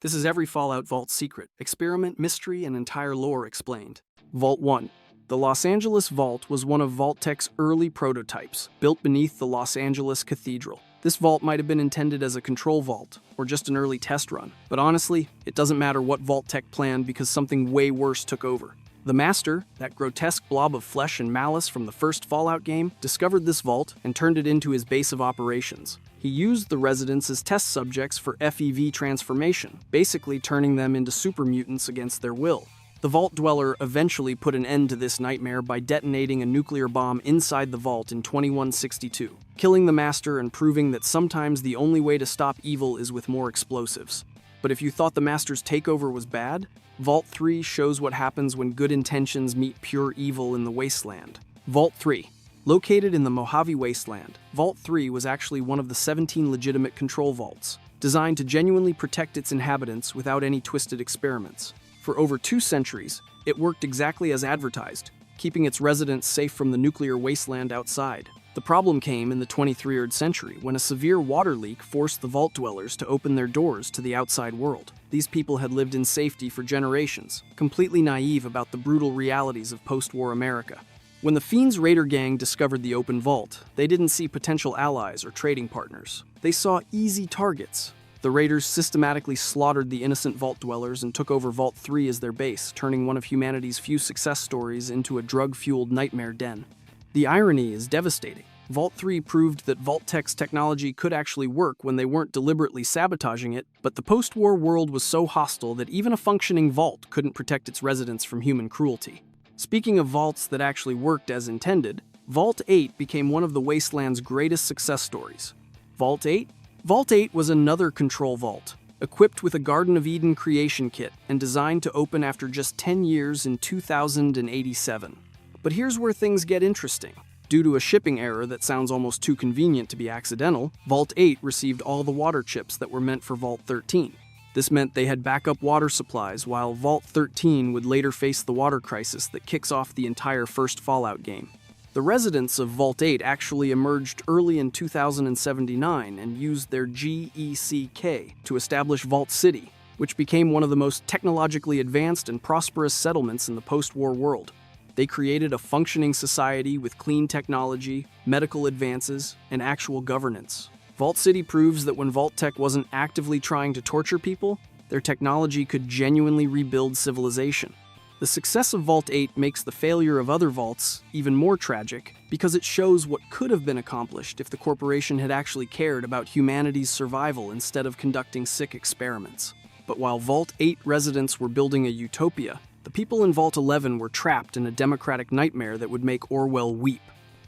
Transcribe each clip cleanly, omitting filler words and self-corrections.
This is every Fallout Vault secret, experiment, mystery, and entire lore explained. Vault 1. The Los Angeles Vault was one of Vault-Tec's early prototypes, built beneath the Los Angeles Cathedral. This vault might have been intended as a control vault, or just an early test run. But honestly, it doesn't matter what Vault-Tec planned because something way worse took over. The Master, that grotesque blob of flesh and malice from the first Fallout game, discovered this vault and turned it into his base of operations. He used the residents as test subjects for FEV transformation, basically turning them into super mutants against their will. The Vault Dweller eventually put an end to this nightmare by detonating a nuclear bomb inside the vault in 2162, killing the Master and proving that sometimes the only way to stop evil is with more explosives. But if you thought the Master's takeover was bad, Vault 3 shows what happens when good intentions meet pure evil in the wasteland. Vault 3. Located in the Mojave Wasteland, Vault 3 was actually one of the 17 legitimate control vaults, designed to genuinely protect its inhabitants without any twisted experiments. For over 2 centuries, it worked exactly as advertised, keeping its residents safe from the nuclear wasteland outside. The problem came in the 23rd century when a severe water leak forced the Vault Dwellers to open their doors to the outside world. These people had lived in safety for generations, completely naive about the brutal realities of post-war America. When the Fiend's Raider gang discovered the open vault, they didn't see potential allies or trading partners. They saw easy targets. The Raiders systematically slaughtered the innocent Vault Dwellers and took over Vault 3 as their base, turning one of humanity's few success stories into a drug-fueled nightmare den. The irony is devastating. Vault 3 proved that Vault-Tec's technology could actually work when they weren't deliberately sabotaging it, but the post-war world was so hostile that even a functioning vault couldn't protect its residents from human cruelty. Speaking of vaults that actually worked as intended, Vault 8 became one of the Wasteland's greatest success stories. Vault 8? Vault 8 was another control vault, equipped with a Garden of Eden creation kit and designed to open after just 10 years in 2087. But here's where things get interesting. Due to a shipping error that sounds almost too convenient to be accidental, Vault 8 received all the water chips that were meant for Vault 13. This meant they had backup water supplies, while Vault 13 would later face the water crisis that kicks off the entire first Fallout game. The residents of Vault 8 actually emerged early in 2079 and used their GECK to establish Vault City, which became one of the most technologically advanced and prosperous settlements in the post-war world. They created a functioning society with clean technology, medical advances, and actual governance. Vault City proves that when Vault-Tec wasn't actively trying to torture people, their technology could genuinely rebuild civilization. The success of Vault 8 makes the failure of other vaults even more tragic because it shows what could have been accomplished if the corporation had actually cared about humanity's survival instead of conducting sick experiments. But while Vault 8 residents were building a utopia, the people in Vault 11 were trapped in a democratic nightmare that would make Orwell weep.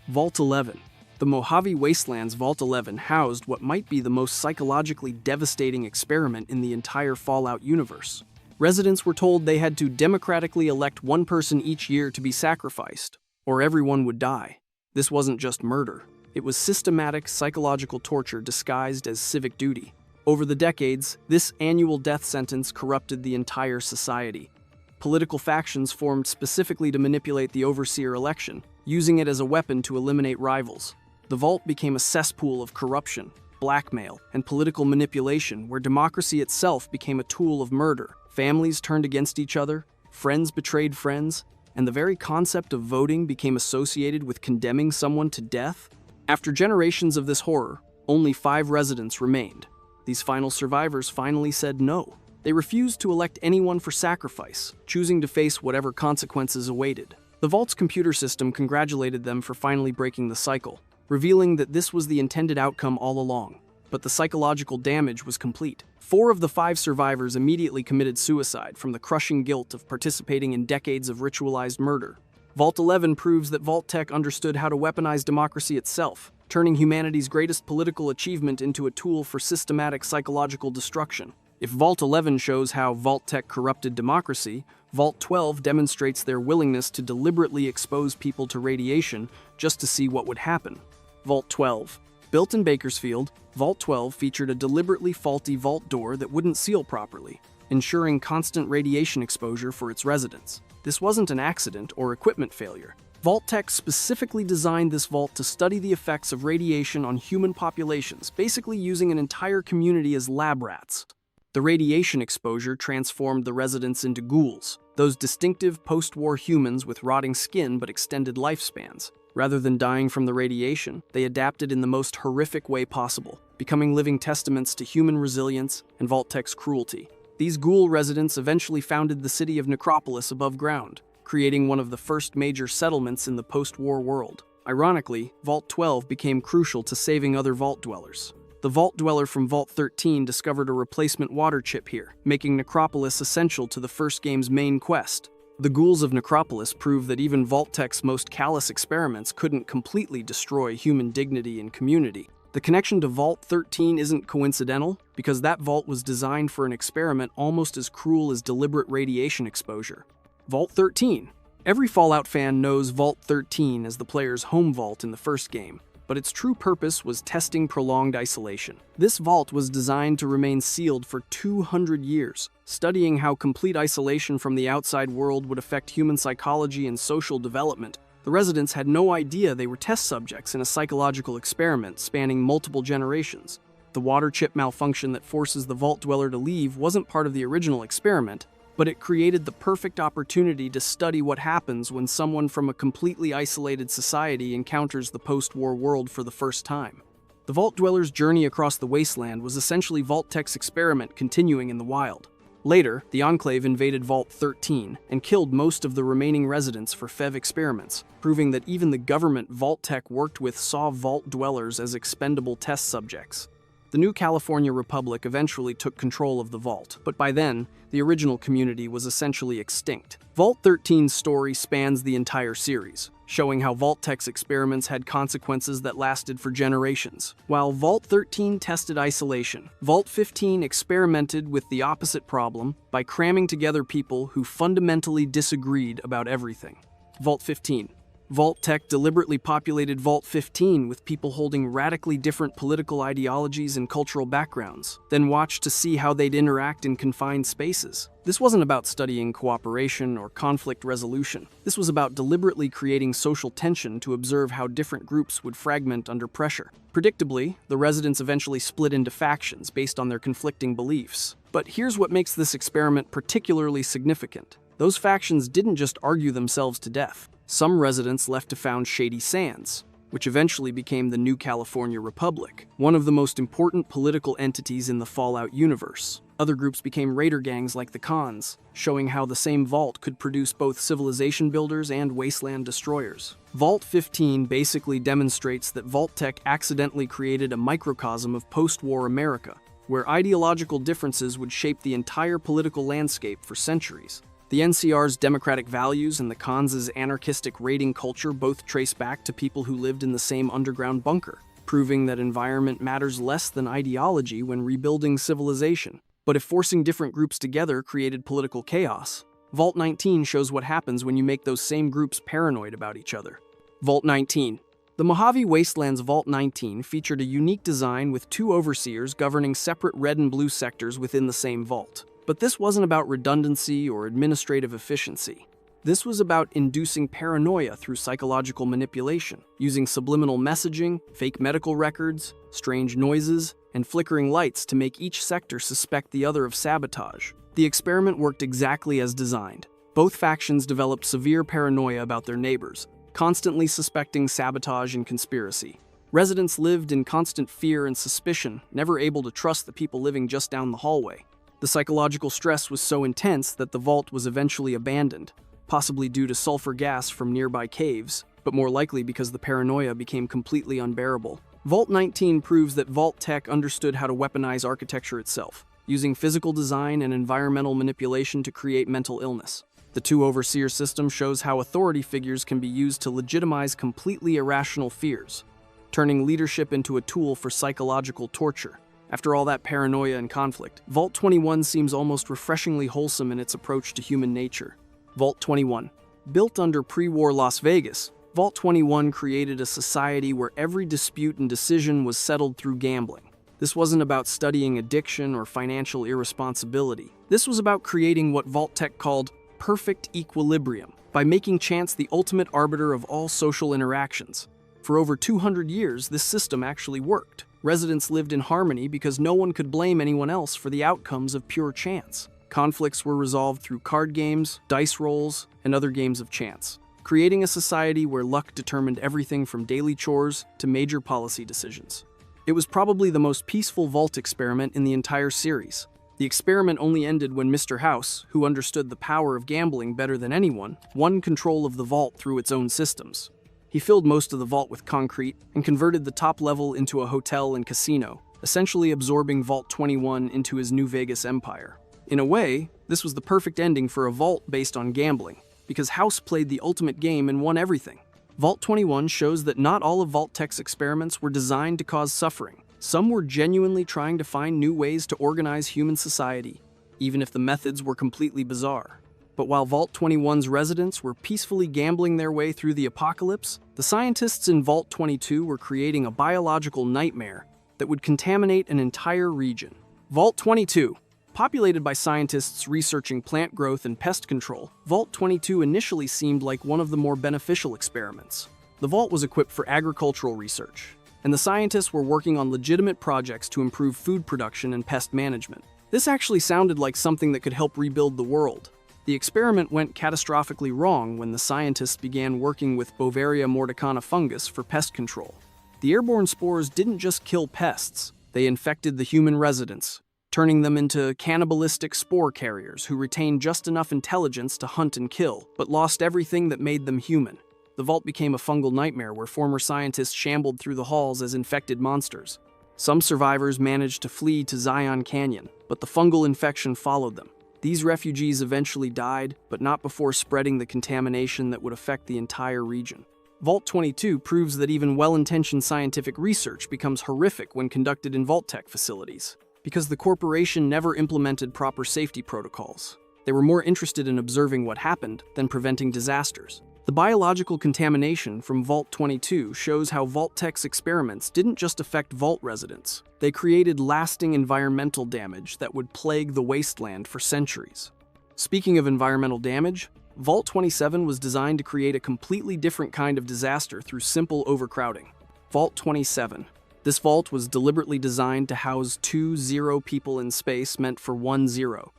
Vault 11. The Mojave Wasteland's Vault 11 housed what might be the most psychologically devastating experiment in the entire Fallout universe. Residents were told they had to democratically elect one person each year to be sacrificed, or everyone would die. This wasn't just murder. It was systematic psychological torture disguised as civic duty. Over the decades, this annual death sentence corrupted the entire society. Political factions formed specifically to manipulate the Overseer election, using it as a weapon to eliminate rivals. The Vault became a cesspool of corruption, blackmail, and political manipulation where democracy itself became a tool of murder. Families turned against each other, friends betrayed friends, and the very concept of voting became associated with condemning someone to death. After generations of this horror, only 5 residents remained. These final survivors finally said no. They refused to elect anyone for sacrifice, choosing to face whatever consequences awaited. The Vault's computer system congratulated them for finally breaking the cycle, revealing that this was the intended outcome all along. But the psychological damage was complete. 4 of the 5 survivors immediately committed suicide from the crushing guilt of participating in decades of ritualized murder. Vault 11 proves that Vault-Tec understood how to weaponize democracy itself, turning humanity's greatest political achievement into a tool for systematic psychological destruction. If Vault 11 shows how Vault-Tec corrupted democracy, Vault 12 demonstrates their willingness to deliberately expose people to radiation just to see what would happen. Vault 12. Built in Bakersfield, Vault 12 featured a deliberately faulty vault door that wouldn't seal properly, ensuring constant radiation exposure for its residents. This wasn't an accident or equipment failure. Vault-Tec specifically designed this vault to study the effects of radiation on human populations, basically using an entire community as lab rats. The radiation exposure transformed the residents into ghouls, those distinctive post-war humans with rotting skin but extended lifespans. Rather than dying from the radiation, they adapted in the most horrific way possible, becoming living testaments to human resilience and Vault-Tec's cruelty. These ghoul residents eventually founded the city of Necropolis above ground, creating one of the first major settlements in the post-war world. Ironically, Vault 12 became crucial to saving other Vault dwellers. The Vault dweller from Vault 13 discovered a replacement water chip here, making Necropolis essential to the first game's main quest. The ghouls of Necropolis prove that even Vault-Tec's most callous experiments couldn't completely destroy human dignity and community. The connection to Vault 13 isn't coincidental, because that vault was designed for an experiment almost as cruel as deliberate radiation exposure. Vault 13. Every Fallout fan knows Vault 13 as the player's home vault in the first game, but its true purpose was testing prolonged isolation. This vault was designed to remain sealed for 200 years, studying how complete isolation from the outside world would affect human psychology and social development. The residents had no idea they were test subjects in a psychological experiment spanning multiple generations. The water chip malfunction that forces the Vault dweller to leave wasn't part of the original experiment, but it created the perfect opportunity to study what happens when someone from a completely isolated society encounters the post-war world for the first time. The Vault dweller's journey across the wasteland was essentially Vault-Tec's experiment continuing in the wild. Later, the Enclave invaded Vault 13 and killed most of the remaining residents for FEV experiments, proving that even the government Vault-Tec worked with saw Vault dwellers as expendable test subjects. The New California Republic eventually took control of the Vault, but by then, the original community was essentially extinct. Vault 13's story spans the entire series, showing how Vault-Tec's experiments had consequences that lasted for generations. While Vault 13 tested isolation, Vault 15 experimented with the opposite problem by cramming together people who fundamentally disagreed about everything. Vault 15. Vault-Tec deliberately populated Vault 15 with people holding radically different political ideologies and cultural backgrounds, then watched to see how they'd interact in confined spaces. This wasn't about studying cooperation or conflict resolution. This was about deliberately creating social tension to observe how different groups would fragment under pressure. Predictably, the residents eventually split into factions based on their conflicting beliefs. But here's what makes this experiment particularly significant. Those factions didn't just argue themselves to death. Some residents left to found Shady Sands, which eventually became the New California Republic, one of the most important political entities in the Fallout universe. Other groups became raider gangs like the Khans, showing how the same vault could produce both civilization builders and wasteland destroyers. Vault 15 basically demonstrates that Vault-Tec accidentally created a microcosm of post-war America, where ideological differences would shape the entire political landscape for centuries. The NCR's democratic values and the Khans' anarchistic raiding culture both trace back to people who lived in the same underground bunker, proving that environment matters less than ideology when rebuilding civilization. But if forcing different groups together created political chaos, Vault 19 shows what happens when you make those same groups paranoid about each other. Vault 19. The Mojave Wastelands Vault 19 featured a unique design with two overseers governing separate red and blue sectors within the same vault. But this wasn't about redundancy or administrative efficiency. This was about inducing paranoia through psychological manipulation, using subliminal messaging, fake medical records, strange noises, and flickering lights to make each sector suspect the other of sabotage. The experiment worked exactly as designed. Both factions developed severe paranoia about their neighbors, constantly suspecting sabotage and conspiracy. Residents lived in constant fear and suspicion, never able to trust the people living just down the hallway. The psychological stress was so intense that the vault was eventually abandoned, possibly due to sulfur gas from nearby caves, but more likely because the paranoia became completely unbearable. Vault 19 proves that Vault-Tec understood how to weaponize architecture itself, using physical design and environmental manipulation to create mental illness. The two overseer system shows how authority figures can be used to legitimize completely irrational fears, turning leadership into a tool for psychological torture. After all that paranoia and conflict, Vault 21 seems almost refreshingly wholesome in its approach to human nature. Vault 21. Built under pre-war Las Vegas, Vault 21 created a society where every dispute and decision was settled through gambling. This wasn't about studying addiction or financial irresponsibility. This was about creating what Vault-Tec called perfect equilibrium, by making chance the ultimate arbiter of all social interactions. For over 200 years, this system actually worked. Residents lived in harmony because no one could blame anyone else for the outcomes of pure chance. Conflicts were resolved through card games, dice rolls, and other games of chance, creating a society where luck determined everything from daily chores to major policy decisions. It was probably the most peaceful vault experiment in the entire series. The experiment only ended when Mr. House, who understood the power of gambling better than anyone, won control of the vault through its own systems. He filled most of the vault with concrete and converted the top level into a hotel and casino, essentially absorbing Vault 21 into his New Vegas empire. In a way, this was the perfect ending for a vault based on gambling, because House played the ultimate game and won everything. Vault 21 shows that not all of Vault-Tec's experiments were designed to cause suffering. Some were genuinely trying to find new ways to organize human society, even if the methods were completely bizarre. But while Vault 21's residents were peacefully gambling their way through the apocalypse, the scientists in Vault 22 were creating a biological nightmare that would contaminate an entire region. Vault 22. Populated by scientists researching plant growth and pest control, Vault 22 initially seemed like one of the more beneficial experiments. The vault was equipped for agricultural research, and the scientists were working on legitimate projects to improve food production and pest management. This actually sounded like something that could help rebuild the world. The experiment went catastrophically wrong when the scientists began working with Beauveria mordicana fungus for pest control. The airborne spores didn't just kill pests, they infected the human residents, turning them into cannibalistic spore carriers who retained just enough intelligence to hunt and kill, but lost everything that made them human. The vault became a fungal nightmare where former scientists shambled through the halls as infected monsters. Some survivors managed to flee to Zion Canyon, but the fungal infection followed them. These refugees eventually died, but not before spreading the contamination that would affect the entire region. Vault 22 proves that even well-intentioned scientific research becomes horrific when conducted in Vault-Tec facilities, because the corporation never implemented proper safety protocols. They were more interested in observing what happened than preventing disasters. The biological contamination from Vault 22 shows how Vault-Tec's experiments didn't just affect Vault residents. They created lasting environmental damage that would plague the wasteland for centuries. Speaking of environmental damage, Vault 27 was designed to create a completely different kind of disaster through simple overcrowding. Vault 27. This vault was deliberately designed to house 2 people in space meant for 1 0,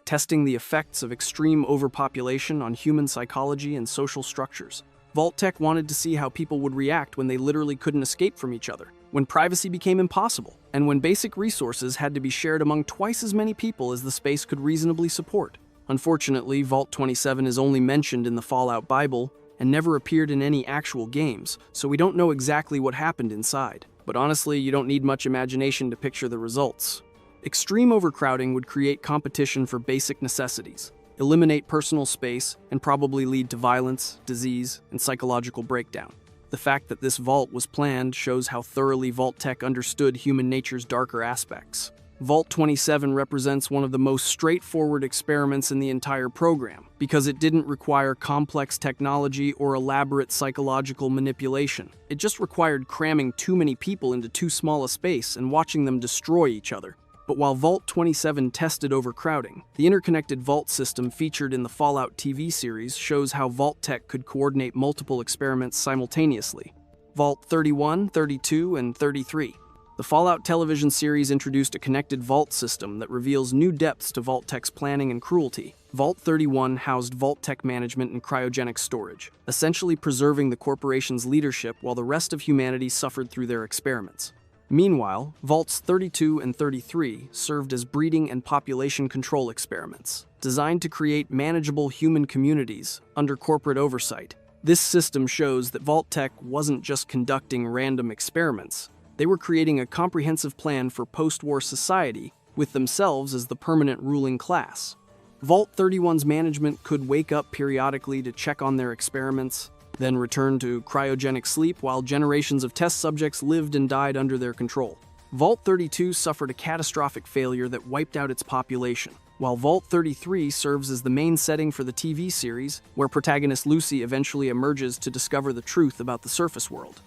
testing the effects of extreme overpopulation on human psychology and social structures. Vault-Tec wanted to see how people would react when they literally couldn't escape from each other, when privacy became impossible, and when basic resources had to be shared among twice as many people as the space could reasonably support. Unfortunately, Vault 27 is only mentioned in the Fallout Bible and never appeared in any actual games, so we don't know exactly what happened inside. But honestly, you don't need much imagination to picture the results. Extreme overcrowding would create competition for basic necessities, eliminate personal space, and probably lead to violence, disease, and psychological breakdown. The fact that this vault was planned shows how thoroughly Vault-Tec understood human nature's darker aspects. Vault 27 represents one of the most straightforward experiments in the entire program, because it didn't require complex technology or elaborate psychological manipulation. It just required cramming too many people into too small a space and watching them destroy each other. But while Vault 27 tested overcrowding, the interconnected vault system featured in the Fallout TV series shows how Vault-Tec could coordinate multiple experiments simultaneously. Vault 31, 32, and 33. The Fallout television series introduced a connected vault system that reveals new depths to Vault-Tec's planning and cruelty. Vault 31 housed Vault-Tec management and cryogenic storage, essentially preserving the corporation's leadership while the rest of humanity suffered through their experiments. Meanwhile, Vaults 32 and 33 served as breeding and population control experiments, designed to create manageable human communities under corporate oversight. This system shows that Vault-Tec wasn't just conducting random experiments. They were creating a comprehensive plan for post-war society, with themselves as the permanent ruling class. Vault 31's management could wake up periodically to check on their experiments, then return to cryogenic sleep while generations of test subjects lived and died under their control. Vault 32 suffered a catastrophic failure that wiped out its population, while Vault 33 serves as the main setting for the TV series, where protagonist Lucy eventually emerges to discover the truth about the surface world.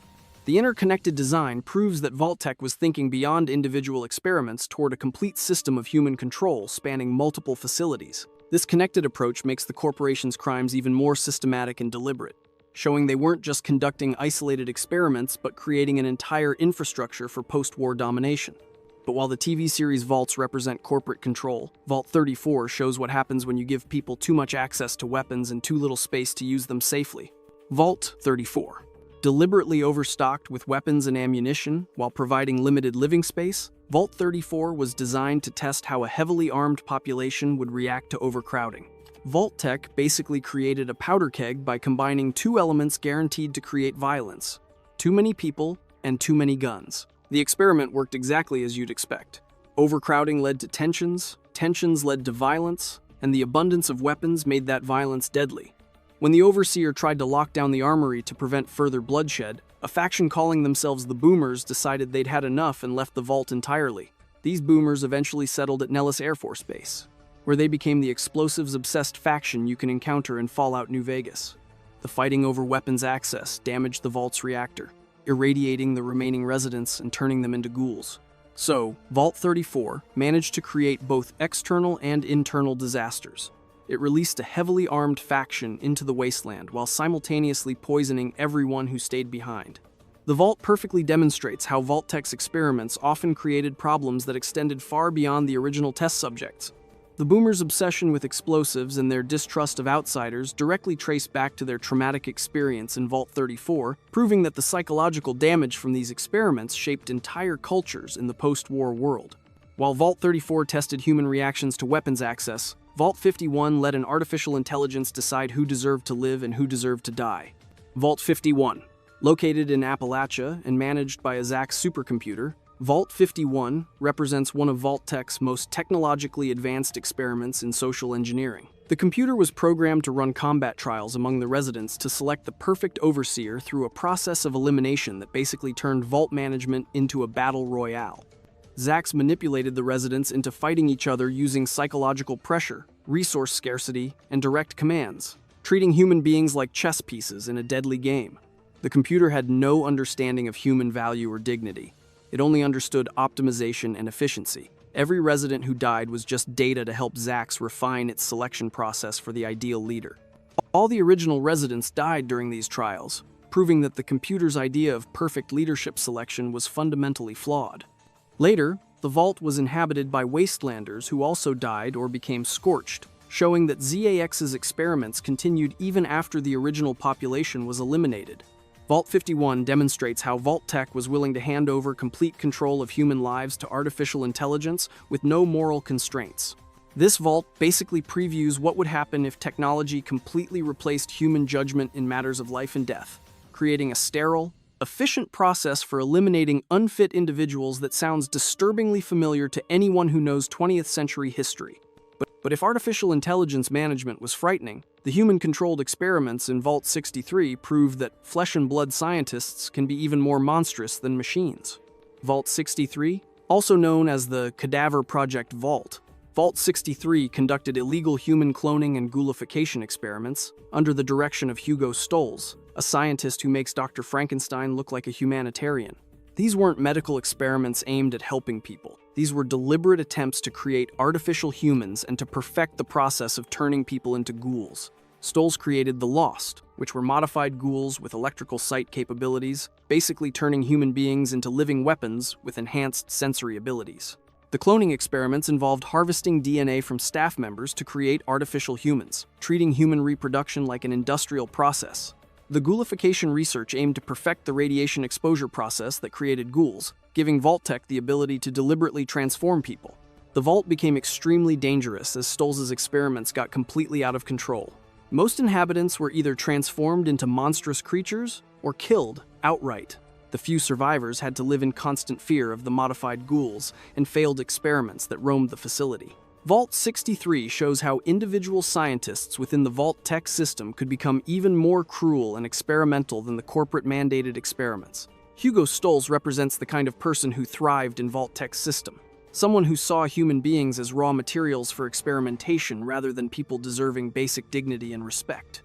The interconnected design proves that Vault-Tec was thinking beyond individual experiments toward a complete system of human control spanning multiple facilities. This connected approach makes the corporation's crimes even more systematic and deliberate. showing they weren't just conducting isolated experiments but creating an entire infrastructure for post-war domination. But while the TV series vaults represent corporate control, Vault 34 shows what happens when you give people too much access to weapons and too little space to use them safely. Vault 34. Deliberately overstocked with weapons and ammunition while providing limited living space, Vault 34 was designed to test how a heavily armed population would react to overcrowding. Vault-Tec basically created a powder keg by combining two elements guaranteed to create violence: too many people and too many guns. The experiment worked exactly as you'd expect. Overcrowding led to tensions, tensions led to violence, and the abundance of weapons made that violence deadly. When the Overseer tried to lock down the armory to prevent further bloodshed, a faction calling themselves the Boomers decided they'd had enough and left the vault entirely. These Boomers eventually settled at Nellis Air Force Base, where they became the explosives-obsessed faction you can encounter in Fallout New Vegas. The fighting over weapons access damaged the vault's reactor, irradiating the remaining residents and turning them into ghouls. So, Vault 34 managed to create both external and internal disasters. It released a heavily armed faction into the wasteland while simultaneously poisoning everyone who stayed behind. The Vault perfectly demonstrates how Vault-Tec's experiments often created problems that extended far beyond the original test subjects. The Boomers' obsession with explosives and their distrust of outsiders directly trace back to their traumatic experience in Vault 34, proving that the psychological damage from these experiments shaped entire cultures in the post-war world. While Vault 34 tested human reactions to weapons access, Vault 51 let an artificial intelligence decide who deserved to live and who deserved to die. Vault 51. Located in Appalachia and managed by a Zax supercomputer, Vault 51 represents one of Vault-Tec's most technologically advanced experiments in social engineering. The computer was programmed to run combat trials among the residents to select the perfect overseer through a process of elimination that basically turned Vault management into a battle royale. Zax manipulated the residents into fighting each other using psychological pressure, resource scarcity, and direct commands, treating human beings like chess pieces in a deadly game. The computer had no understanding of human value or dignity. It only understood optimization and efficiency. Every resident who died was just data to help Zax refine its selection process for the ideal leader. All the original residents died during these trials, proving that the computer's idea of perfect leadership selection was fundamentally flawed. Later, the vault was inhabited by wastelanders who also died or became scorched, showing that ZAX's experiments continued even after the original population was eliminated. Vault 51 demonstrates how Vault-Tec was willing to hand over complete control of human lives to artificial intelligence with no moral constraints. This vault basically previews what would happen if technology completely replaced human judgment in matters of life and death, creating a sterile, efficient process for eliminating unfit individuals that sounds disturbingly familiar to anyone who knows 20th century history. But if artificial intelligence management was frightening, the human-controlled experiments in Vault 63 proved that flesh and blood scientists can be even more monstrous than machines. Vault 63, also known as the Cadaver Project Vault, Vault 63 conducted illegal human cloning and ghoulification experiments under the direction of Hugo Stolz, a scientist who makes Dr. Frankenstein look like a humanitarian. These weren't medical experiments aimed at helping people. These were deliberate attempts to create artificial humans and to perfect the process of turning people into ghouls. Stolz created the Lost, which were modified ghouls with electrical sight capabilities, basically turning human beings into living weapons with enhanced sensory abilities. The cloning experiments involved harvesting DNA from staff members to create artificial humans, treating human reproduction like an industrial process. The ghoulification research aimed to perfect the radiation exposure process that created ghouls, giving Vault-Tec the ability to deliberately transform people. The Vault became extremely dangerous as Stolz's experiments got completely out of control. Most inhabitants were either transformed into monstrous creatures or killed outright. The few survivors had to live in constant fear of the modified ghouls and failed experiments that roamed the facility. Vault 63 shows how individual scientists within the Vault-Tec system could become even more cruel and experimental than the corporate-mandated experiments. Hugo Stolz represents the kind of person who thrived in Vault-Tec's system, someone who saw human beings as raw materials for experimentation rather than people deserving basic dignity and respect.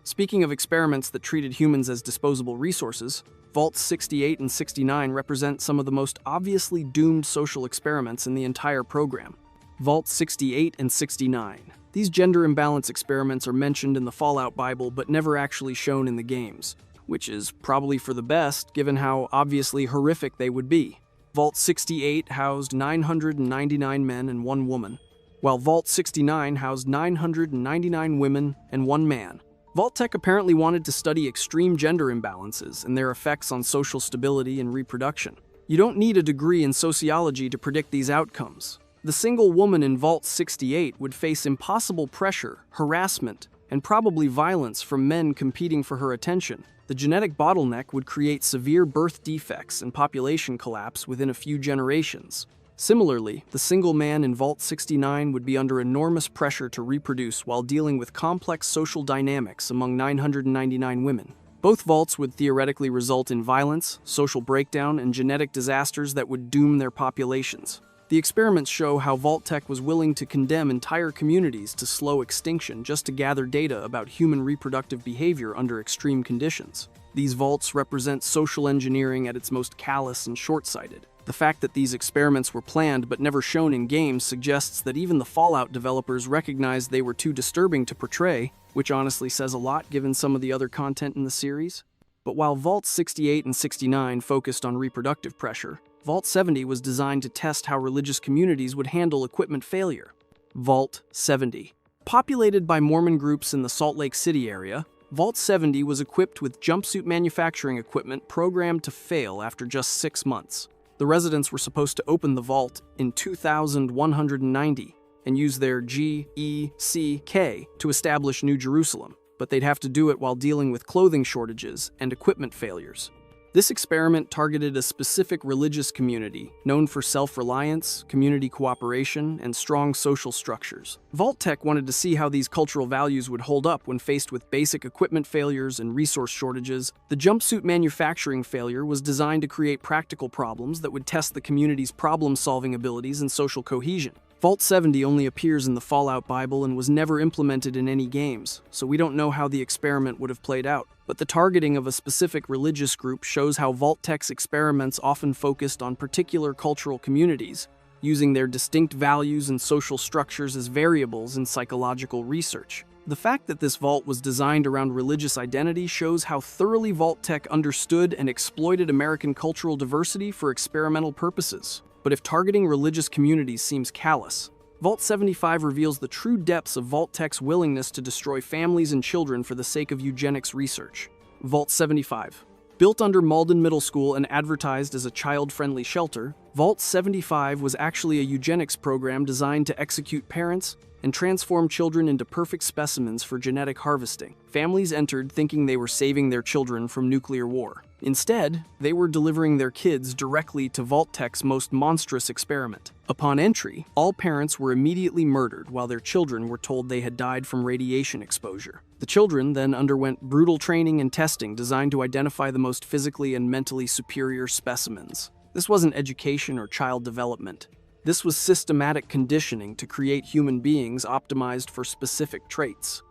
Speaking of experiments that treated humans as disposable resources, Vaults 68 and 69 represent some of the most obviously doomed social experiments in the entire program. Vault 68 and 69. These gender imbalance experiments are mentioned in the Fallout Bible but never actually shown in the games, which is probably for the best given how obviously horrific they would be. Vault 68 housed 999 men and 1 woman, while Vault 69 housed 999 women and 1 man. Vault-Tec apparently wanted to study extreme gender imbalances and their effects on social stability and reproduction. You don't need a degree in sociology to predict these outcomes. The single woman in Vault 68 would face impossible pressure, harassment, and probably violence from men competing for her attention. The genetic bottleneck would create severe birth defects and population collapse within a few generations. Similarly, the single man in Vault 69 would be under enormous pressure to reproduce while dealing with complex social dynamics among 999 women. Both vaults would theoretically result in violence, social breakdown, and genetic disasters that would doom their populations. The experiments show how Vault-Tec was willing to condemn entire communities to slow extinction just to gather data about human reproductive behavior under extreme conditions. These vaults represent social engineering at its most callous and short-sighted. The fact that these experiments were planned but never shown in games suggests that even the Fallout developers recognized they were too disturbing to portray, which honestly says a lot given some of the other content in the series. But while Vault 68 and 69 focused on reproductive pressure, Vault 70 was designed to test how religious communities would handle equipment failure. Vault 70. Populated by Mormon groups in the Salt Lake City area, Vault 70 was equipped with jumpsuit manufacturing equipment programmed to fail after just 6 months. The residents were supposed to open the vault in 2190 and use their GECK to establish New Jerusalem, but they'd have to do it while dealing with clothing shortages and equipment failures. This experiment targeted a specific religious community known for self-reliance, community cooperation, and strong social structures. Vault-Tec wanted to see how these cultural values would hold up when faced with basic equipment failures and resource shortages. The jumpsuit manufacturing failure was designed to create practical problems that would test the community's problem-solving abilities and social cohesion. Vault 70 only appears in the Fallout Bible and was never implemented in any games, so we don't know how the experiment would have played out. But the targeting of a specific religious group shows how Vault-Tec's experiments often focused on particular cultural communities, using their distinct values and social structures as variables in psychological research. The fact that this vault was designed around religious identity shows how thoroughly Vault-Tec understood and exploited American cultural diversity for experimental purposes. But if targeting religious communities seems callous, Vault 75 reveals the true depths of Vault-Tec's willingness to destroy families and children for the sake of eugenics research. Vault 75. Built under Malden Middle School and advertised as a child-friendly shelter, Vault 75 was actually a eugenics program designed to execute parents and transform children into perfect specimens for genetic harvesting. Families entered thinking they were saving their children from nuclear war. Instead, they were delivering their kids directly to Vault-Tec's most monstrous experiment. Upon entry, all parents were immediately murdered while their children were told they had died from radiation exposure. The children then underwent brutal training and testing designed to identify the most physically and mentally superior specimens. This wasn't education or child development. This was systematic conditioning to create human beings optimized for specific traits.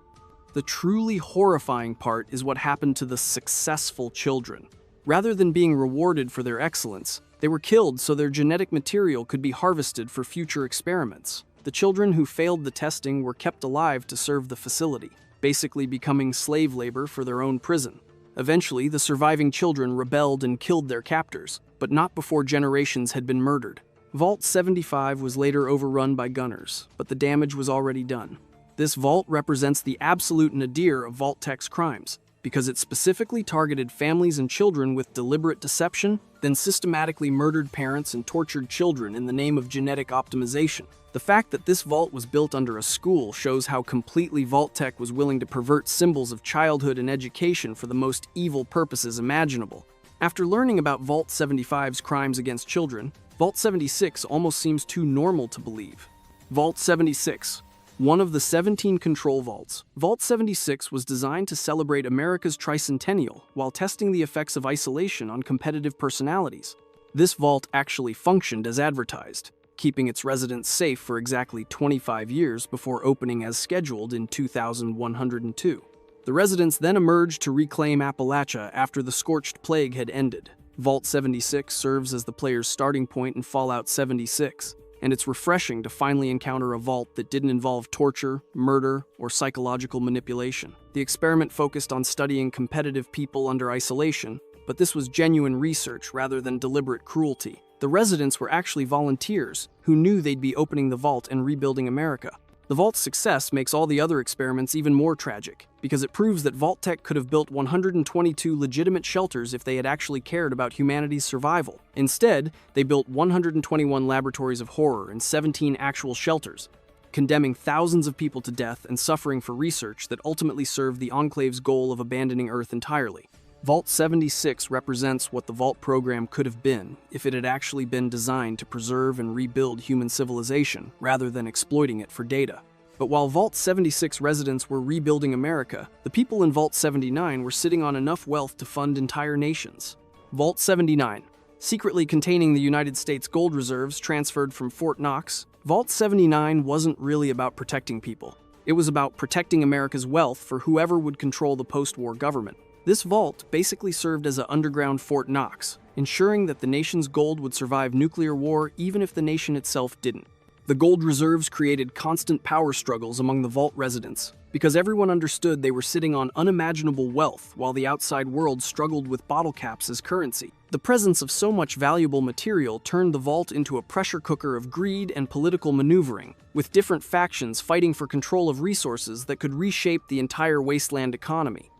The truly horrifying part is what happened to the successful children. Rather than being rewarded for their excellence, they were killed so their genetic material could be harvested for future experiments. The children who failed the testing were kept alive to serve the facility, basically becoming slave labor for their own prison. Eventually, the surviving children rebelled and killed their captors, but not before generations had been murdered. Vault 75 was later overrun by gunners, but the damage was already done. This vault represents the absolute nadir of Vault-Tec's crimes, because it specifically targeted families and children with deliberate deception, then systematically murdered parents and tortured children in the name of genetic optimization. The fact that this vault was built under a school shows how completely Vault-Tec was willing to pervert symbols of childhood and education for the most evil purposes imaginable. After learning about Vault 75's crimes against children, Vault 76 almost seems too normal to believe. Vault 76. One of the 17 control vaults, Vault 76 was designed to celebrate America's tricentennial while testing the effects of isolation on competitive personalities. This vault actually functioned as advertised, keeping its residents safe for exactly 25 years before opening as scheduled in 2102. The residents then emerged to reclaim Appalachia after the Scorched Plague had ended. Vault 76 serves as the player's starting point in Fallout 76. and it's refreshing to finally encounter a vault that didn't involve torture, murder, or psychological manipulation. The experiment focused on studying competitive people under isolation, but this was genuine research rather than deliberate cruelty. The residents were actually volunteers who knew they'd be opening the vault and rebuilding America. The vault's success makes all the other experiments even more tragic, because it proves that Vault-Tec could have built 122 legitimate shelters if they had actually cared about humanity's survival. Instead, they built 121 laboratories of horror and 17 actual shelters, condemning thousands of people to death and suffering for research that ultimately served the Enclave's goal of abandoning Earth entirely. Vault 76 represents what the Vault program could have been if it had actually been designed to preserve and rebuild human civilization rather than exploiting it for data. But while Vault 76 residents were rebuilding America, the people in Vault 79 were sitting on enough wealth to fund entire nations. Vault 79, secretly containing the United States gold reserves transferred from Fort Knox, Vault 79 wasn't really about protecting people. It was about protecting America's wealth for whoever would control the post-war government. This vault basically served as an underground Fort Knox, ensuring that the nation's gold would survive nuclear war even if the nation itself didn't. The gold reserves created constant power struggles among the vault residents, because everyone understood they were sitting on unimaginable wealth while the outside world struggled with bottle caps as currency. The presence of so much valuable material turned the vault into a pressure cooker of greed and political maneuvering, with different factions fighting for control of resources that could reshape the entire wasteland economy.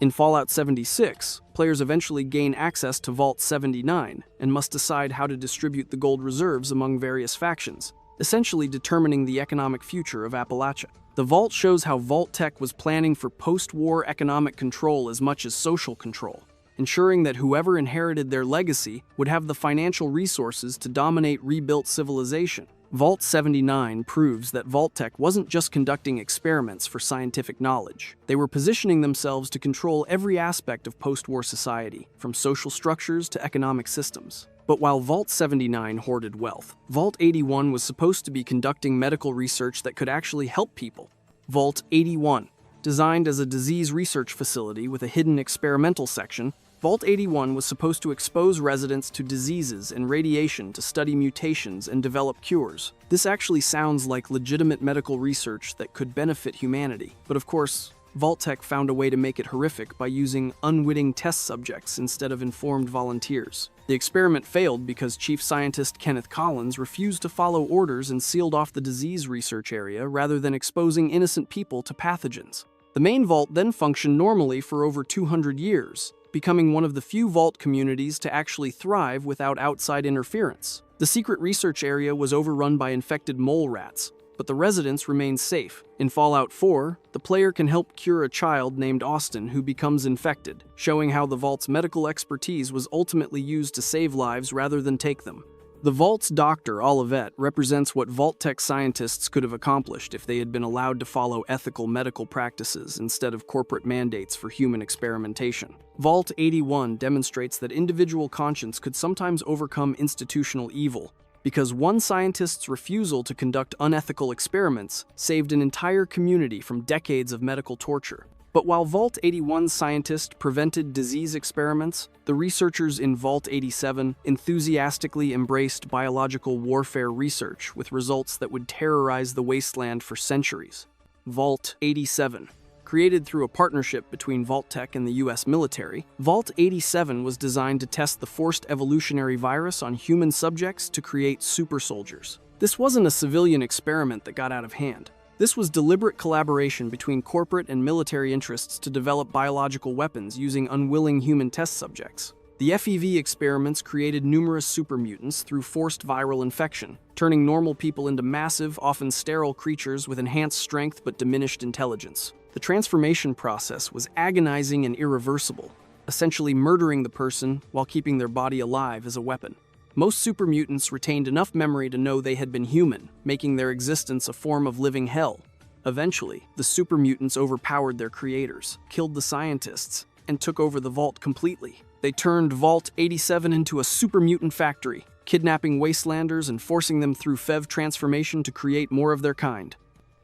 In Fallout 76, players eventually gain access to Vault 79 and must decide how to distribute the gold reserves among various factions, essentially determining the economic future of Appalachia. The Vault shows how Vault-Tec was planning for post-war economic control as much as social control, ensuring that whoever inherited their legacy would have the financial resources to dominate rebuilt civilization. Vault 79 proves that Vault-Tec wasn't just conducting experiments for scientific knowledge. They were positioning themselves to control every aspect of post-war society, from social structures to economic systems. But while Vault 79 hoarded wealth, Vault 81 was supposed to be conducting medical research that could actually help people. Vault 81, designed as a disease research facility with a hidden experimental section, Vault 81 was supposed to expose residents to diseases and radiation to study mutations and develop cures. This actually sounds like legitimate medical research that could benefit humanity. But of course, Vault-Tec found a way to make it horrific by using unwitting test subjects instead of informed volunteers. The experiment failed because Chief Scientist Kenneth Collins refused to follow orders and sealed off the disease research area rather than exposing innocent people to pathogens. The main vault then functioned normally for over 200 years, becoming one of the few vault communities to actually thrive without outside interference. The secret research area was overrun by infected mole rats, but the residents remained safe. In Fallout 4, the player can help cure a child named Austin who becomes infected, showing how the vault's medical expertise was ultimately used to save lives rather than take them. The vault's doctor, Olivet, represents what Vault-Tec scientists could have accomplished if they had been allowed to follow ethical medical practices instead of corporate mandates for human experimentation. Vault 81 demonstrates that individual conscience could sometimes overcome institutional evil, because one scientist's refusal to conduct unethical experiments saved an entire community from decades of medical torture. But while Vault 81's scientists prevented disease experiments, the researchers in Vault 87 enthusiastically embraced biological warfare research with results that would terrorize the wasteland for centuries. Vault 87. Created through a partnership between Vault-Tec and the US military, Vault 87 was designed to test the forced evolutionary virus on human subjects to create super soldiers. This wasn't a civilian experiment that got out of hand. This was deliberate collaboration between corporate and military interests to develop biological weapons using unwilling human test subjects. The FEV experiments created numerous super mutants through forced viral infection, turning normal people into massive, often sterile creatures with enhanced strength but diminished intelligence. The transformation process was agonizing and irreversible, essentially murdering the person while keeping their body alive as a weapon. Most super mutants retained enough memory to know they had been human, making their existence a form of living hell. Eventually, the super mutants overpowered their creators, killed the scientists, and took over the vault completely. They turned Vault 87 into a super mutant factory, kidnapping wastelanders and forcing them through FEV transformation to create more of their kind.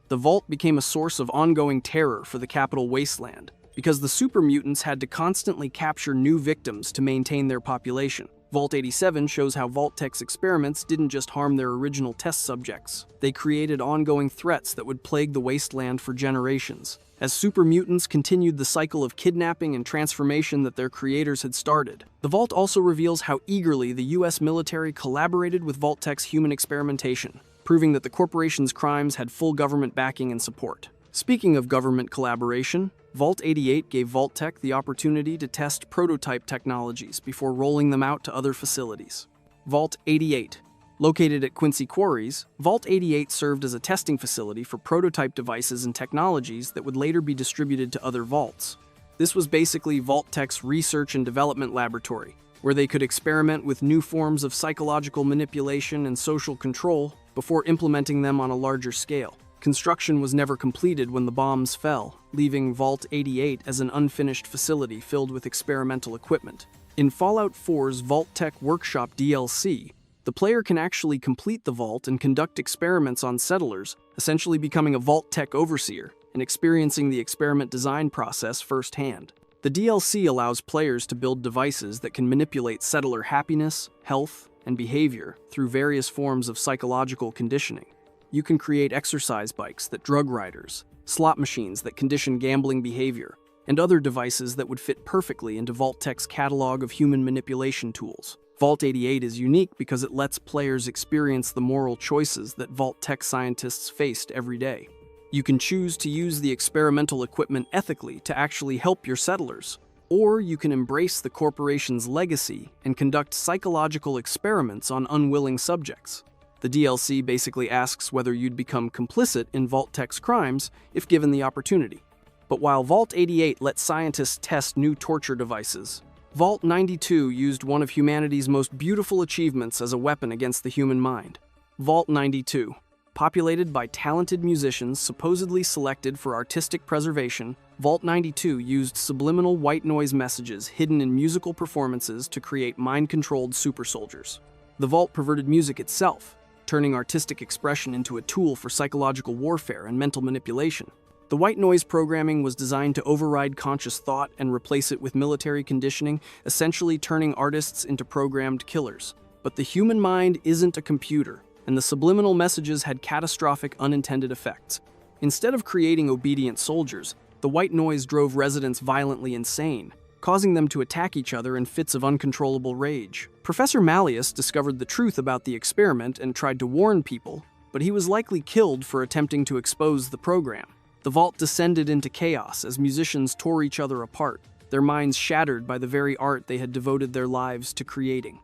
The vault became a source of ongoing terror for the capital wasteland, because the super mutants had to constantly capture new victims to maintain their population. Vault 87 shows how Vault-Tec's experiments didn't just harm their original test subjects. They created ongoing threats that would plague the wasteland for generations, as super mutants continued the cycle of kidnapping and transformation that their creators had started. The Vault also reveals how eagerly the US military collaborated with Vault-Tec's human experimentation, proving that the corporation's crimes had full government backing and support. Speaking of government collaboration, Vault 88 gave Vault-Tec the opportunity to test prototype technologies before rolling them out to other facilities. Vault 88. Located at Quincy Quarries, Vault 88 served as a testing facility for prototype devices and technologies that would later be distributed to other vaults. This was basically Vault-Tec's research and development laboratory, where they could experiment with new forms of psychological manipulation and social control before implementing them on a larger scale. Construction was never completed when the bombs fell, leaving Vault 88 as an unfinished facility filled with experimental equipment. In Fallout 4's Vault-Tec Workshop DLC, the player can actually complete the vault and conduct experiments on settlers, essentially becoming a Vault-Tec overseer and experiencing the experiment design process firsthand. The DLC allows players to build devices that can manipulate settler happiness, health, and behavior through various forms of psychological conditioning. You can create exercise bikes that drug riders, slot machines that condition gambling behavior, and other devices that would fit perfectly into Vault-Tec's catalog of human manipulation tools. Vault 88 is unique because it lets players experience the moral choices that Vault-Tec scientists faced every day. You can choose to use the experimental equipment ethically to actually help your settlers, or you can embrace the corporation's legacy and conduct psychological experiments on unwilling subjects. The DLC basically asks whether you'd become complicit in Vault-Tec's crimes if given the opportunity. But while Vault 88 let scientists test new torture devices, Vault 92 used one of humanity's most beautiful achievements as a weapon against the human mind. Vault 92. Populated by talented musicians supposedly selected for artistic preservation, Vault 92 used subliminal white noise messages hidden in musical performances to create mind-controlled super soldiers. The Vault perverted music itself, turning artistic expression into a tool for psychological warfare and mental manipulation. The white noise programming was designed to override conscious thought and replace it with military conditioning, essentially turning artists into programmed killers. But the human mind isn't a computer, and the subliminal messages had catastrophic unintended effects. Instead of creating obedient soldiers, the white noise drove residents violently insane, causing them to attack each other in fits of uncontrollable rage. Professor Malleus discovered the truth about the experiment and tried to warn people, but he was likely killed for attempting to expose the program. The Vault descended into chaos as musicians tore each other apart, their minds shattered by the very art they had devoted their lives to creating.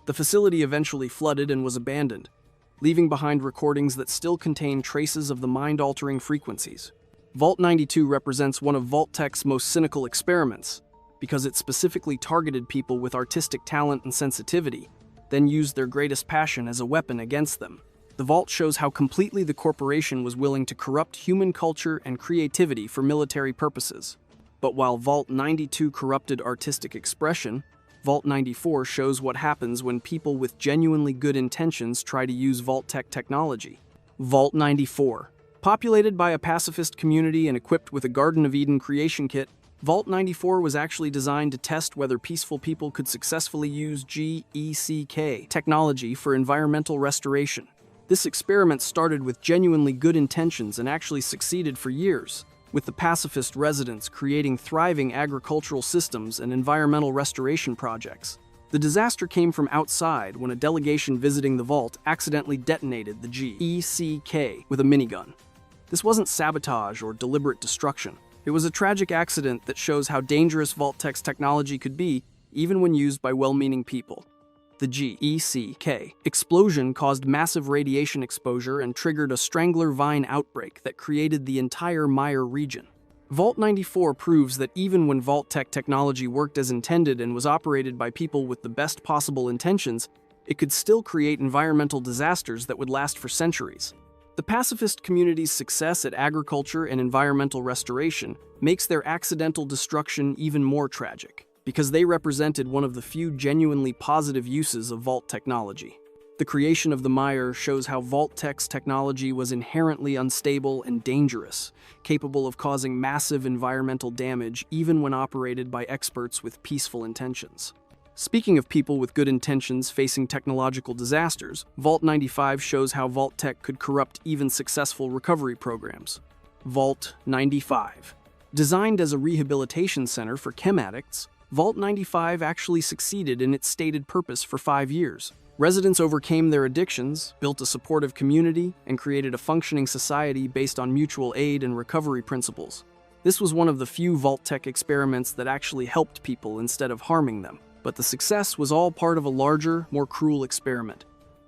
The facility eventually flooded and was abandoned, leaving behind recordings that still contain traces of the mind-altering frequencies. Vault 92 represents one of Vault-Tec's most cynical experiments, because it specifically targeted people with artistic talent and sensitivity, then used their greatest passion as a weapon against them. The Vault shows how completely the corporation was willing to corrupt human culture and creativity for military purposes. But while Vault 92 corrupted artistic expression, Vault 94 shows what happens when people with genuinely good intentions try to use Vault-Tec technology. Vault 94. Populated by a pacifist community and equipped with a Garden of Eden creation kit, Vault 94 was actually designed to test whether peaceful people could successfully use GECK technology for environmental restoration. This experiment started with genuinely good intentions and actually succeeded for years, with the pacifist residents creating thriving agricultural systems and environmental restoration projects. The disaster came from outside when a delegation visiting the Vault accidentally detonated the GECK with a minigun. This wasn't sabotage or deliberate destruction. It was a tragic accident that shows how dangerous Vault-Tec's technology could be, even when used by well-meaning people. The GECK explosion caused massive radiation exposure and triggered a strangler vine outbreak that created the entire Mire region. Vault 94 proves that even when Vault-Tec technology worked as intended and was operated by people with the best possible intentions, it could still create environmental disasters that would last for centuries. The pacifist community's success at agriculture and environmental restoration makes their accidental destruction even more tragic, because they represented one of the few genuinely positive uses of Vault technology. The creation of the Mire shows how Vault-Tec's technology was inherently unstable and dangerous, capable of causing massive environmental damage even when operated by experts with peaceful intentions. Speaking of people with good intentions facing technological disasters, Vault 95 shows how Vault-Tec could corrupt even successful recovery programs. Vault 95. Designed as a rehabilitation center for chem addicts, Vault 95 actually succeeded in its stated purpose for 5 years. Residents overcame their addictions, built a supportive community, and created a functioning society based on mutual aid and recovery principles. This was one of the few Vault-Tec experiments that actually helped people instead of harming them. But the success was all part of a larger, more cruel experiment.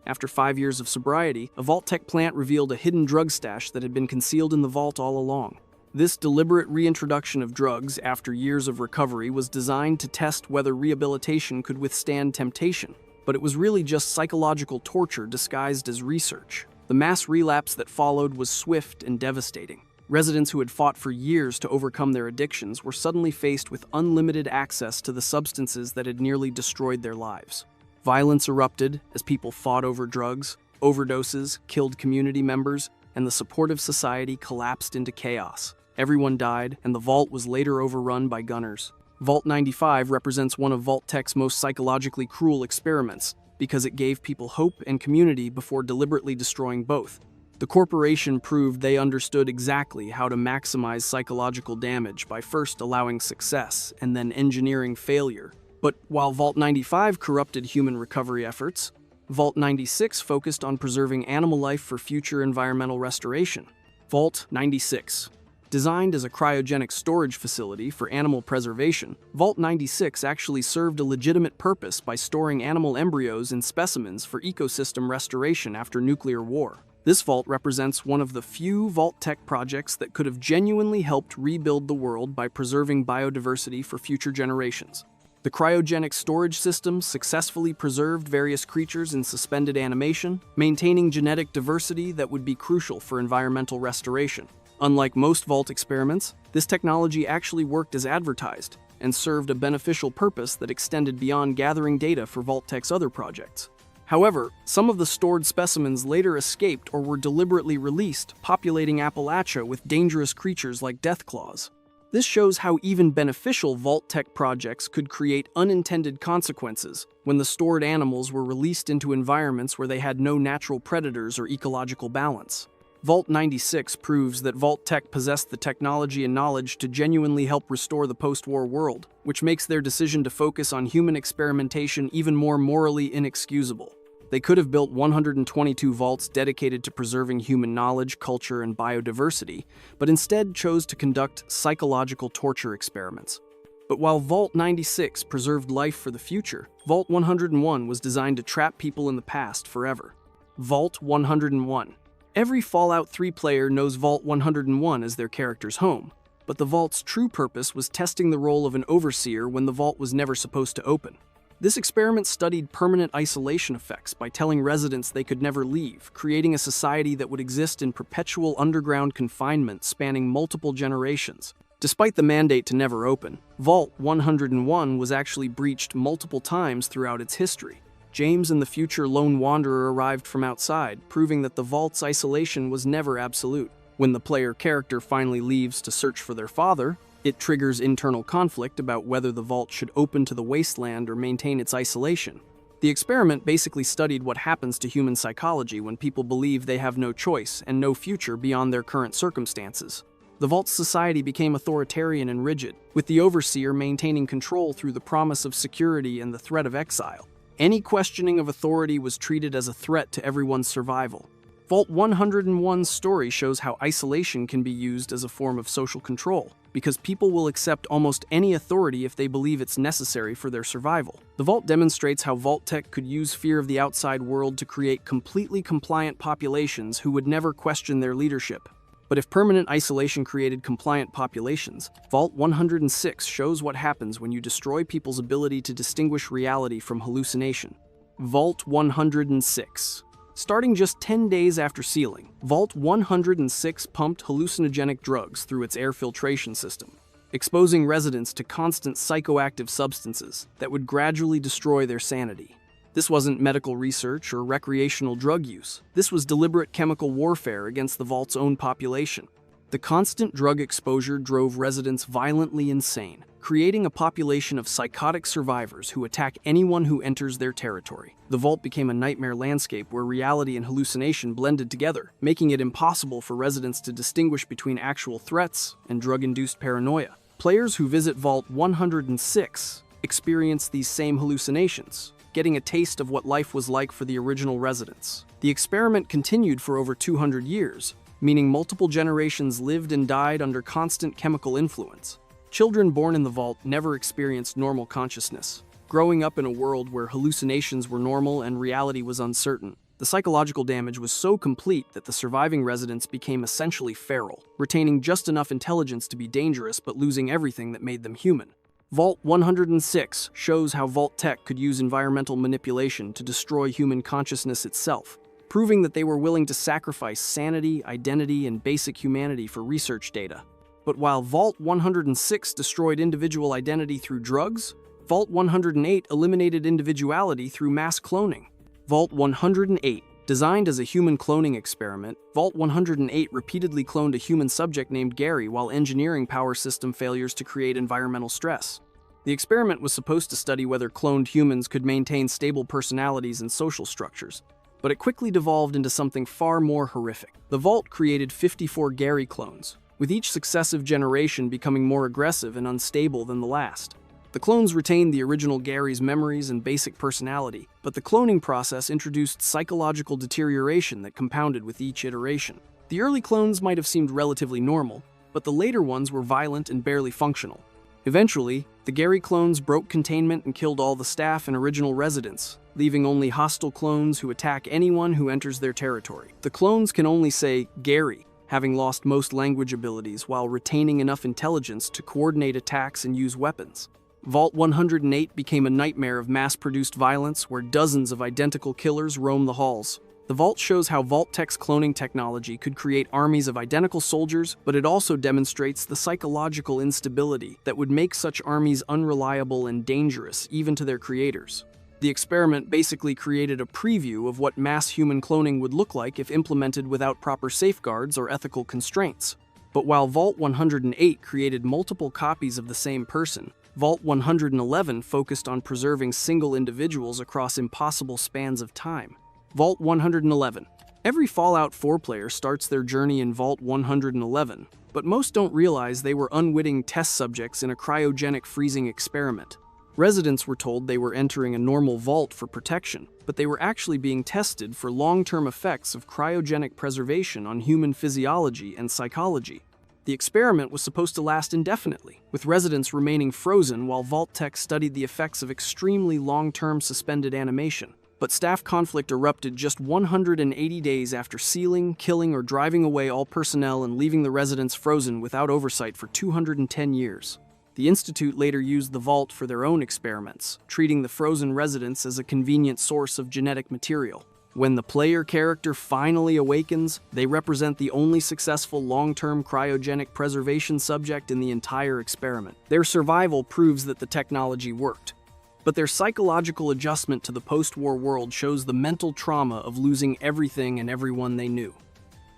After 5 years of sobriety, a Vault-Tec plant revealed a hidden drug stash that had been concealed in the vault all along. This deliberate reintroduction of drugs after years of recovery was designed to test whether rehabilitation could withstand temptation. But it was really just psychological torture disguised as research. The mass relapse that followed was swift and devastating. Residents who had fought for years to overcome their addictions were suddenly faced with unlimited access to the substances that had nearly destroyed their lives. Violence erupted as people fought over drugs, overdoses killed community members, and the supportive society collapsed into chaos. Everyone died, and the vault was later overrun by gunners. Vault 95 represents one of Vault-Tec's most psychologically cruel experiments because it gave people hope and community before deliberately destroying both. The corporation proved they understood exactly how to maximize psychological damage by first allowing success and then engineering failure. But while Vault 95 corrupted human recovery efforts, Vault 96 focused on preserving animal life for future environmental restoration. Vault 96. Designed as a cryogenic storage facility for animal preservation, Vault 96 actually served a legitimate purpose by storing animal embryos and specimens for ecosystem restoration after nuclear war. This vault represents one of the few Vault-Tec projects that could have genuinely helped rebuild the world by preserving biodiversity for future generations. The cryogenic storage system successfully preserved various creatures in suspended animation, maintaining genetic diversity that would be crucial for environmental restoration. Unlike most Vault experiments, this technology actually worked as advertised and served a beneficial purpose that extended beyond gathering data for Vault-Tec's other projects. However, some of the stored specimens later escaped or were deliberately released, populating Appalachia with dangerous creatures like deathclaws. This shows how even beneficial Vault-Tec projects could create unintended consequences when the stored animals were released into environments where they had no natural predators or ecological balance. Vault 96 proves that Vault-Tec possessed the technology and knowledge to genuinely help restore the post-war world, which makes their decision to focus on human experimentation even more morally inexcusable. They could have built 122 vaults dedicated to preserving human knowledge, culture, and biodiversity, but instead chose to conduct psychological torture experiments. But while Vault 96 preserved life for the future, Vault 101 was designed to trap people in the past forever. Vault 101. Every Fallout 3 player knows Vault 101 as their character's home, but the vault's true purpose was testing the role of an overseer when the vault was never supposed to open. This experiment studied permanent isolation effects by telling residents they could never leave, creating a society that would exist in perpetual underground confinement spanning multiple generations. Despite the mandate to never open, Vault 101 was actually breached multiple times throughout its history. James and the future lone wanderer arrived from outside, proving that the vault's isolation was never absolute. When the player character finally leaves to search for their father, it triggers internal conflict about whether the vault should open to the wasteland or maintain its isolation. The experiment basically studied what happens to human psychology when people believe they have no choice and no future beyond their current circumstances. The vault's society became authoritarian and rigid, with the overseer maintaining control through the promise of security and the threat of exile. Any questioning of authority was treated as a threat to everyone's survival. Vault 101's story shows how isolation can be used as a form of social control, because people will accept almost any authority if they believe it's necessary for their survival. The Vault demonstrates how Vault-Tec could use fear of the outside world to create completely compliant populations who would never question their leadership. But if permanent isolation created compliant populations, Vault 106 shows what happens when you destroy people's ability to distinguish reality from hallucination. Vault 106. Starting just 10 days after sealing, Vault 106 pumped hallucinogenic drugs through its air filtration system, exposing residents to constant psychoactive substances that would gradually destroy their sanity. This wasn't medical research or recreational drug use. This was deliberate chemical warfare against the Vault's own population. The constant drug exposure drove residents violently insane, creating a population of psychotic survivors who attack anyone who enters their territory. The vault became a nightmare landscape where reality and hallucination blended together, making it impossible for residents to distinguish between actual threats and drug-induced paranoia. Players who visit Vault 106 experience these same hallucinations, getting a taste of what life was like for the original residents. The experiment continued for over 200 years, meaning multiple generations lived and died under constant chemical influence. Children born in the vault never experienced normal consciousness, growing up in a world where hallucinations were normal and reality was uncertain. The psychological damage was so complete that the surviving residents became essentially feral, retaining just enough intelligence to be dangerous but losing everything that made them human. Vault 106 shows how Vault-Tec could use environmental manipulation to destroy human consciousness itself, proving that they were willing to sacrifice sanity, identity, and basic humanity for research data. But while Vault 106 destroyed individual identity through drugs, Vault 108 eliminated individuality through mass cloning. Vault 108, designed as a human cloning experiment, Vault 108 repeatedly cloned a human subject named Gary while engineering power system failures to create environmental stress. The experiment was supposed to study whether cloned humans could maintain stable personalities and social structures, but it quickly devolved into something far more horrific. The Vault created 54 Gary clones, with each successive generation becoming more aggressive and unstable than the last. The clones retained the original Gary's memories and basic personality, but the cloning process introduced psychological deterioration that compounded with each iteration. The early clones might have seemed relatively normal, but the later ones were violent and barely functional. Eventually, the Gary clones broke containment and killed all the staff and original residents, leaving only hostile clones who attack anyone who enters their territory. The clones can only say Gary, having lost most language abilities while retaining enough intelligence to coordinate attacks and use weapons. Vault 108 became a nightmare of mass-produced violence where dozens of identical killers roam the halls. The Vault shows how Vault-Tec's cloning technology could create armies of identical soldiers, but it also demonstrates the psychological instability that would make such armies unreliable and dangerous even to their creators. The experiment basically created a preview of what mass human cloning would look like if implemented without proper safeguards or ethical constraints. But while Vault 108 created multiple copies of the same person, Vault 111 focused on preserving single individuals across impossible spans of time. Vault 111. Every Fallout 4 player starts their journey in Vault 111, but most don't realize they were unwitting test subjects in a cryogenic freezing experiment. Residents were told they were entering a normal vault for protection, but they were actually being tested for long-term effects of cryogenic preservation on human physiology and psychology. The experiment was supposed to last indefinitely, with residents remaining frozen while Vault-Tec studied the effects of extremely long-term suspended animation. But staff conflict erupted just 180 days after sealing, killing, or driving away all personnel and leaving the residents frozen without oversight for 210 years. The Institute later used the Vault for their own experiments, treating the frozen residents as a convenient source of genetic material. When the player character finally awakens, they represent the only successful long-term cryogenic preservation subject in the entire experiment. Their survival proves that the technology worked. But their psychological adjustment to the post-war world shows the mental trauma of losing everything and everyone they knew.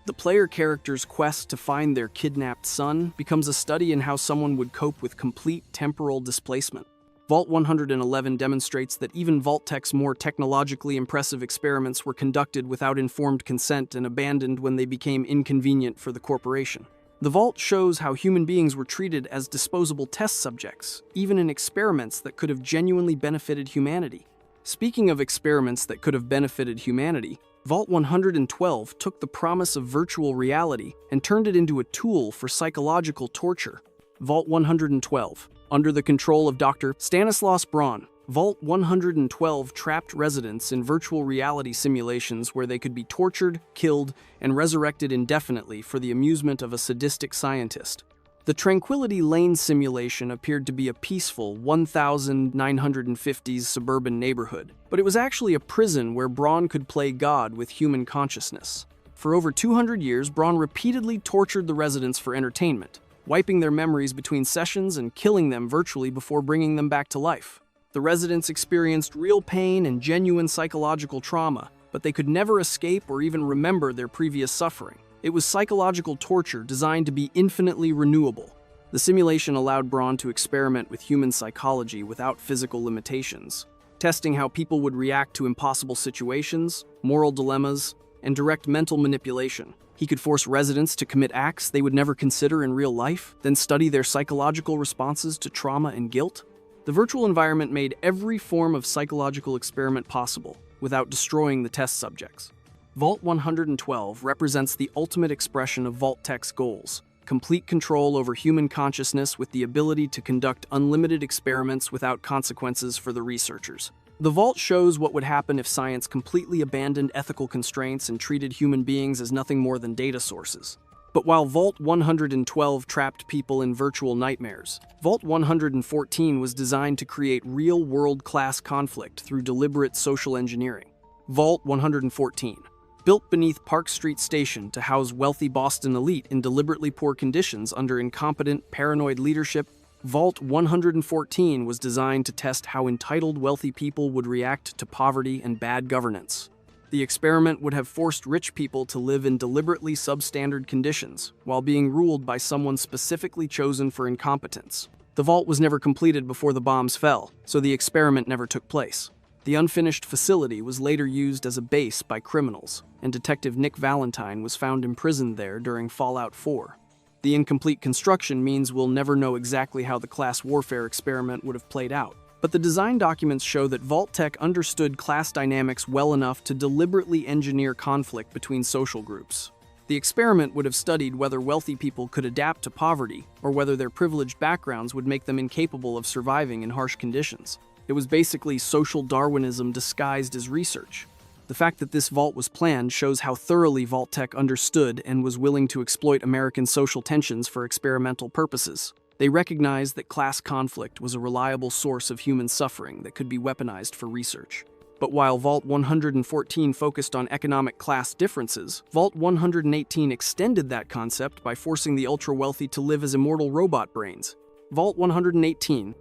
The player character's quest to find their kidnapped son becomes a study in how someone would cope with complete temporal displacement. Vault 111 demonstrates that even Vault-Tec's more technologically impressive experiments were conducted without informed consent and abandoned when they became inconvenient for the corporation. The Vault shows how human beings were treated as disposable test subjects, even in experiments that could have genuinely benefited humanity. Speaking of experiments that could have benefited humanity, Vault 112 took the promise of virtual reality and turned it into a tool for psychological torture. Vault 112. Under the control of Dr. Stanislaus Braun, Vault 112 trapped residents in virtual reality simulations where they could be tortured, killed, and resurrected indefinitely for the amusement of a sadistic scientist. The Tranquility Lane simulation appeared to be a peaceful 1950s suburban neighborhood, but it was actually a prison where Braun could play God with human consciousness. For over 200 years, Braun repeatedly tortured the residents for entertainment, wiping their memories between sessions and killing them virtually before bringing them back to life. The residents experienced real pain and genuine psychological trauma, but they could never escape or even remember their previous suffering. It was psychological torture designed to be infinitely renewable. The simulation allowed Braun to experiment with human psychology without physical limitations, testing how people would react to impossible situations, moral dilemmas, and direct mental manipulation. He could force residents to commit acts they would never consider in real life, then study their psychological responses to trauma and guilt. The virtual environment made every form of psychological experiment possible, without destroying the test subjects. Vault 112 represents the ultimate expression of Vault-Tec's goals: complete control over human consciousness with the ability to conduct unlimited experiments without consequences for the researchers. The Vault shows what would happen if science completely abandoned ethical constraints and treated human beings as nothing more than data sources. But while Vault 112 trapped people in virtual nightmares, Vault 114 was designed to create real world-class conflict through deliberate social engineering. Vault 114. Built beneath Park Street Station to house wealthy Boston elite in deliberately poor conditions under incompetent, paranoid leadership, Vault 114 was designed to test how entitled wealthy people would react to poverty and bad governance. The experiment would have forced rich people to live in deliberately substandard conditions, while being ruled by someone specifically chosen for incompetence. The vault was never completed before the bombs fell, so the experiment never took place. The unfinished facility was later used as a base by criminals, and Detective Nick Valentine was found imprisoned there during Fallout 4. The incomplete construction means we'll never know exactly how the class warfare experiment would have played out. But the design documents show that Vault-Tec understood class dynamics well enough to deliberately engineer conflict between social groups. The experiment would have studied whether wealthy people could adapt to poverty, or whether their privileged backgrounds would make them incapable of surviving in harsh conditions. It was basically social Darwinism disguised as research. The fact that this vault was planned shows how thoroughly Vault-Tec understood and was willing to exploit American social tensions for experimental purposes. They recognized that class conflict was a reliable source of human suffering that could be weaponized for research. But while Vault 114 focused on economic class differences, Vault 118 extended that concept by forcing the ultra-wealthy to live as immortal robot brains. Vault 118,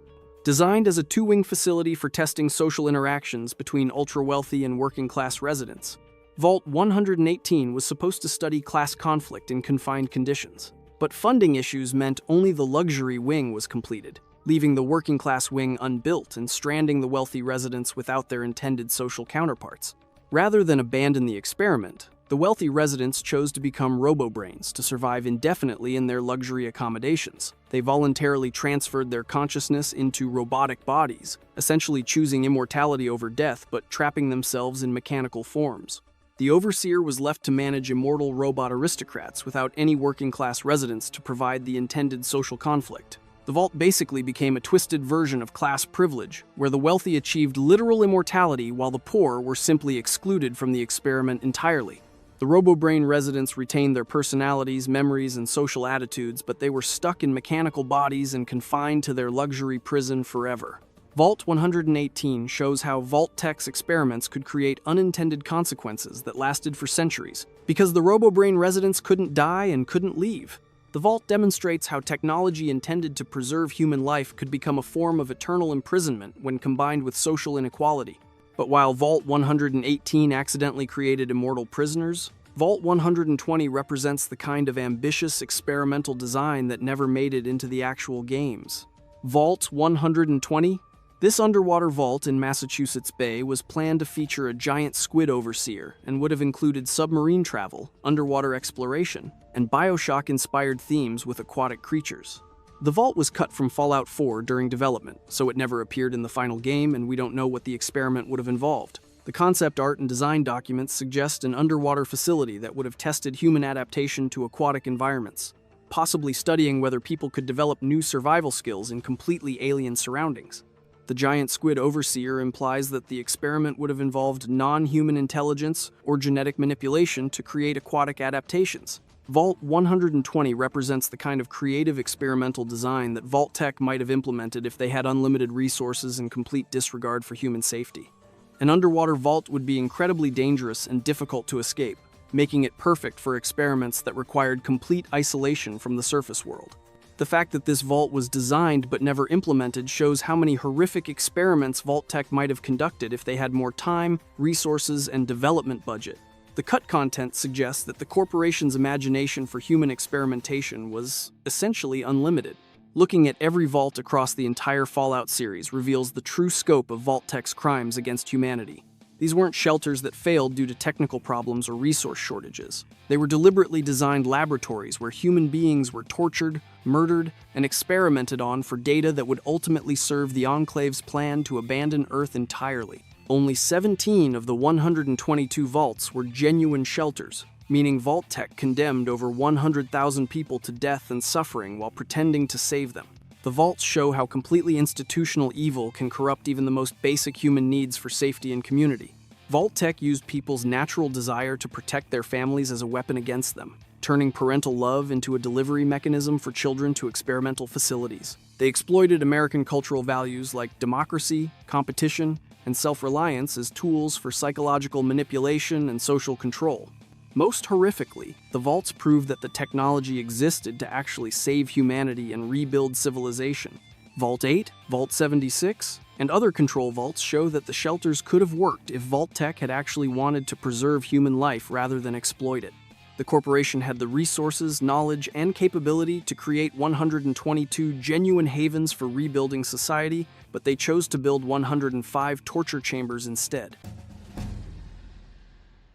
designed as a two-wing facility for testing social interactions between ultra-wealthy and working-class residents. Vault 118 was supposed to study class conflict in confined conditions. But funding issues meant only the luxury wing was completed, leaving the working-class wing unbuilt and stranding the wealthy residents without their intended social counterparts. Rather than abandon the experiment, the wealthy residents chose to become robo-brains to survive indefinitely in their luxury accommodations. They voluntarily transferred their consciousness into robotic bodies, essentially choosing immortality over death but trapping themselves in mechanical forms. The Overseer was left to manage immortal robot aristocrats without any working-class residents to provide the intended social conflict. The Vault basically became a twisted version of class privilege, where the wealthy achieved literal immortality while the poor were simply excluded from the experiment entirely. The RoboBrain residents retained their personalities, memories, and social attitudes, but they were stuck in mechanical bodies and confined to their luxury prison forever. Vault 118 shows how Vault-Tec's experiments could create unintended consequences that lasted for centuries, because the RoboBrain residents couldn't die and couldn't leave. The Vault demonstrates how technology intended to preserve human life could become a form of eternal imprisonment when combined with social inequality. But while Vault 118 accidentally created immortal prisoners, Vault 120 represents the kind of ambitious experimental design that never made it into the actual games. Vault 120? This underwater vault in Massachusetts Bay was planned to feature a giant squid overseer and would have included submarine travel, underwater exploration, and Bioshock-inspired themes with aquatic creatures. The vault was cut from Fallout 4 during development, so it never appeared in the final game and we don't know what the experiment would have involved. The concept art and design documents suggest an underwater facility that would have tested human adaptation to aquatic environments, possibly studying whether people could develop new survival skills in completely alien surroundings. The giant squid overseer implies that the experiment would have involved non-human intelligence or genetic manipulation to create aquatic adaptations. Vault 120 represents the kind of creative experimental design that Vault-Tec might have implemented if they had unlimited resources and complete disregard for human safety. An underwater vault would be incredibly dangerous and difficult to escape, making it perfect for experiments that required complete isolation from the surface world. The fact that this vault was designed but never implemented shows how many horrific experiments Vault-Tec might have conducted if they had more time, resources, and development budget. The cut content suggests that the corporation's imagination for human experimentation was essentially unlimited. Looking at every vault across the entire Fallout series reveals the true scope of Vault-Tec's crimes against humanity. These weren't shelters that failed due to technical problems or resource shortages. They were deliberately designed laboratories where human beings were tortured, murdered, and experimented on for data that would ultimately serve the Enclave's plan to abandon Earth entirely. Only 17 of the 122 vaults were genuine shelters, meaning Vault-Tec condemned over 100,000 people to death and suffering while pretending to save them. The vaults show how completely institutional evil can corrupt even the most basic human needs for safety and community. Vault-Tec used people's natural desire to protect their families as a weapon against them, turning parental love into a delivery mechanism for children to experimental facilities. They exploited American cultural values like democracy, competition, and self-reliance as tools for psychological manipulation and social control. Most horrifically, the vaults proved that the technology existed to actually save humanity and rebuild civilization. Vault 8, Vault 76, and other control vaults show that the shelters could have worked if Vault-Tec had actually wanted to preserve human life rather than exploit it. The corporation had the resources, knowledge, and capability to create 122 genuine havens for rebuilding society, but they chose to build 105 torture chambers instead.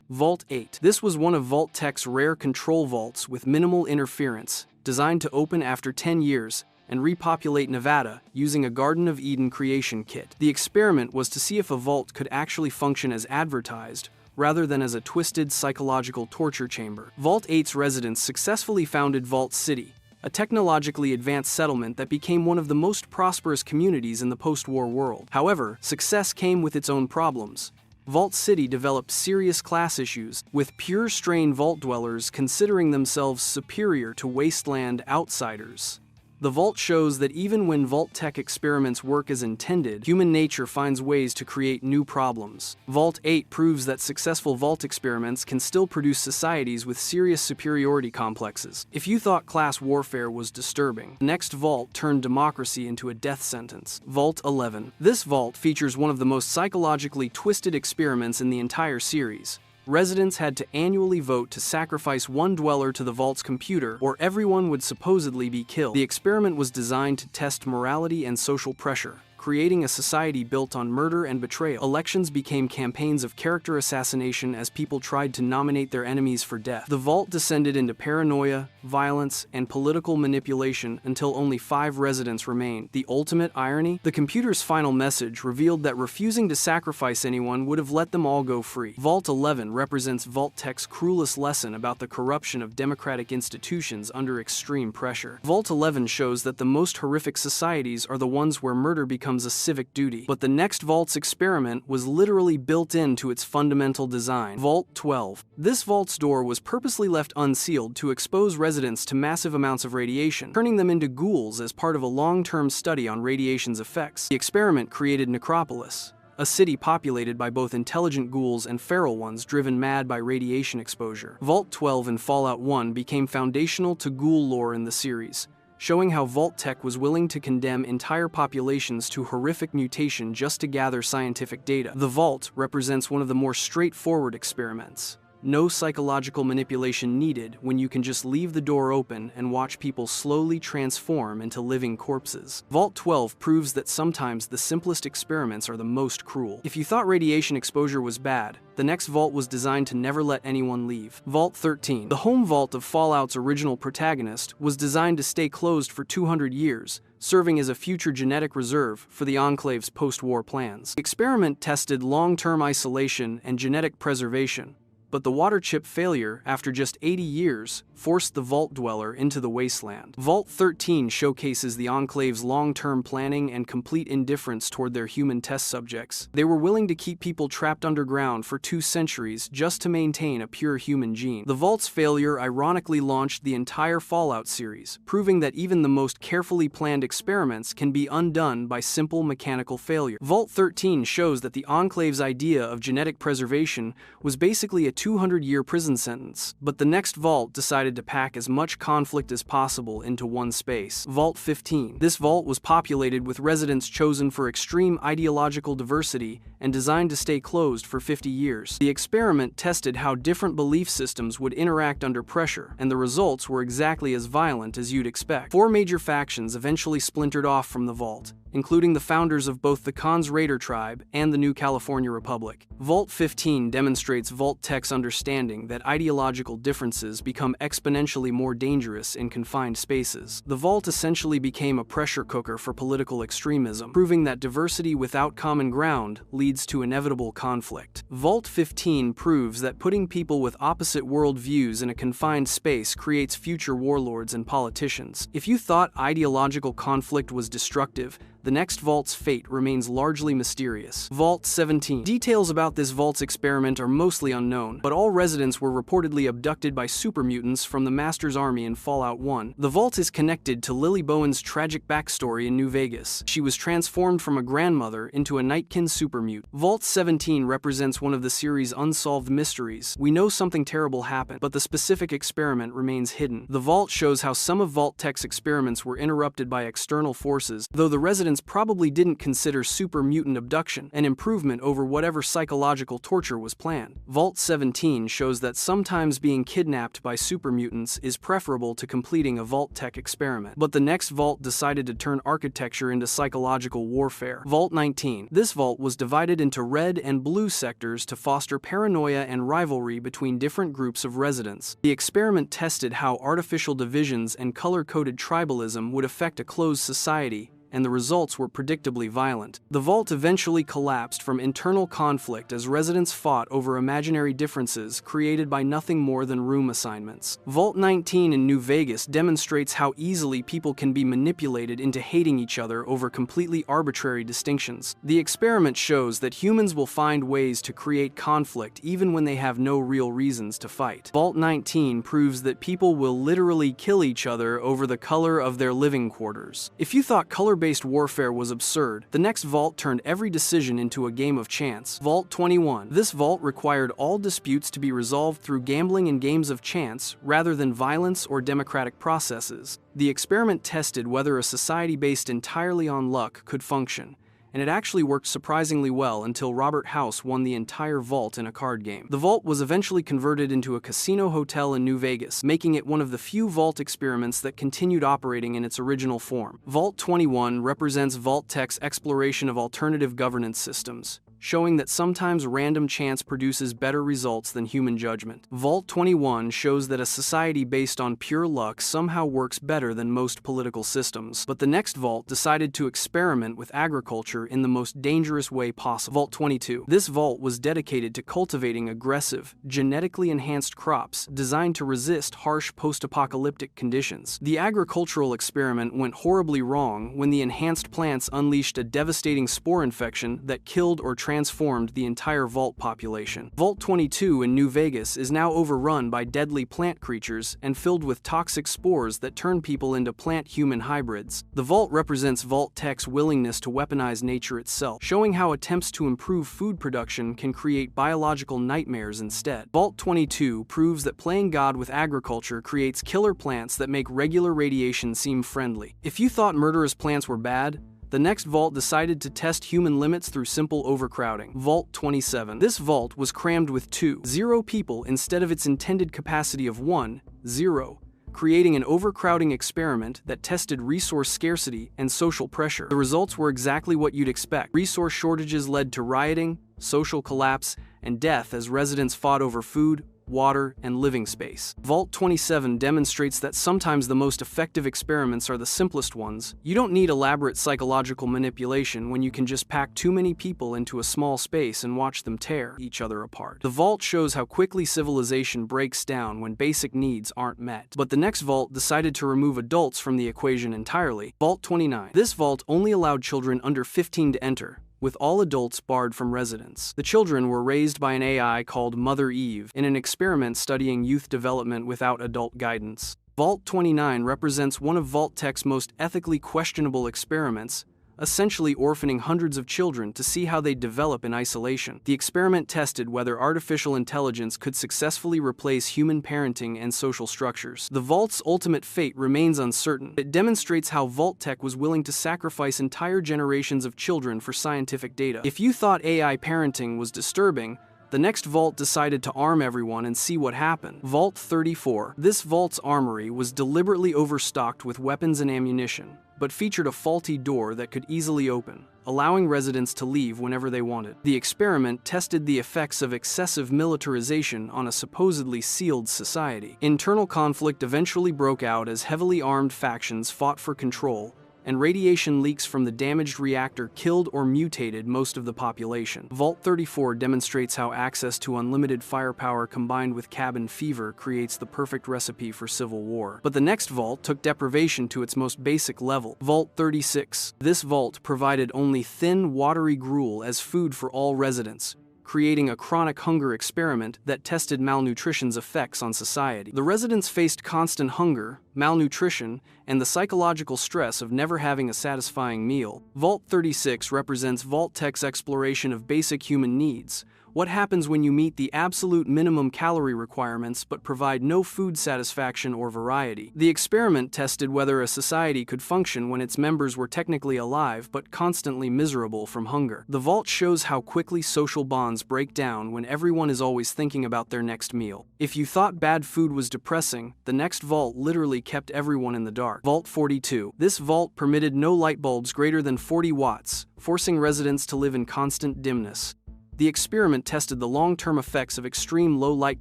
Vault 8. This was one of Vault-Tec's rare control vaults with minimal interference, designed to open after 10 years and repopulate Nevada using a Garden of Eden creation kit. The experiment was to see if a vault could actually function as advertised, rather than as a twisted psychological torture chamber. Vault 8's residents successfully founded Vault City, a technologically advanced settlement that became one of the most prosperous communities in the post-war world. However, success came with its own problems. Vault City developed serious class issues, with pure-strain vault dwellers considering themselves superior to wasteland outsiders. The vault shows that even when Vault-Tec experiments work as intended, human nature finds ways to create new problems. Vault 8 proves that successful vault experiments can still produce societies with serious superiority complexes. If you thought class warfare was disturbing, the next vault turned democracy into a death sentence. Vault 11. This vault features one of the most psychologically twisted experiments in the entire series. Residents had to annually vote to sacrifice one dweller to the vault's computer, or everyone would supposedly be killed. The experiment was designed to test morality and social pressure, creating a society built on murder and betrayal. Elections became campaigns of character assassination as people tried to nominate their enemies for death. The vault descended into paranoia, violence, and political manipulation until only 5 residents remained. The ultimate irony? The computer's final message revealed that refusing to sacrifice anyone would have let them all go free. Vault 11 represents Vault-Tec's cruelest lesson about the corruption of democratic institutions under extreme pressure. Vault 11 shows that the most horrific societies are the ones where murder becomes a civic duty. But the next vault's experiment was literally built into its fundamental design. Vault 12. This vault's door was purposely left unsealed to expose residents to massive amounts of radiation, turning them into ghouls as part of a long-term study on radiation's effects. The experiment created Necropolis, a city populated by both intelligent ghouls and feral ones driven mad by radiation exposure. Vault 12 in Fallout 1 became foundational to ghoul lore in the series, showing how Vault-Tec was willing to condemn entire populations to horrific mutation just to gather scientific data. The Vault represents one of the more straightforward experiments. No psychological manipulation needed when you can just leave the door open and watch people slowly transform into living corpses. Vault 12 proves that sometimes the simplest experiments are the most cruel. If you thought radiation exposure was bad, the next vault was designed to never let anyone leave. Vault 13. The home vault of Fallout's original protagonist was designed to stay closed for 200 years, serving as a future genetic reserve for the Enclave's post-war plans. The experiment tested long-term isolation and genetic preservation, but the water chip failure, after just 80 years, forced the Vault dweller into the wasteland. Vault 13 showcases the Enclave's long-term planning and complete indifference toward their human test subjects. They were willing to keep people trapped underground for 2 centuries just to maintain a pure human gene. The Vault's failure ironically launched the entire Fallout series, proving that even the most carefully planned experiments can be undone by simple mechanical failure. Vault 13 shows that the Enclave's idea of genetic preservation was basically a 200-year prison sentence, but the next vault decided to pack as much conflict as possible into one space. Vault 15. This vault was populated with residents chosen for extreme ideological diversity and designed to stay closed for 50 years. The experiment tested how different belief systems would interact under pressure, and the results were exactly as violent as you'd expect. 4 major factions eventually splintered off from the vault, including the founders of both the Khans Raider tribe and the New California Republic. Vault 15 demonstrates Vault-Tec's understanding that ideological differences become exponentially more dangerous in confined spaces. The vault essentially became a pressure cooker for political extremism, proving that diversity without common ground leads to inevitable conflict. Vault 15 proves that putting people with opposite worldviews in a confined space creates future warlords and politicians. If you thought ideological conflict was destructive, the next vault's fate remains largely mysterious. Vault 17. Details about this vault's experiment are mostly unknown, but all residents were reportedly abducted by super mutants from the Master's army in Fallout 1. The vault is connected to Lily Bowen's tragic backstory in New Vegas. She was transformed from a grandmother into a Nightkin super mutant. Vault 17 represents one of the series' unsolved mysteries. We know something terrible happened, but the specific experiment remains hidden. The vault shows how some of Vault-Tec's experiments were interrupted by external forces, though the residents probably didn't consider super mutant abduction an improvement over whatever psychological torture was planned. Vault 17 shows that sometimes being kidnapped by super mutants is preferable to completing a Vault-Tec experiment. But the next vault decided to turn architecture into psychological warfare. Vault 19. This vault was divided into red and blue sectors to foster paranoia and rivalry between different groups of residents. The experiment tested how artificial divisions and color-coded tribalism would affect a closed society, and the results were predictably violent. The vault eventually collapsed from internal conflict as residents fought over imaginary differences created by nothing more than room assignments. Vault 19 in New Vegas demonstrates how easily people can be manipulated into hating each other over completely arbitrary distinctions. The experiment shows that humans will find ways to create conflict even when they have no real reasons to fight. Vault 19 proves that people will literally kill each other over the color of their living quarters. If you thought color-based warfare was absurd, the next vault turned every decision into a game of chance. Vault 21. This vault required all disputes to be resolved through gambling and games of chance rather than violence or democratic processes. The experiment tested whether a society based entirely on luck could function, and it actually worked surprisingly well until Robert House won the entire vault in a card game. The vault was eventually converted into a casino hotel in New Vegas, making it one of the few vault experiments that continued operating in its original form. Vault 21 represents Vault-Tec's exploration of alternative governance systems, showing that sometimes random chance produces better results than human judgment. Vault 21 shows that a society based on pure luck somehow works better than most political systems. But the next vault decided to experiment with agriculture in the most dangerous way possible. Vault 22. This vault was dedicated to cultivating aggressive, genetically enhanced crops designed to resist harsh post-apocalyptic conditions. The agricultural experiment went horribly wrong when the enhanced plants unleashed a devastating spore infection that killed or transformed the entire vault population. Vault 22 in New Vegas is now overrun by deadly plant creatures and filled with toxic spores that turn people into plant-human hybrids. The vault represents Vault-Tec's willingness to weaponize nature itself, showing how attempts to improve food production can create biological nightmares instead. Vault 22 proves that playing God with agriculture creates killer plants that make regular radiation seem friendly. If you thought murderous plants were bad, the next vault decided to test human limits through simple overcrowding. Vault 27. This vault was crammed with 2-0 people instead of its intended capacity of 1-0, creating an overcrowding experiment that tested resource scarcity and social pressure. The results were exactly what you'd expect. Resource shortages led to rioting, social collapse, and death as residents fought over food, water, and living space. Vault 27 demonstrates that sometimes the most effective experiments are the simplest ones. You don't need elaborate psychological manipulation when you can just pack too many people into a small space and watch them tear each other apart. The vault shows how quickly civilization breaks down when basic needs aren't met. But the next vault decided to remove adults from the equation entirely. Vault 29. This vault only allowed children under 15 to enter, with all adults barred from residence. The children were raised by an AI called Mother Eve in an experiment studying youth development without adult guidance. Vault 29 represents one of Vault-Tec's most ethically questionable experiments, essentially orphaning hundreds of children to see how they'd develop in isolation. The experiment tested whether artificial intelligence could successfully replace human parenting and social structures. The Vault's ultimate fate remains uncertain. It demonstrates how Vault-Tec was willing to sacrifice entire generations of children for scientific data. If you thought AI parenting was disturbing, the next Vault decided to arm everyone and see what happened. Vault 34. This Vault's armory was deliberately overstocked with weapons and ammunition, but featured a faulty door that could easily open, allowing residents to leave whenever they wanted. The experiment tested the effects of excessive militarization on a supposedly sealed society. Internal conflict eventually broke out as heavily armed factions fought for control, and radiation leaks from the damaged reactor killed or mutated most of the population. Vault 34 demonstrates how access to unlimited firepower combined with cabin fever creates the perfect recipe for civil war. But the next Vault took deprivation to its most basic level. Vault 36. This Vault provided only thin, watery gruel as food for all residents, creating a chronic hunger experiment that tested malnutrition's effects on society. The residents faced constant hunger, malnutrition, and the psychological stress of never having a satisfying meal. Vault 36 represents Vault-Tec's exploration of basic human needs. What happens when you meet the absolute minimum calorie requirements but provide no food satisfaction or variety? The experiment tested whether a society could function when its members were technically alive but constantly miserable from hunger. The Vault shows how quickly social bonds break down when everyone is always thinking about their next meal. If you thought bad food was depressing, the next Vault literally kept everyone in the dark. Vault 42. This Vault permitted no light bulbs greater than 40 watts, forcing residents to live in constant dimness. The experiment tested the long-term effects of extreme low-light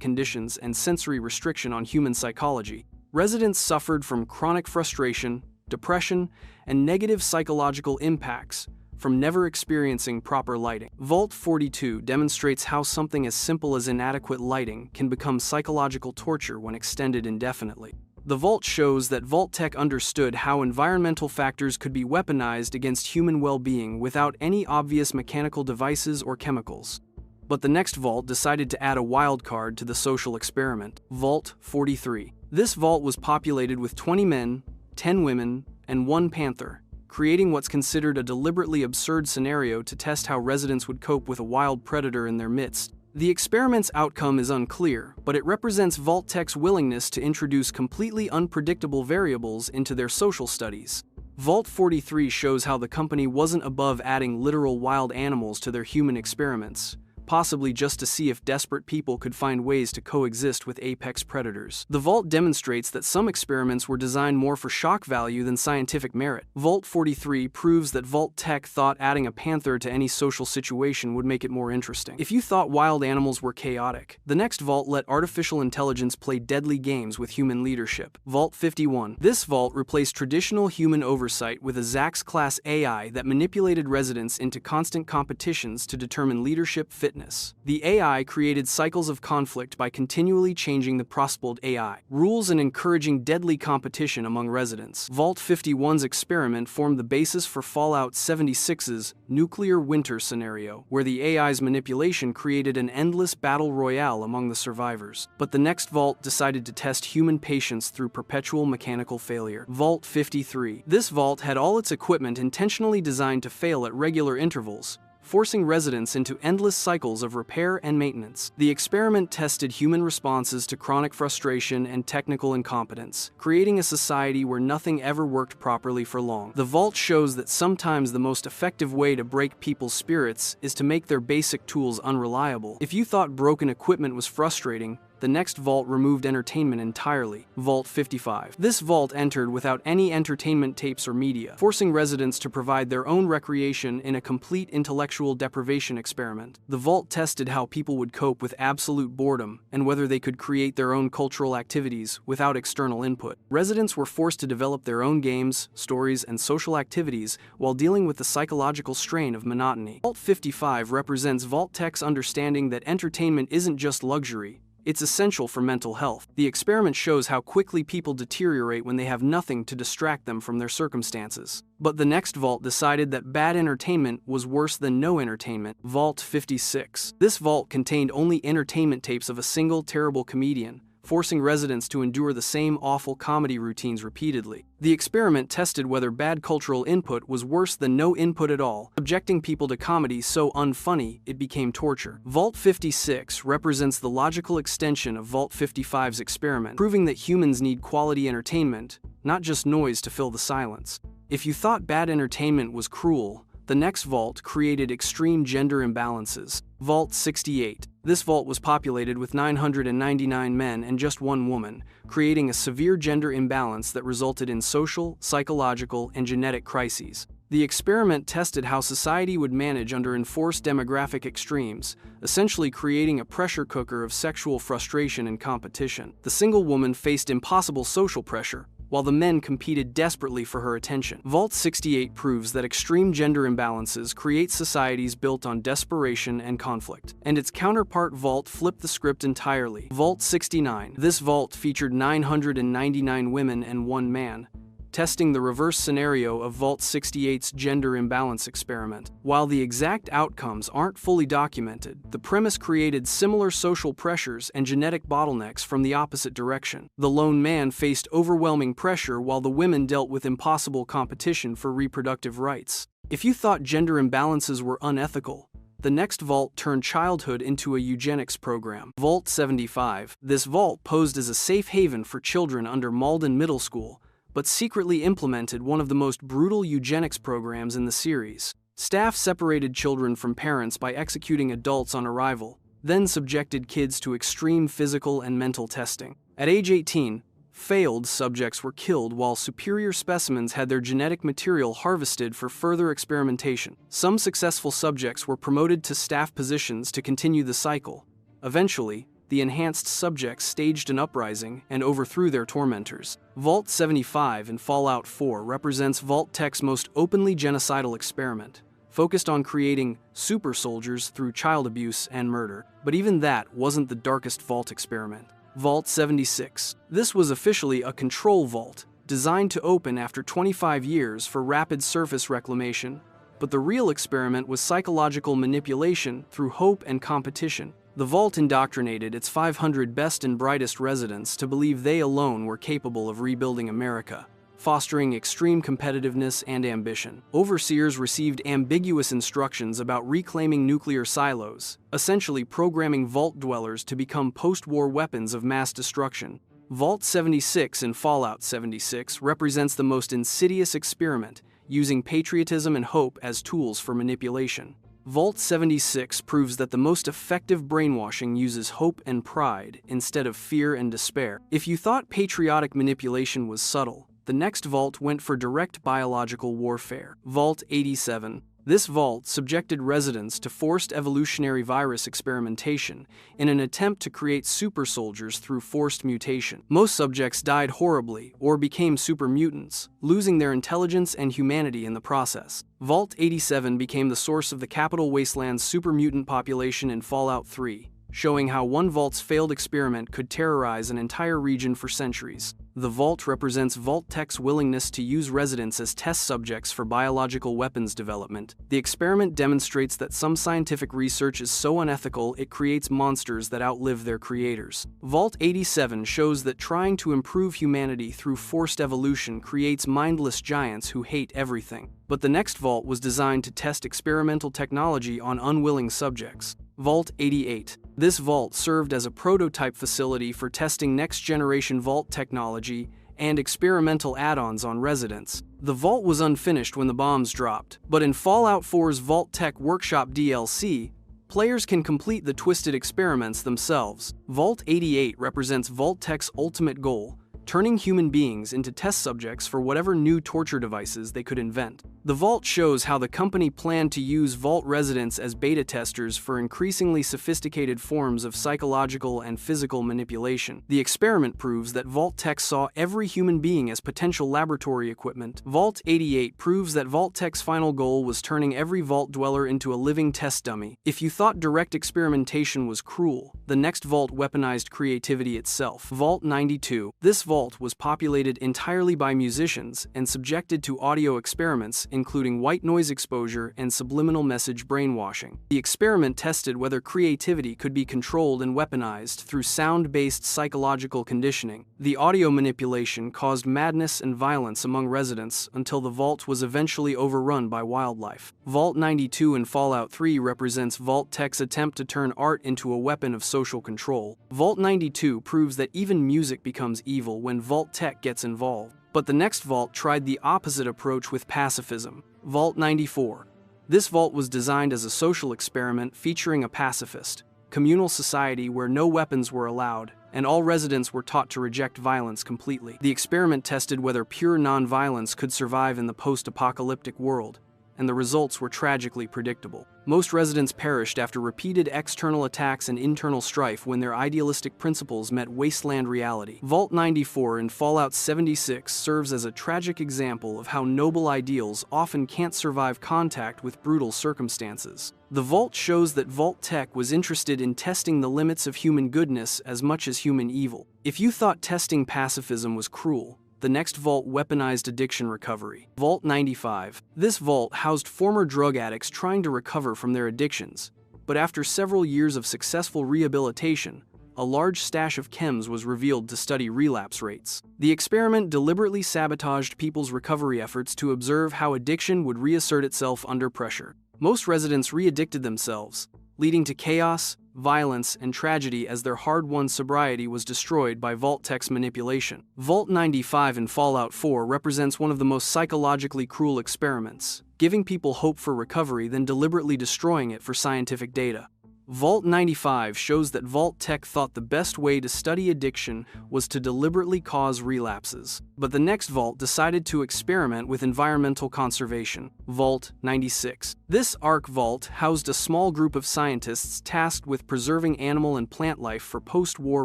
conditions and sensory restriction on human psychology. Residents suffered from chronic frustration, depression, and negative psychological impacts from never experiencing proper lighting. Vault 42 demonstrates how something as simple as inadequate lighting can become psychological torture when extended indefinitely. The Vault shows that Vault-Tec understood how environmental factors could be weaponized against human well-being without any obvious mechanical devices or chemicals. But the next Vault decided to add a wild card to the social experiment. Vault 43. This Vault was populated with 20 men, 10 women, and 1 panther, creating what's considered a deliberately absurd scenario to test how residents would cope with a wild predator in their midst. The experiment's outcome is unclear, but it represents Vault-Tec's willingness to introduce completely unpredictable variables into their social studies. Vault 43 shows how the company wasn't above adding literal wild animals to their human experiments, possibly just to see if desperate people could find ways to coexist with apex predators. The Vault demonstrates that some experiments were designed more for shock value than scientific merit. Vault 43 proves that Vault-Tec thought adding a panther to any social situation would make it more interesting. If you thought wild animals were chaotic, the next Vault let artificial intelligence play deadly games with human leadership. Vault 51. This Vault replaced traditional human oversight with a Zax-class AI that manipulated residents into constant competitions to determine leadership fitness. The AI created cycles of conflict by continually changing the Prospeld AI rules and encouraging deadly competition among residents. Vault 51's experiment formed the basis for Fallout 76's nuclear winter scenario, where the AI's manipulation created an endless battle royale among the survivors. But the next Vault decided to test human patience through perpetual mechanical failure. Vault 53. This Vault had all its equipment intentionally designed to fail at regular intervals, forcing residents into endless cycles of repair and maintenance. The experiment tested human responses to chronic frustration and technical incompetence, creating a society where nothing ever worked properly for long. The Vault shows that sometimes the most effective way to break people's spirits is to make their basic tools unreliable. If you thought broken equipment was frustrating, the next Vault removed entertainment entirely. Vault 55. This Vault entered without any entertainment tapes or media, forcing residents to provide their own recreation in a complete intellectual deprivation experiment. The Vault tested how people would cope with absolute boredom and whether they could create their own cultural activities without external input. Residents were forced to develop their own games, stories, and social activities while dealing with the psychological strain of monotony. Vault 55 represents Vault-Tec's understanding that entertainment isn't just luxury, it's essential for mental health. The experiment shows how quickly people deteriorate when they have nothing to distract them from their circumstances. But the next Vault decided that bad entertainment was worse than no entertainment. Vault 56. This Vault contained only entertainment tapes of a single terrible comedian, forcing residents to endure the same awful comedy routines repeatedly. The experiment tested whether bad cultural input was worse than no input at all, subjecting people to comedy so unfunny it became torture. Vault 56 represents the logical extension of Vault 55's experiment, proving that humans need quality entertainment, not just noise to fill the silence. If you thought bad entertainment was cruel, the next vault created extreme gender imbalances. Vault 68. This vault was populated with 999 men and just one woman, creating a severe gender imbalance that resulted in social, psychological, and genetic crises. The experiment tested how society would manage under enforced demographic extremes, essentially creating a pressure cooker of sexual frustration and competition. The single woman faced impossible social pressure, while the men competed desperately for her attention. Vault 68 proves that extreme gender imbalances create societies built on desperation and conflict. And its counterpart vault flipped the script entirely. Vault 69. This vault featured 999 women and one man, testing the reverse scenario of Vault 68's gender imbalance experiment. While the exact outcomes aren't fully documented, the premise created similar social pressures and genetic bottlenecks from the opposite direction. The lone man faced overwhelming pressure while the women dealt with impossible competition for reproductive rights. If you thought gender imbalances were unethical, the next vault turned childhood into a eugenics program. Vault 75. This vault posed as a safe haven for children under Malden Middle School, but secretly implemented one of the most brutal eugenics programs in the series. Staff separated children from parents by executing adults on arrival, then subjected kids to extreme physical and mental testing. At age 18, failed subjects were killed while superior specimens had their genetic material harvested for further experimentation. Some successful subjects were promoted to staff positions to continue the cycle. Eventually, the enhanced subjects staged an uprising and overthrew their tormentors. Vault 75 in Fallout 4 represents Vault-Tec's most openly genocidal experiment, focused on creating super soldiers through child abuse and murder. But even that wasn't the darkest Vault experiment. Vault 76. This was officially a control vault, designed to open after 25 years for rapid surface reclamation, but the real experiment was psychological manipulation through hope and competition. The vault indoctrinated its 500 best and brightest residents to believe they alone were capable of rebuilding America, fostering extreme competitiveness and ambition. Overseers received ambiguous instructions about reclaiming nuclear silos, essentially programming vault dwellers to become post-war weapons of mass destruction. Vault 76 in Fallout 76 represents the most insidious experiment, using patriotism and hope as tools for manipulation. Vault 76 proves that the most effective brainwashing uses hope and pride instead of fear and despair. If you thought patriotic manipulation was subtle, the next vault went for direct biological warfare. Vault 87. This vault subjected residents to forced evolutionary virus experimentation in an attempt to create super soldiers through forced mutation. Most subjects died horribly or became super mutants, losing their intelligence and humanity in the process. Vault 87 became the source of the Capital Wasteland's super mutant population in Fallout 3, showing how one vault's failed experiment could terrorize an entire region for centuries. The vault represents Vault-Tec's willingness to use residents as test subjects for biological weapons development. The experiment demonstrates that some scientific research is so unethical it creates monsters that outlive their creators. Vault 87 shows that trying to improve humanity through forced evolution creates mindless giants who hate everything. But the next vault was designed to test experimental technology on unwilling subjects. Vault 88. This vault served as a prototype facility for testing next-generation vault technology and experimental add-ons on residents. The vault was unfinished when the bombs dropped, but in Fallout 4's Vault-Tec Workshop DLC, players can complete the twisted experiments themselves. Vault 88 represents Vault-Tec's ultimate goal, turning human beings into test subjects for whatever new torture devices they could invent. The Vault shows how the company planned to use Vault residents as beta testers for increasingly sophisticated forms of psychological and physical manipulation. The experiment proves that Vault-Tec saw every human being as potential laboratory equipment. Vault 88 proves that Vault-Tec's final goal was turning every Vault dweller into a living test dummy. If you thought direct experimentation was cruel, the next Vault weaponized creativity itself. Vault 92. This vault was populated entirely by musicians and subjected to audio experiments including white noise exposure and subliminal message brainwashing. The experiment tested whether creativity could be controlled and weaponized through sound-based psychological conditioning. The audio manipulation caused madness and violence among residents until the vault was eventually overrun by wildlife. Vault 92 in Fallout 3 represents Vault-Tech's attempt to turn art into a weapon of social control. Vault 92 proves that even music becomes evil when Vault-Tech gets involved. But the next vault tried the opposite approach with pacifism. Vault 94. This vault was designed as a social experiment featuring a pacifist, communal society where no weapons were allowed, and all residents were taught to reject violence completely. The experiment tested whether pure non-violence could survive in the post-apocalyptic world, and the results were tragically predictable. Most residents perished after repeated external attacks and internal strife when their idealistic principles met wasteland reality. Vault 94 in Fallout 76 serves as a tragic example of how noble ideals often can't survive contact with brutal circumstances. The vault shows that Vault-Tech was interested in testing the limits of human goodness as much as human evil. If you thought testing pacifism was cruel, the next vault weaponized addiction recovery. Vault 95. This vault housed former drug addicts trying to recover from their addictions, but after several years of successful rehabilitation, a large stash of chems was revealed to study relapse rates. The experiment deliberately sabotaged people's recovery efforts to observe how addiction would reassert itself under pressure. Most residents re-addicted themselves, leading to chaos, violence, and tragedy as their hard-won sobriety was destroyed by Vault-Tech's manipulation. Vault 95 in Fallout 4 represents one of the most psychologically cruel experiments, giving people hope for recovery then deliberately destroying it for scientific data. Vault 95 shows that Vault-Tech thought the best way to study addiction was to deliberately cause relapses. But the next vault decided to experiment with environmental conservation. Vault 96. This Ark vault housed a small group of scientists tasked with preserving animal and plant life for post-war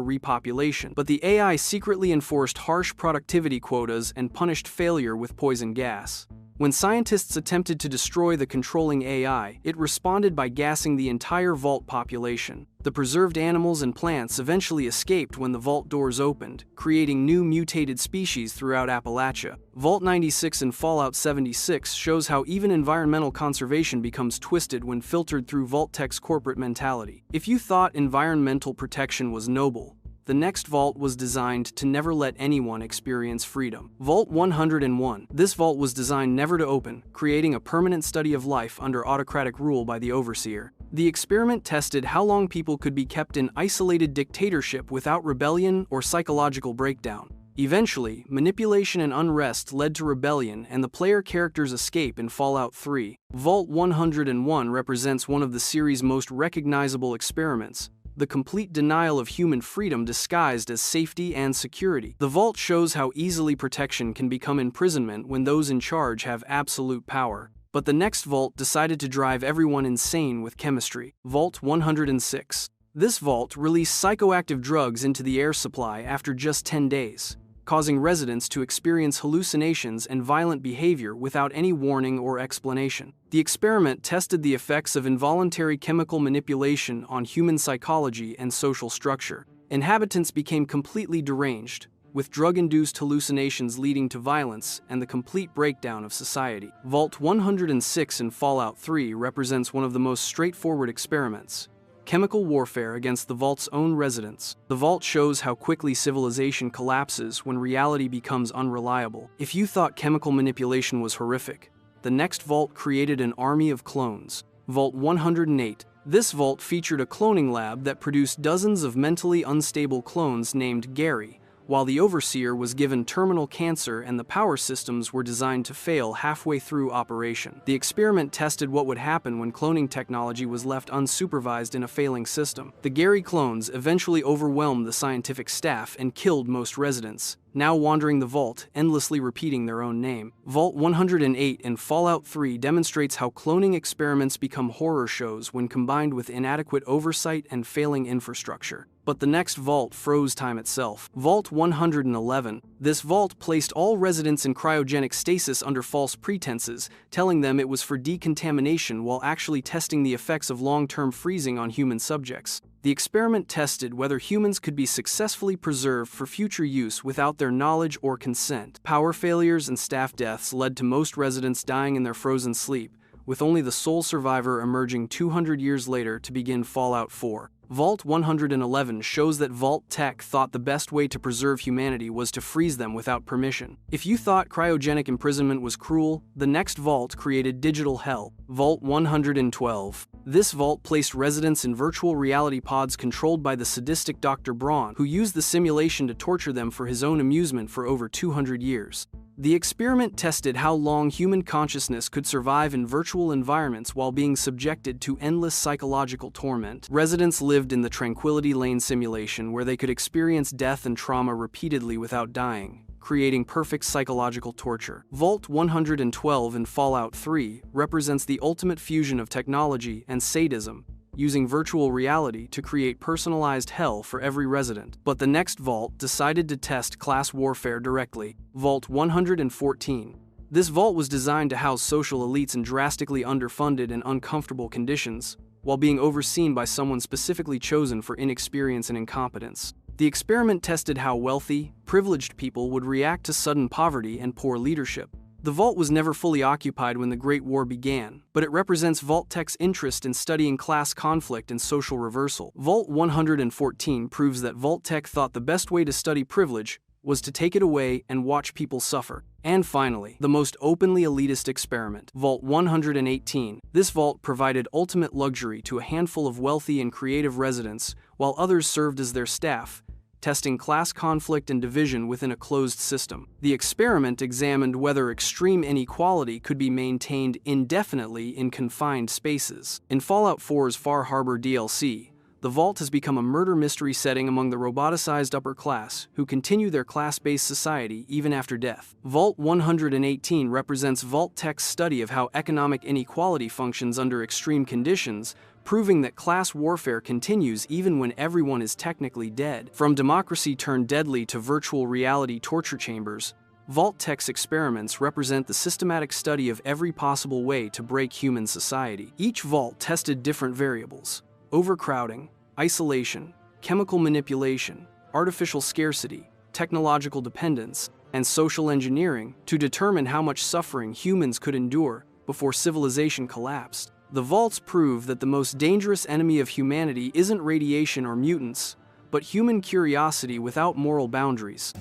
repopulation. But the AI secretly enforced harsh productivity quotas and punished failure with poison gas. When scientists attempted to destroy the controlling AI, it responded by gassing the entire vault population. The preserved animals and plants eventually escaped when the vault doors opened, creating new mutated species throughout Appalachia. Vault 96 in Fallout 76 shows how even environmental conservation becomes twisted when filtered through Vault-Tech's corporate mentality. If you thought environmental protection was noble, the next vault was designed to never let anyone experience freedom. Vault 101. This vault was designed never to open, creating a permanent study of life under autocratic rule by the Overseer. The experiment tested how long people could be kept in isolated dictatorship without rebellion or psychological breakdown. Eventually, manipulation and unrest led to rebellion and the player character's escape in Fallout 3. Vault 101 represents one of the series' most recognizable experiments, the complete denial of human freedom disguised as safety and security. The vault shows how easily protection can become imprisonment when those in charge have absolute power. But the next vault decided to drive everyone insane with chemistry. Vault 106. This vault released psychoactive drugs into the air supply after just 10 days, causing residents to experience hallucinations and violent behavior without any warning or explanation. The experiment tested the effects of involuntary chemical manipulation on human psychology and social structure. Inhabitants became completely deranged, with drug-induced hallucinations leading to violence and the complete breakdown of society. Vault 106 in Fallout 3 represents one of the most straightforward experiments: chemical warfare against the vault's own residents. The vault shows how quickly civilization collapses when reality becomes unreliable. If you thought chemical manipulation was horrific, the next vault created an army of clones. Vault 108. This vault featured a cloning lab that produced dozens of mentally unstable clones named Gary, while the Overseer was given terminal cancer and the power systems were designed to fail halfway through operation. The experiment tested what would happen when cloning technology was left unsupervised in a failing system. The Gary clones eventually overwhelmed the scientific staff and killed most residents, now wandering the vault, endlessly repeating their own name. Vault 108 in Fallout 3 demonstrates how cloning experiments become horror shows when combined with inadequate oversight and failing infrastructure. But the next vault froze time itself. Vault 111. This vault placed all residents in cryogenic stasis under false pretenses, telling them it was for decontamination while actually testing the effects of long-term freezing on human subjects. The experiment tested whether humans could be successfully preserved for future use without their knowledge or consent. Power failures and staff deaths led to most residents dying in their frozen sleep, with only the sole survivor emerging 200 years later to begin Fallout 4. Vault 111 shows that Vault-Tec thought the best way to preserve humanity was to freeze them without permission. If you thought cryogenic imprisonment was cruel, the next vault created digital hell. Vault 112. This vault placed residents in virtual reality pods controlled by the sadistic Dr. Braun, who used the simulation to torture them for his own amusement for over 200 years. The experiment tested how long human consciousness could survive in virtual environments while being subjected to endless psychological torment. Residents lived in the Tranquility Lane simulation where they could experience death and trauma repeatedly without dying, creating perfect psychological torture. Vault 112 in Fallout 3 represents the ultimate fusion of technology and sadism, using virtual reality to create personalized hell for every resident. But the next vault decided to test class warfare directly. Vault 114. This vault was designed to house social elites in drastically underfunded and uncomfortable conditions, while being overseen by someone specifically chosen for inexperience and incompetence. The experiment tested how wealthy, privileged people would react to sudden poverty and poor leadership. The vault was never fully occupied when the Great War began, but it represents Vault-Tec's interest in studying class conflict and social reversal. Vault 114 proves that Vault-Tec thought the best way to study privilege was to take it away and watch people suffer. And finally, the most openly elitist experiment, Vault 118. This vault provided ultimate luxury to a handful of wealthy and creative residents, while others served as their staff, testing class conflict and division within a closed system. The experiment examined whether extreme inequality could be maintained indefinitely in confined spaces. In Fallout 4's Far Harbor DLC, the Vault has become a murder mystery setting among the roboticized upper class, who continue their class-based society even after death. Vault 118 represents Vault-Tec's study of how economic inequality functions under extreme conditions, proving that class warfare continues even when everyone is technically dead. From democracy turned deadly to virtual reality torture chambers, Vault-Tec's experiments represent the systematic study of every possible way to break human society. Each vault tested different variables: overcrowding, isolation, chemical manipulation, artificial scarcity, technological dependence, and social engineering to determine how much suffering humans could endure before civilization collapsed. The vaults prove that the most dangerous enemy of humanity isn't radiation or mutants, but human curiosity without moral boundaries.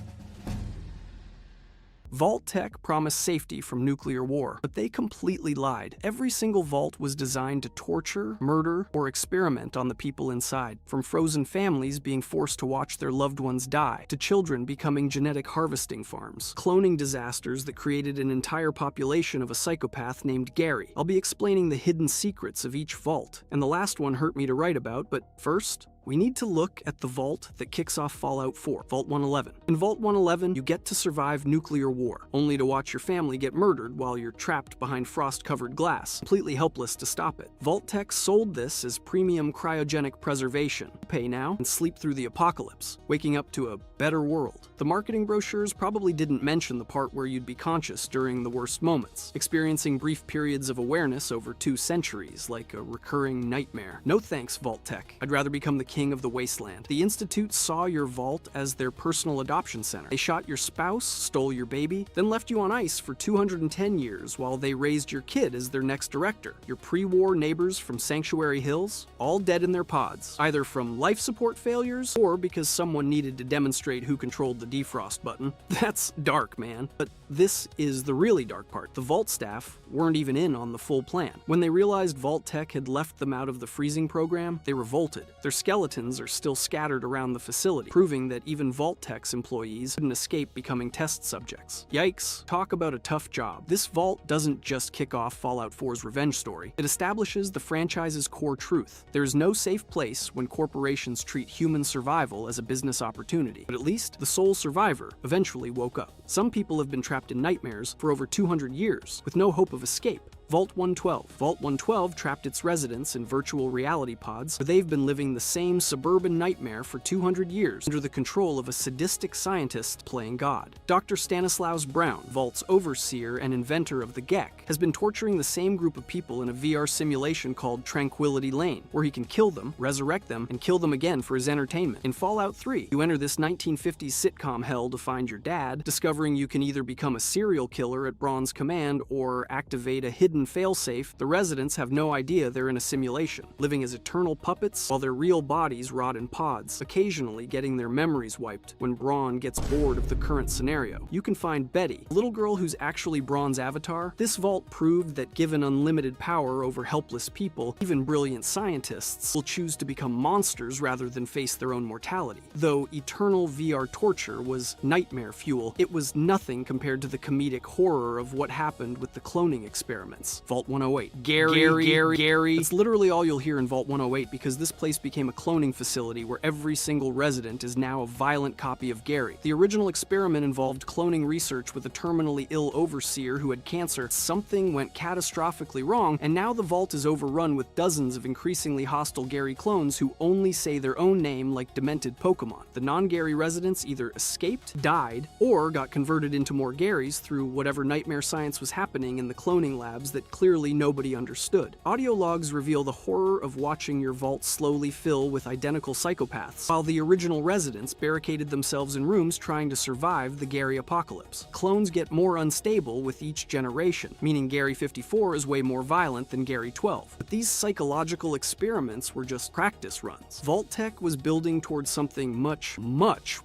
Vault-Tec promised safety from nuclear war, but they completely lied. Every single vault was designed to torture, murder, or experiment on the people inside, from frozen families being forced to watch their loved ones die, to children becoming genetic harvesting farms, cloning disasters that created an entire population of a psychopath named Gary. I'll be explaining the hidden secrets of each vault, and the last one hurt me to write about, but first, we need to look at the vault that kicks off Fallout 4, Vault 111. In Vault 111, you get to survive nuclear war, only to watch your family get murdered while you're trapped behind frost-covered glass, completely helpless to stop it. Vault-Tec sold this as premium cryogenic preservation. Pay now and sleep through the apocalypse, waking up to a better world. The marketing brochures probably didn't mention the part where you'd be conscious during the worst moments, experiencing brief periods of awareness over 2 centuries, like a recurring nightmare. No thanks, Vault-Tec. I'd rather become the king of the wasteland. The Institute saw your vault as their personal adoption center. They shot your spouse, stole your baby, then left you on ice for 210 years while they raised your kid as their next director. Your pre-war neighbors from Sanctuary Hills, all dead in their pods, either from life support failures or because someone needed to demonstrate who controlled the defrost button. That's dark, man. But this is the really dark part. The vault staff weren't even in on the full plan. When they realized Vault-Tec had left them out of the freezing program, they revolted. Their skeletons are still scattered around the facility, proving that even Vault-Tec's employees couldn't escape becoming test subjects. Yikes. Talk about a tough job. This vault doesn't just kick off Fallout 4's revenge story. It establishes the franchise's core truth. There's no safe place when corporations treat human survival as a business opportunity. But at least the sole survivor eventually woke up. Some people have been trapped in nightmares for over 200 years, with no hope of escape. Vault 112. Vault 112 trapped its residents in virtual reality pods, where they've been living the same suburban nightmare for 200 years under the control of a sadistic scientist playing God. Dr. Stanislaus Brown, Vault's overseer and inventor of the Gek, has been torturing the same group of people in a VR simulation called Tranquility Lane, where he can kill them, resurrect them, and kill them again for his entertainment. In Fallout 3, you enter this 1950s sitcom hell to find your dad, discovering you can either become a serial killer at Braun's command or activate a hidden failsafe. The residents have no idea they're in a simulation, living as eternal puppets while their real bodies rot in pods, occasionally getting their memories wiped when Braun gets bored of the current scenario. You can find Betty, a little girl who's actually Braun's avatar. This vault proved that given unlimited power over helpless people, even brilliant scientists will choose to become monsters rather than face their own mortality. Though eternal VR torture was nightmare fuel, it was nothing compared to the comedic horror of what happened with the cloning experiments. Vault 108. Gary. That's literally all you'll hear in Vault 108 because this place became a cloning facility where every single resident is now a violent copy of Gary. The original experiment involved cloning research with a terminally ill overseer who had cancer. Something went catastrophically wrong, and now the vault is overrun with dozens of increasingly hostile Gary clones who only say their own name like demented Pokemon. The non-Gary residents either escaped, died, or got converted into more Garys through whatever nightmare science was happening in the cloning labs that clearly nobody understood. Audio logs reveal the horror of watching your vault slowly fill with identical psychopaths, while the original residents barricaded themselves in rooms trying to survive the Gary apocalypse. Clones get more unstable with each generation, meaning Gary 54 is way more violent than Gary 12. But these psychological experiments were just practice runs. Vault-Tec was building towards something much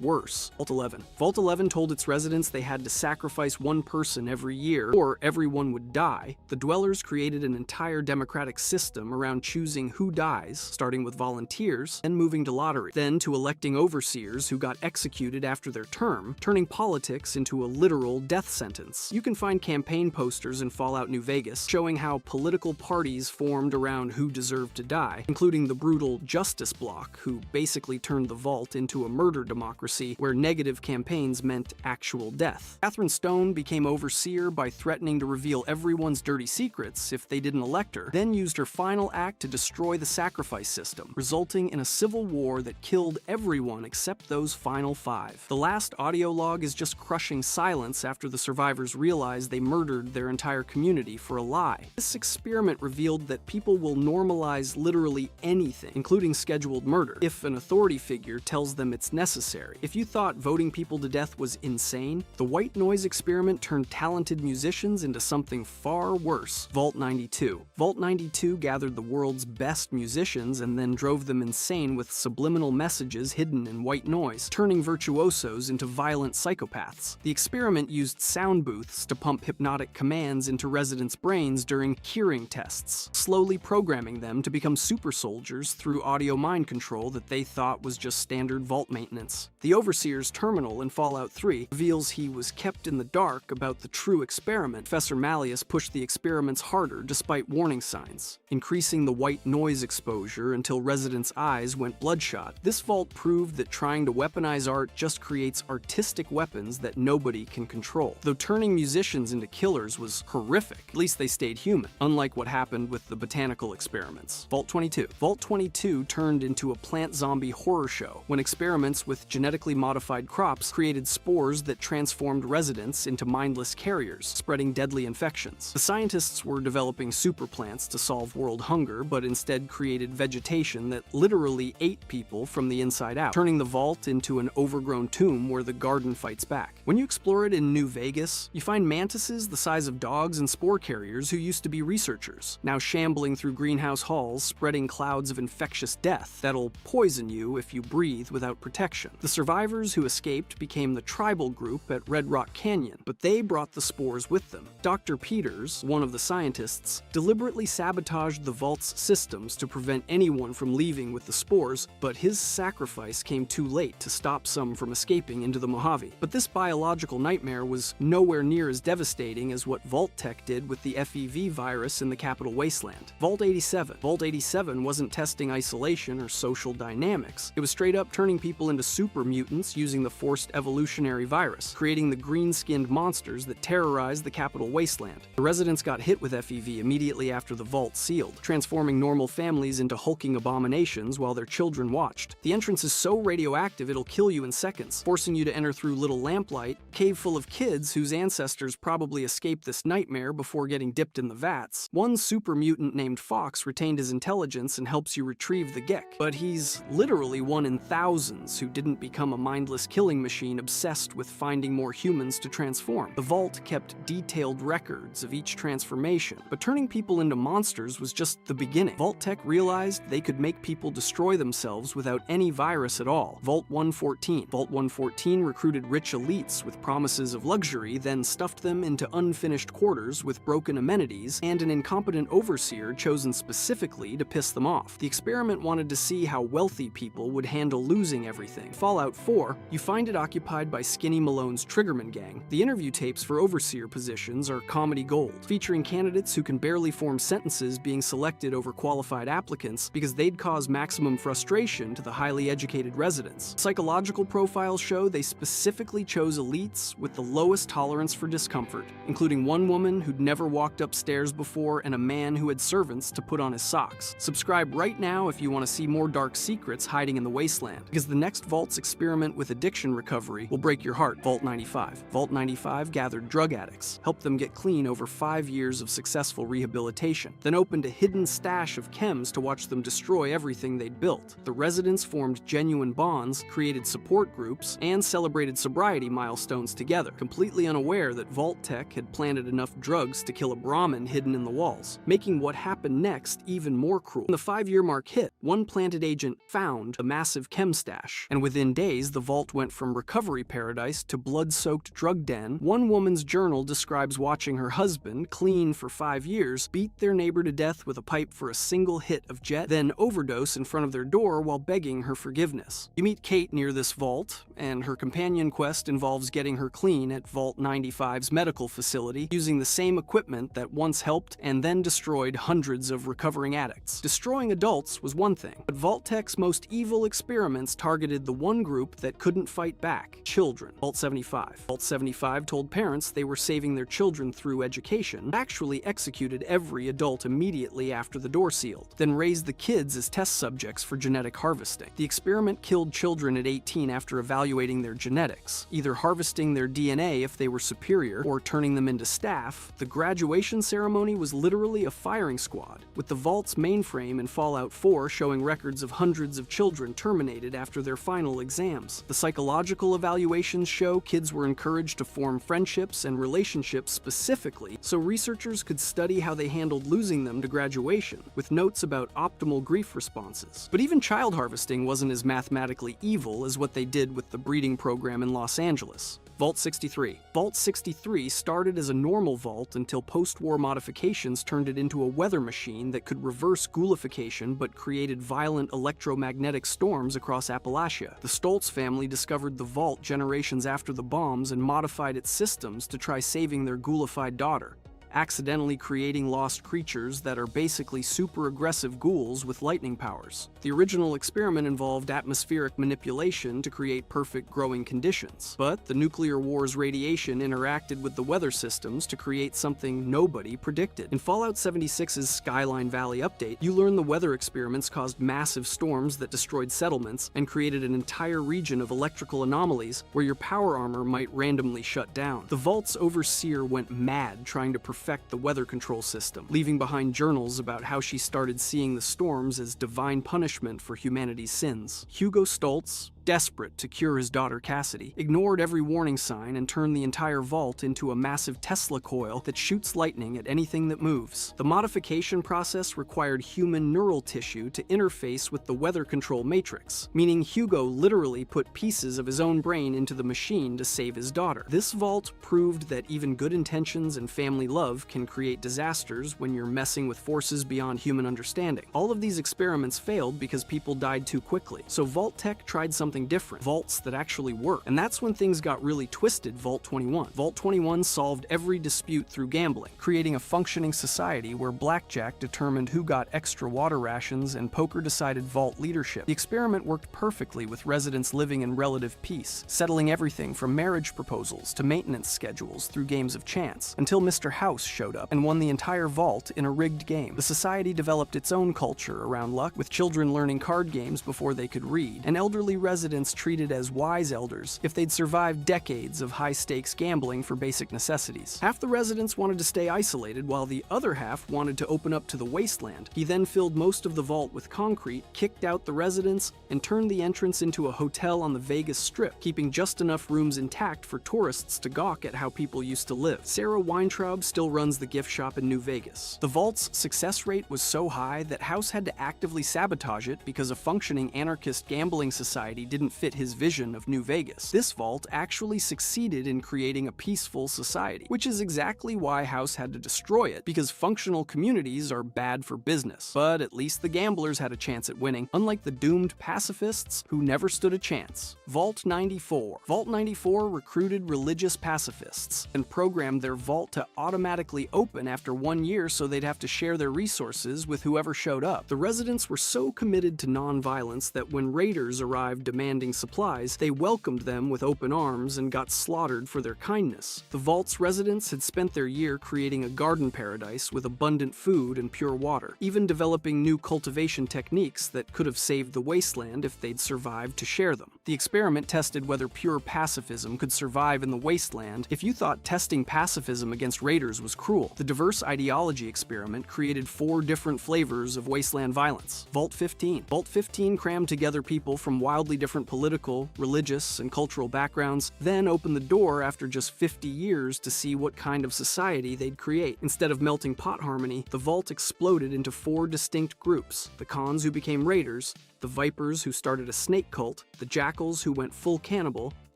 worse. Vault 11. Vault 11 told its residents they had to sacrifice one person every year, or everyone would die. The Dwellers created an entire democratic system around choosing who dies, starting with volunteers, then moving to lottery, then to electing overseers who got executed after their term, turning politics into a literal death sentence. You can find campaign posters in Fallout New Vegas showing how political parties formed around who deserved to die, including the brutal Justice Bloc, who basically turned the Vault into a murder democracy where negative campaigns meant actual death. Catherine Stone became overseer by threatening to reveal everyone's dirty secrets if they didn't elect her, then used her final act to destroy the sacrifice system, resulting in a civil war that killed everyone except those final 5. The last audio log is just crushing silence after the survivors realize they murdered their entire community for a lie. This experiment revealed that people will normalize literally anything, including scheduled murder, if an authority figure tells them it's necessary. If you thought voting people to death was insane, the white noise experiment turned talented musicians into something far worse. Vault 92. Vault 92 gathered the world's best musicians and then drove them insane with subliminal messages hidden in white noise, turning virtuosos into violent psychopaths. The experiment used sound booths to pump hypnotic commands into residents' brains during hearing tests, slowly programming them to become super soldiers through audio mind control that they thought was just standard vault maintenance. The Overseer's terminal in Fallout 3 reveals he was kept in the dark about the true experiment. Professor Malleus pushed the experiments harder despite warning signs, increasing the white noise exposure until residents' eyes went bloodshot. This vault proved that trying to weaponize art just creates artistic weapons that nobody can control. Though turning musicians into killers was horrific, at least they stayed human, unlike what happened with the botanical experiments. Vault 22. Vault 22 turned into a plant zombie horror show when experiments with genetically modified crops created spores that transformed residents into mindless carriers, spreading deadly infections. The scientists were developing super plants to solve world hunger, but instead created vegetation that literally ate people from the inside out, turning the vault into an overgrown tomb where the garden fights back. When you explore it in New Vegas, you find mantises the size of dogs and spore carriers who used to be researchers, now shambling through greenhouse halls, spreading clouds of infectious death that'll poison you if you breathe without protection. The survivors who escaped became the tribal group at Red Rock Canyon, but they brought the spores with them. Dr. Peters, one of the scientists, deliberately sabotaged the vault's systems to prevent anyone from leaving with the spores, but his sacrifice came too late to stop some from escaping into the Mojave. But this biological nightmare was nowhere near as devastating as what Vault-Tec did with the FEV virus in the Capital Wasteland. Vault 87. Vault 87 wasn't testing isolation or social dynamics. It was straight up turning people into super mutants using the forced evolutionary virus. mutants, creating the green-skinned monsters that terrorized the capital wasteland. The residents got hit with FEV immediately after the vault sealed, transforming normal families into hulking abominations while their children watched. The entrance is so radioactive it'll kill you in seconds, forcing you to enter through little lamplight, cave full of kids whose ancestors probably escaped this nightmare before getting dipped in the vats. One super mutant named Fox retained his intelligence and helps you retrieve the Gek, but he's literally one in thousands who didn't become a mindless killing machine obsessed with finding more humans to transform. The Vault kept detailed records of each transformation, but turning people into monsters was just the beginning. Vault-Tec realized they could make people destroy themselves without any virus at all. Vault 114. Vault 114 recruited rich elites with promises of luxury, then stuffed them into unfinished quarters with broken amenities and an incompetent overseer chosen specifically to piss them off. The experiment wanted to see how wealthy people would handle losing everything. Fallout 4, you find it occupied by Skinny Malone's Triggerman gang. The interview tapes for overseer positions are comedy gold, featuring candidates who can barely form sentences being selected over qualified applicants because they'd cause maximum frustration to the highly educated residents. Psychological profiles show they specifically chose elites with the lowest tolerance for discomfort, including one woman who'd never walked upstairs before and a man who had servants to put on his socks. Subscribe right now if you want to see more dark secrets hiding in the wasteland, because the next Vault's experiment with addiction recovery will break your heart. Vault 95. Vault 95 gathered drug addicts, helped them get clean over 5 years of successful rehabilitation, then opened a hidden stash of chems to watch them destroy everything they'd built. The residents formed genuine bonds, created support groups, and celebrated sobriety milestones together, completely unaware that Vault-Tec had planted enough drugs to kill a Brahmin hidden in the walls, making what happened next even more cruel. When the 5-year mark hit, one planted agent found a massive chem stash, and within days the vault went from recovery paradise to blood-soaked drug den. One woman's journal describes watching her husband, clean for 5 years, beat their neighbor to death with a pipe for a single hit of jet, then overdose in front of their door while begging her forgiveness. You meet Kate near this vault, and her companion quest involves getting her clean at Vault 95's medical facility, using the same equipment that once helped and then destroyed hundreds of recovering addicts. Destroying adults was one thing, but Vault-Tec's most evil experiments targeted the one group that couldn't fight back: children. Vault 75. Vault 75 told parents they were saving their children through education, actually executed every adult immediately after the door sealed, then raised the kids as test subjects for genetic harvesting. The experiment killed children at 18 after evaluating their genetics, either harvesting their DNA if they were superior or turning them into staff. The graduation ceremony was literally a firing squad, with the Vault's mainframe in Fallout 4 showing records of hundreds of children terminated after their final exams. The psychological evaluations show kids were encouraged to form friendships and relationships specifically so researchers could study how they handled losing them to graduation, with notes about optimal grief responses. But even child harvesting wasn't as mathematically evil as what they did with the breeding program in Los Angeles. Vault 63. Vault 63 started as a normal vault until post-war modifications turned it into a weather machine that could reverse ghoulification but created violent electromagnetic storms across Appalachia. The Stoltz family discovered the vault generations after the bombs and modified its systems to try saving their ghoulified daughter, accidentally creating lost creatures that are basically super aggressive ghouls with lightning powers. The original experiment involved atmospheric manipulation to create perfect growing conditions, but the nuclear war's radiation interacted with the weather systems to create something nobody predicted. In Fallout 76's Skyline Valley update, you learn the weather experiments caused massive storms that destroyed settlements and created an entire region of electrical anomalies where your power armor might randomly shut down. The Vault's overseer went mad trying to perfect the weather control system, leaving behind journals about how she started seeing the storms as divine punishment for humanity's sins. Hugo Stoltz, desperate to cure his daughter Cassidy, ignored every warning sign and turned the entire vault into a massive Tesla coil that shoots lightning at anything that moves. The modification process required human neural tissue to interface with the weather control matrix, meaning Hugo literally put pieces of his own brain into the machine to save his daughter. This vault proved that even good intentions and family love love can create disasters when you're messing with forces beyond human understanding. All of these experiments failed because people died too quickly. So Vault-Tec tried something different, vaults that actually work. And that's when things got really twisted. Vault 21. Vault 21 solved every dispute through gambling, creating a functioning society where blackjack determined who got extra water rations and poker decided vault leadership. The experiment worked perfectly with residents living in relative peace, settling everything from marriage proposals to maintenance schedules through games of chance, until Mr. House showed up and won the entire vault in a rigged game. The society developed its own culture around luck, with children learning card games before they could read, and elderly residents treated as wise elders if they'd survived decades of high-stakes gambling for basic necessities. Half the residents wanted to stay isolated, while the other half wanted to open up to the wasteland. He then filled most of the vault with concrete, kicked out the residents, and turned the entrance into a hotel on the Vegas Strip, keeping just enough rooms intact for tourists to gawk at how people used to live. Sarah Weintraub still runs the gift shop in New Vegas. The vault's success rate was so high that House had to actively sabotage it because a functioning anarchist gambling society didn't fit his vision of New Vegas. This vault actually succeeded in creating a peaceful society, which is exactly why House had to destroy it, because functional communities are bad for business. But at least the gamblers had a chance at winning, unlike the doomed pacifists who never stood a chance. Vault 94. Vault 94 recruited religious pacifists and programmed their vault to automatically open after 1 year so they'd have to share their resources with whoever showed up. The residents were so committed to non-violence that when raiders arrived demanding supplies, they welcomed them with open arms and got slaughtered for their kindness. The vault's residents had spent their year creating a garden paradise with abundant food and pure water, even developing new cultivation techniques that could have saved the wasteland if they'd survived to share them. The experiment tested whether pure pacifism could survive in the wasteland. If you thought testing pacifism against raiders was cruel, the diverse ideology experiment created 4 different flavors of wasteland violence. Vault 15. Vault 15 crammed together people from wildly different political, religious, and cultural backgrounds, then opened the door after just 50 years to see what kind of society they'd create. Instead of melting pot harmony, the vault exploded into 4 distinct groups: the Khans who became raiders, the Vipers who started a snake cult, the Jackals who went full cannibal,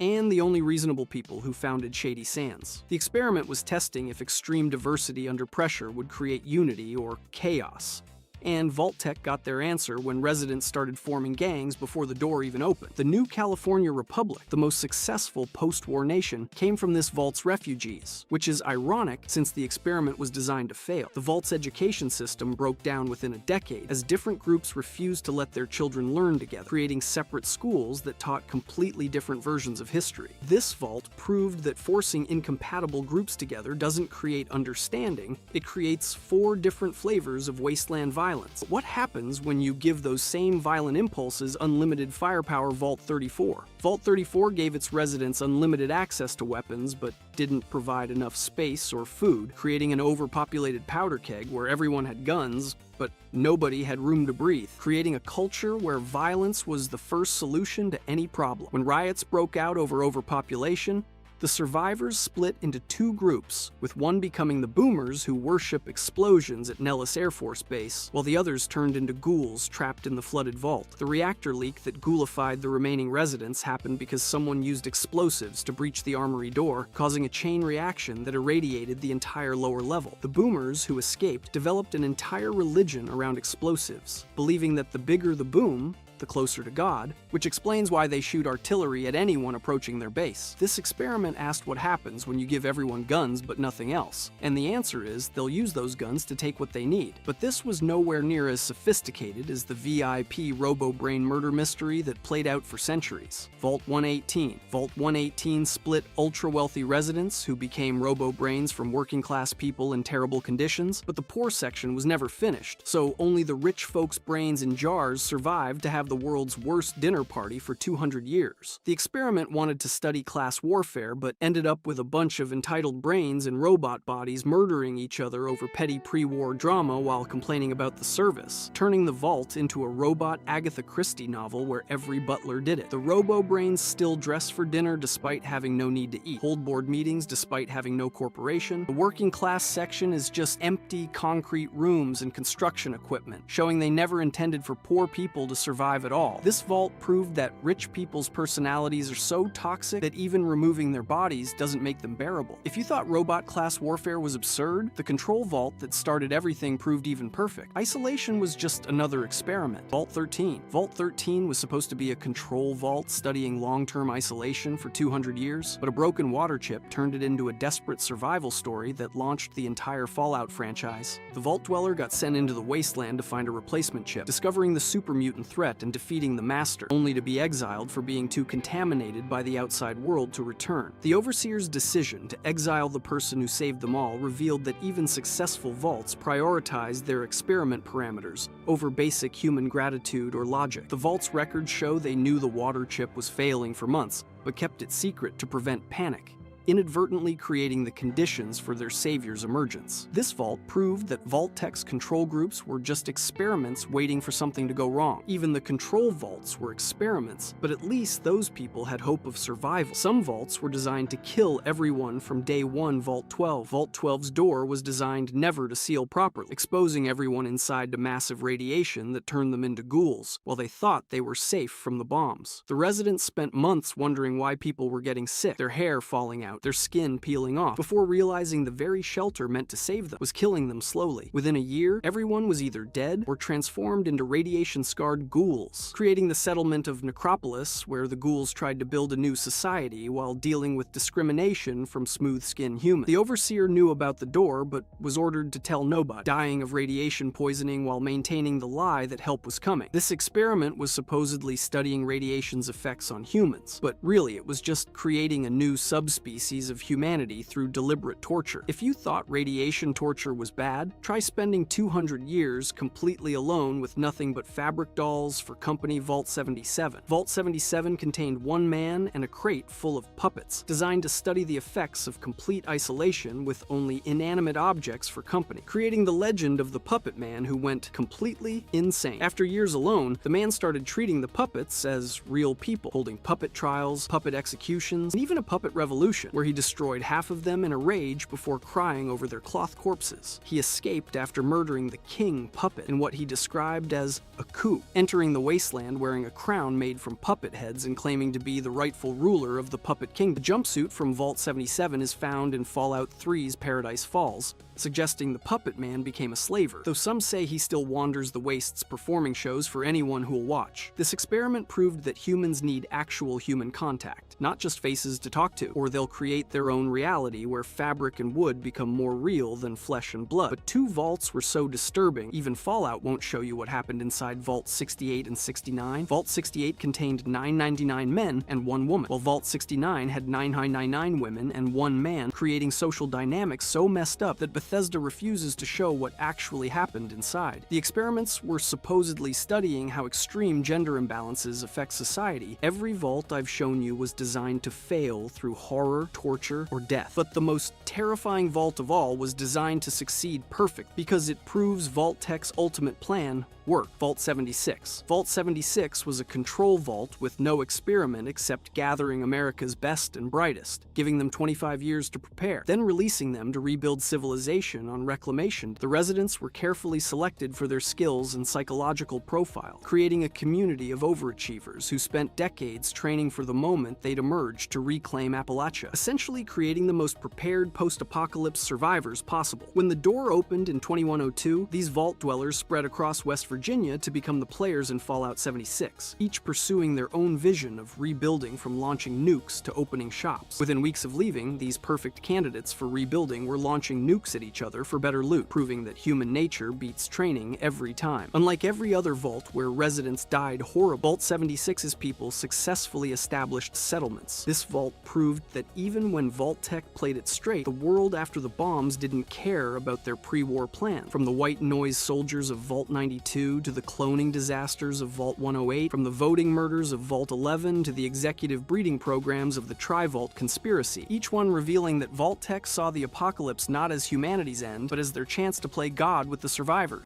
and the only reasonable people who founded Shady Sands. The experiment was testing if extreme diversity under pressure would create unity or chaos. And Vault-Tec got their answer when residents started forming gangs before the door even opened. The new California Republic, the most successful post-war nation, came from this vault's refugees, which is ironic since the experiment was designed to fail. The vault's education system broke down within a decade as different groups refused to let their children learn together, creating separate schools that taught completely different versions of history. This vault proved that forcing incompatible groups together doesn't create understanding, it creates 4 different flavors of wasteland violence. What happens when you give those same violent impulses unlimited firepower? Vault 34. Vault 34 gave its residents unlimited access to weapons, but didn't provide enough space or food, creating an overpopulated powder keg where everyone had guns, but nobody had room to breathe, creating a culture where violence was the first solution to any problem. When riots broke out over overpopulation, the survivors split into 2 groups, with one becoming the boomers who worship explosions at Nellis Air Force Base, while the others turned into ghouls trapped in the flooded vault. The reactor leak that ghoulified the remaining residents happened because someone used explosives to breach the armory door, causing a chain reaction that irradiated the entire lower level. The boomers who escaped developed an entire religion around explosives, believing that the bigger the boom, the closer to God, which explains why they shoot artillery at anyone approaching their base. This experiment asked what happens when you give everyone guns but nothing else, and the answer is they'll use those guns to take what they need. But this was nowhere near as sophisticated as the VIP RoboBrain murder mystery that played out for centuries. Vault 118. Vault 118 split ultra-wealthy residents who became RoboBrains from working-class people in terrible conditions, but the poor section was never finished, so only the rich folks' brains in jars survived to have the world's worst dinner party for 200 years. The experiment wanted to study class warfare, but ended up with a bunch of entitled brains and robot bodies murdering each other over petty pre-war drama while complaining about the service, turning the vault into a robot Agatha Christie novel where every butler did it. The robo-brains still dress for dinner despite having no need to eat, hold board meetings despite having no corporation. The working class section is just empty concrete rooms and construction equipment, showing they never intended for poor people to survive survive at all. This vault proved that rich people's personalities are so toxic that even removing their bodies doesn't make them bearable. If you thought robot-class warfare was absurd, the control vault that started everything proved even perfect. Isolation was just another experiment. Vault 13. Vault 13 was supposed to be a control vault studying long-term isolation for 200 years, but a broken water chip turned it into a desperate survival story that launched the entire Fallout franchise. The Vault Dweller got sent into the wasteland to find a replacement chip, discovering the super mutant threat and defeating the Master, only to be exiled for being too contaminated by the outside world to return. The Overseer's decision to exile the person who saved them all revealed that even successful vaults prioritized their experiment parameters over basic human gratitude or logic. The Vault's records show they knew the water chip was failing for months, but kept it secret to prevent panic, inadvertently creating the conditions for their savior's emergence. This vault proved that Vault-Tec's control groups were just experiments waiting for something to go wrong. Even the control vaults were experiments, but at least those people had hope of survival. Some vaults were designed to kill everyone from day one. Vault 12. Vault 12's door was designed never to seal properly, exposing everyone inside to massive radiation that turned them into ghouls, while they thought they were safe from the bombs. The residents spent months wondering why people were getting sick, their hair falling out, their skin peeling off, before realizing the very shelter meant to save them was killing them slowly. Within a year, everyone was either dead or transformed into radiation-scarred ghouls, creating the settlement of Necropolis, where the ghouls tried to build a new society while dealing with discrimination from smooth-skinned humans. The Overseer knew about the door, but was ordered to tell nobody, dying of radiation poisoning while maintaining the lie that help was coming. This experiment was supposedly studying radiation's effects on humans, but really it was just creating a new subspecies of humanity through deliberate torture. If you thought radiation torture was bad, try spending 200 years completely alone with nothing but fabric dolls for company Vault 77. Vault 77 contained one man and a crate full of puppets, designed to study the effects of complete isolation with only inanimate objects for company, creating the legend of the Puppet Man who went completely insane. After years alone, the man started treating the puppets as real people, holding puppet trials, puppet executions, and even a puppet revolution, where he destroyed half of them in a rage before crying over their cloth corpses. He escaped after murdering the king puppet in what he described as a coup, entering the wasteland wearing a crown made from puppet heads and claiming to be the rightful ruler of the Puppet King. The jumpsuit from Vault 77 is found in Fallout 3's Paradise Falls, suggesting the Puppet Man became a slaver, though some say he still wanders the wastes performing shows for anyone who'll watch. This experiment proved that humans need actual human contact, not just faces to talk to, or they'll create their own reality where fabric and wood become more real than flesh and blood. But two vaults were so disturbing, even Fallout won't show you what happened inside Vault 68 and 69. Vault 68 contained 999 men and one woman, while Vault 69 had 999 women and one man, creating social dynamics so messed up that Bethesda refuses to show what actually happened inside. The experiments were supposedly studying how extreme gender imbalances affect society. Every vault I've shown you was designed to fail through horror, torture, or death. But the most terrifying vault of all was designed to succeed perfect because it proves Vault-Tec's ultimate plan worked. Vault 76. Vault 76 was a control vault with no experiment except gathering America's best and brightest, giving them 25 years to prepare, then releasing them to rebuild civilization on reclamation. The residents were carefully selected for their skills and psychological profile, creating a community of overachievers who spent decades training for the moment they'd emerge to reclaim Appalachia, essentially creating the most prepared post-apocalypse survivors possible. When the door opened in 2102, these vault dwellers spread across West Virginia to become the players in Fallout 76, each pursuing their own vision of rebuilding from launching nukes to opening shops. Within weeks of leaving, these perfect candidates for rebuilding were launching nukes at each other for better loot, proving that human nature beats training every time. Unlike every other vault where residents died horribly, Vault 76's people successfully established settlements. This vault proved that even when Vault-Tec played it straight, the world after the bombs didn't care about their pre-war plan. From the white noise soldiers of Vault 92 to the cloning disasters of Vault 108, from the voting murders of Vault 11 to the executive breeding programs of the Tri-Vault conspiracy, each one revealing that Vault-Tec saw the apocalypse not as humanity's end, but as their chance to play God with the survivor.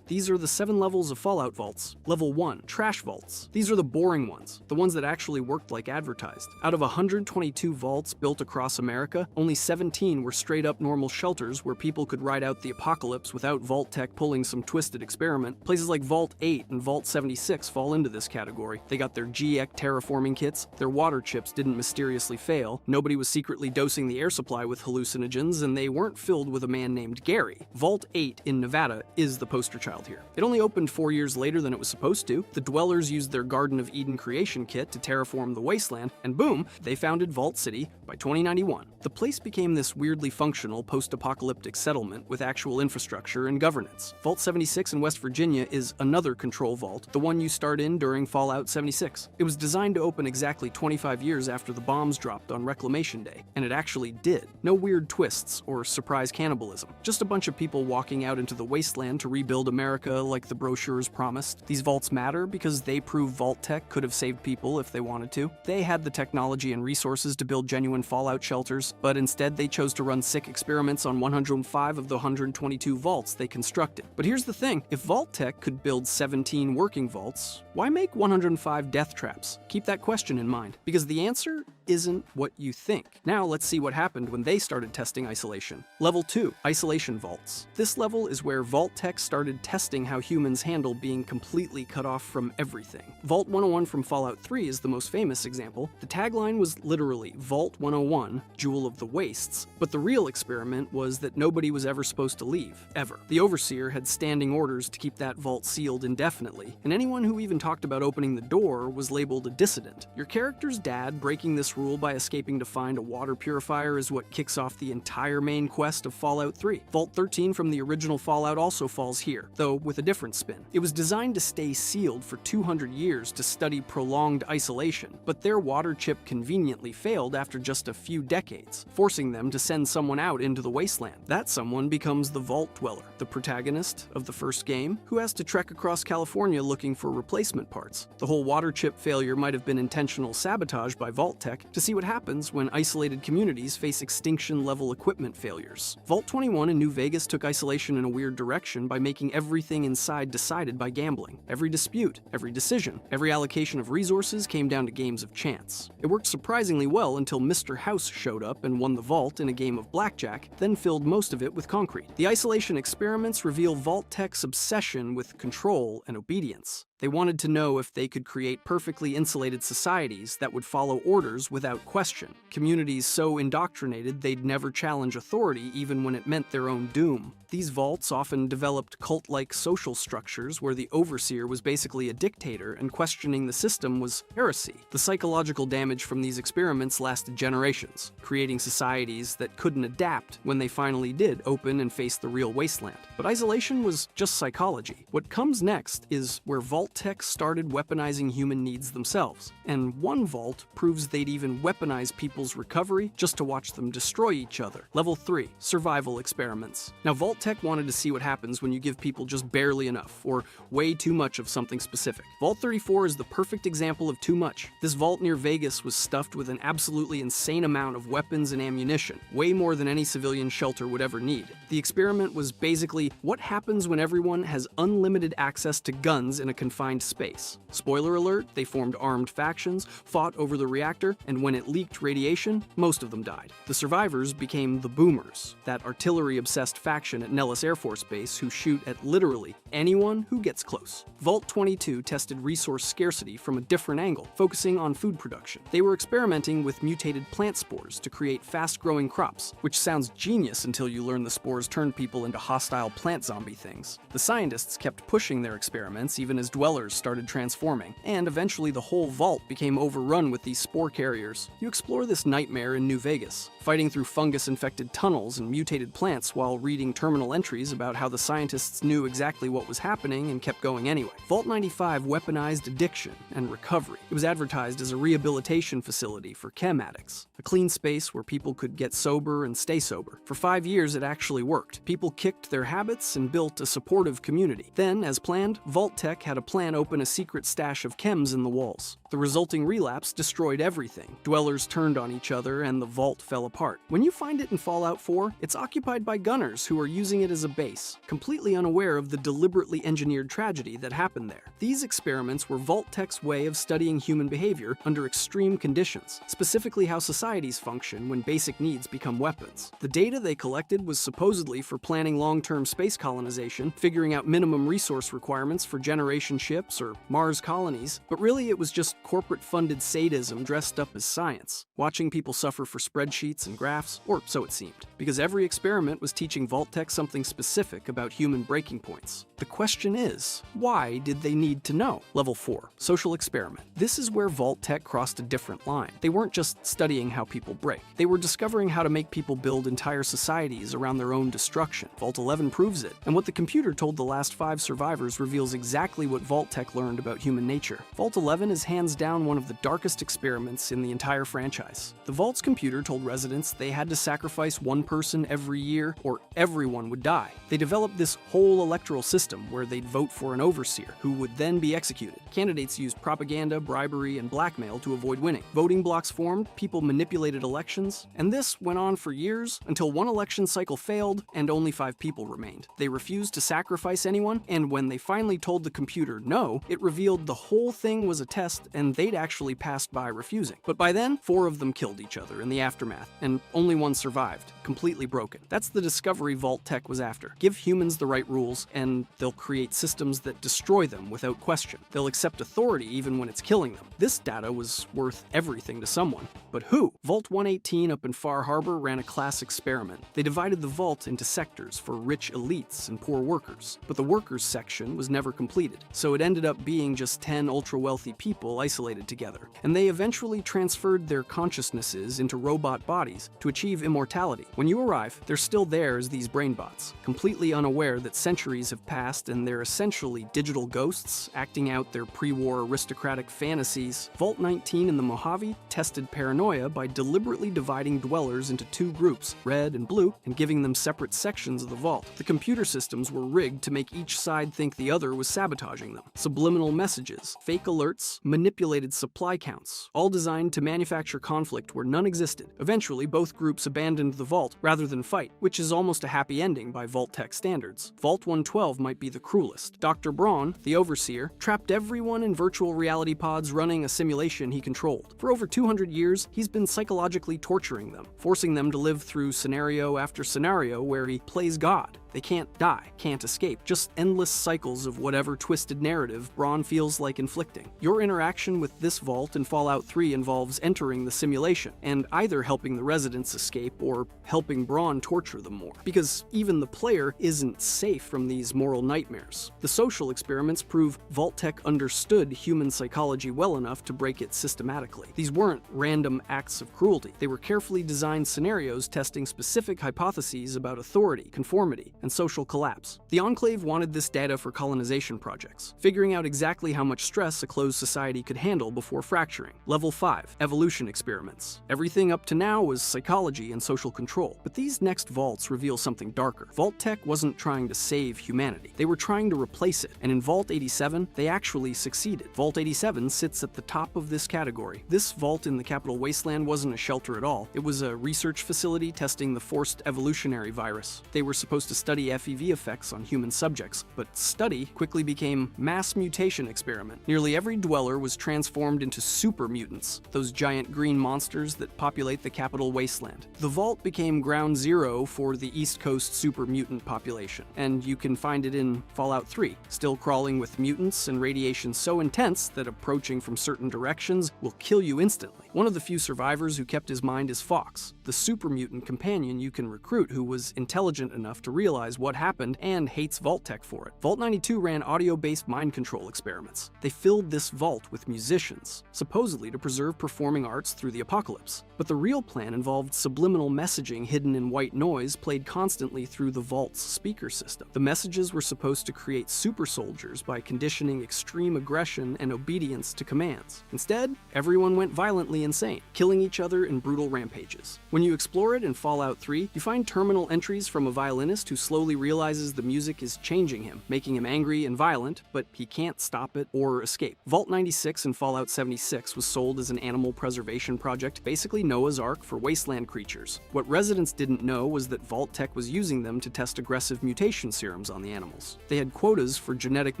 These are the 7 levels of Fallout vaults. Level 1, Trash Vaults. These are the boring ones, the ones that actually worked like advertised. Out of 122 vaults built across America, only 17 were straight-up normal shelters where people could ride out the apocalypse without Vault-Tec pulling some twisted experiment. Places like Vault 8 and Vault 76 fall into this category. They got their GEC terraforming kits, their water chips didn't mysteriously fail, nobody was secretly dosing the air supply with hallucinogens, and they weren't filled with a man named Gary. Vault 8 in Nevada is the poster child here. It only opened 4 years later than it was supposed to. The dwellers used their Garden of Eden creation kit to terraform the wasteland, and boom, they founded Vault City by 2091. The place became this weirdly functional post-apocalyptic settlement with actual infrastructure and governance. Vault 76 in West Virginia is another control vault, the one you start in during Fallout 76. It was designed to open exactly 25 years after the bombs dropped on Reclamation Day, and it actually did. No weird twists or surprise cannibalism, just a bunch of people walking out into the wasteland to rebuild America like the brochures promised. These vaults matter because they prove Vault-Tec could have saved people if they wanted to. They had the technology and resources to build genuine Fallout shelters, but instead they chose to run sick experiments on 105 of the 122 vaults they constructed. But here's the thing, if Vault-Tec could build 17 working vaults, why make 105 death traps? Keep that question in mind, because the answer isn't what you think. Now let's see what happened when they started testing isolation. Level 2, Isolation Vaults. This level is where Vault-Tec started testing how humans handle being completely cut off from everything. Vault 101 from Fallout 3 is the most famous example. The tagline was literally Vault 101, Jewel of the Wastes, but the real experiment was that nobody was ever supposed to leave, ever. The Overseer had standing orders to keep that vault sealed indefinitely, and anyone who even talked about opening the door was labeled a dissident. Your character's dad breaking this rule by escaping to find a water purifier is what kicks off the entire main quest of Fallout 3. Vault 13 from the original Fallout also falls here, though with a different spin. It was designed to stay sealed for 200 years to study prolonged isolation, but their water chip conveniently failed after just a few decades, forcing them to send someone out into the wasteland. That someone becomes the Vault Dweller, the protagonist of the first game, who has to trek across California looking for replacement parts. The whole water chip failure might have been intentional sabotage by Vault-Tec to see what happens when isolated communities face extinction-level equipment failures. Vault 21 in New Vegas took isolation in a weird direction by making everything inside decided by gambling. Every dispute, every decision, every allocation of resources came down to games of chance. It worked surprisingly well until Mr. House showed up and won the vault in a game of blackjack, then filled most of it with concrete. The isolation experiments reveal Vault-Tec's obsession with control and obedience. They wanted to know if they could create perfectly insulated societies that would follow orders without question. Communities so indoctrinated they'd never challenge authority even when it meant their own doom. These vaults often developed cult-like social structures where the Overseer was basically a dictator and questioning the system was heresy. The psychological damage from these experiments lasted generations, creating societies that couldn't adapt when they finally did open and face the real wasteland. But isolation was just psychology. What comes next is where Vault-Tec started weaponizing human needs themselves, and one vault proves they'd even weaponize people's recovery just to watch them destroy each other. Level 3, Survival Experiments. Now Vault-Tec wanted to see what happens when you give people just barely enough, or way too much of something specific. Vault 34 is the perfect example of too much. This vault near Vegas was stuffed with an absolutely insane amount of weapons and ammunition, way more than any civilian shelter would ever need. The experiment was basically what happens when everyone has unlimited access to guns in a confined space. Spoiler alert, they formed armed factions, fought over the reactor, and when it leaked radiation, most of them died. The survivors became the Boomers, that artillery-obsessed faction at Nellis Air Force Base who shoot at literally anyone who gets close. Vault 22 tested resource scarcity from a different angle, focusing on food production. They were experimenting with mutated plant spores to create fast-growing crops, which sounds genius until you learn the spores turned people into hostile plant zombie things. The scientists kept pushing their experiments even as dwellers started transforming, and eventually the whole vault became overrun with these spore carriers. You explore this nightmare in New Vegas, fighting through fungus-infected tunnels and mutated plants while reading terminal entries about how the scientists knew exactly what was happening and kept going anyway. Vault 95 weaponized addiction and recovery. It was advertised as a rehabilitation facility for chem addicts, a clean space where people could get sober and stay sober. For 5 years it actually worked. People kicked their habits and built a supportive community. Then, as planned, Vault-Tec had a plan to open a secret stash of chems in the walls. The resulting relapse destroyed everything. Dwellers turned on each other and the vault fell apart. When you find it in Fallout 4, it's occupied by gunners who are using it as a base, completely unaware of the deliberately engineered tragedy that happened there. These experiments were Vault-Tec's way of studying human behavior under extreme conditions, specifically how societies function when basic needs become weapons. The data they collected was supposedly for planning long-term space colonization, figuring out minimum resource requirements for generation ships or Mars colonies, but really it was just corporate-funded sadism dressed up as science, watching people suffer for spreadsheets and graphs, or so it seemed, because every experiment was teaching Vault-Tec something specific about human breaking points. The question is, why did they need to know? Level 4, Social Experiment. This is where Vault-Tec crossed a different line. They weren't just studying how people break. They were discovering how to make people build entire societies around their own destruction. Vault 11 proves it, and what the computer told the last 5 survivors reveals exactly what Vault-Tec learned about human nature. Vault 11 is hands down one of the darkest experiments in the entire franchise. The Vault's computer told residents they had to sacrifice one person every year or everyone would die. They developed this whole electoral system where they'd vote for an overseer, who would then be executed. Candidates used propaganda, bribery, and blackmail to avoid winning. Voting blocks formed, people manipulated elections, and this went on for years until one election cycle failed and only 5 people remained. They refused to sacrifice anyone, and when they finally told the computer no, it revealed the whole thing was a test and they'd actually passed by refusing. But by then, 4 of them killed each other in the aftermath, and only one survived, completely broken. That's the discovery Vault-Tec was after. Give humans the right rules, and they'll create systems that destroy them without question. They'll accept authority even when it's killing them. This data was worth everything to someone. But who? Vault 118 up in Far Harbor ran a class experiment. They divided the vault into sectors for rich elites and poor workers. But the workers section was never completed, so it ended up being just 10 ultra-wealthy people isolated together. And they eventually transferred their consciousnesses into robot bodies to achieve immortality. When you arrive, they're still there as these brainbots, completely unaware that centuries have passed and they're essentially digital ghosts acting out their pre-war aristocratic fantasies. Vault 19 in the Mojave tested paranoia by deliberately dividing dwellers into 2 groups, red and blue, and giving them separate sections of the vault. The computer systems were rigged to make each side think the other was sabotaging them. Subliminal messages, fake alerts, manipulated supply counts, all designed to manufacture conflict where none existed. Eventually, both groups abandoned the vault rather than fight, which is almost a happy ending by Vault-Tec standards. Vault 112 might be the cruelest. Dr. Braun, the overseer, trapped everyone in virtual reality pods running a simulation he controlled. For over 200 years, he's been psychologically torturing them, forcing them to live through scenario after scenario where he plays God. They can't die, can't escape, just endless cycles of whatever twisted narrative Braun feels like inflicting. Your interaction with this vault in Fallout 3 involves entering the simulation, and either helping the residents escape or helping Braun torture them more. Because even the player isn't safe from these moral nightmares. The social experiments prove Vault-Tec understood human psychology well enough to break it systematically. These weren't random acts of cruelty. They were carefully designed scenarios testing specific hypotheses about authority, conformity, and social collapse. The Enclave wanted this data for colonization projects, figuring out exactly how much stress a closed society could handle before fracturing. Level 5, Evolution Experiments. Everything up to now was psychology and social control, but these next vaults reveal something darker. Vault-Tec wasn't trying to save humanity. They were trying to replace it, and in Vault 87, they actually succeeded. Vault 87 sits at the top of this category. This vault in the Capital Wasteland wasn't a shelter at all. It was a research facility testing the forced evolutionary virus. They were supposed to study FEV effects on human subjects, but study quickly became mass mutation experiment. Nearly every dweller was transformed into super mutants, those giant green monsters that populate the Capital Wasteland. The vault became ground zero for the East Coast super mutant population, and you can find it in Fallout 3, still crawling with mutants and radiation so intense that approaching from certain directions will kill you instantly. One of the few survivors who kept his mind is Fox, the super mutant companion you can recruit who was intelligent enough to realize what happened and hates Vault-Tec for it. Vault 92 ran audio-based mind control experiments. They filled this vault with musicians, supposedly to preserve performing arts through the apocalypse. But the real plan involved subliminal messaging hidden in white noise played constantly through the vault's speaker system. The messages were supposed supposed to create super soldiers by conditioning extreme aggression and obedience to commands. Instead, everyone went violently insane, killing each other in brutal rampages. When you explore it in Fallout 3, you find terminal entries from a violinist who slowly realizes the music is changing him, making him angry and violent, but he can't stop it or escape. Vault 96 in Fallout 76 was sold as an animal preservation project, basically Noah's Ark for wasteland creatures. What residents didn't know was that Vault-Tec was using them to test aggressive mutation serums on the animals. They had quotas for genetic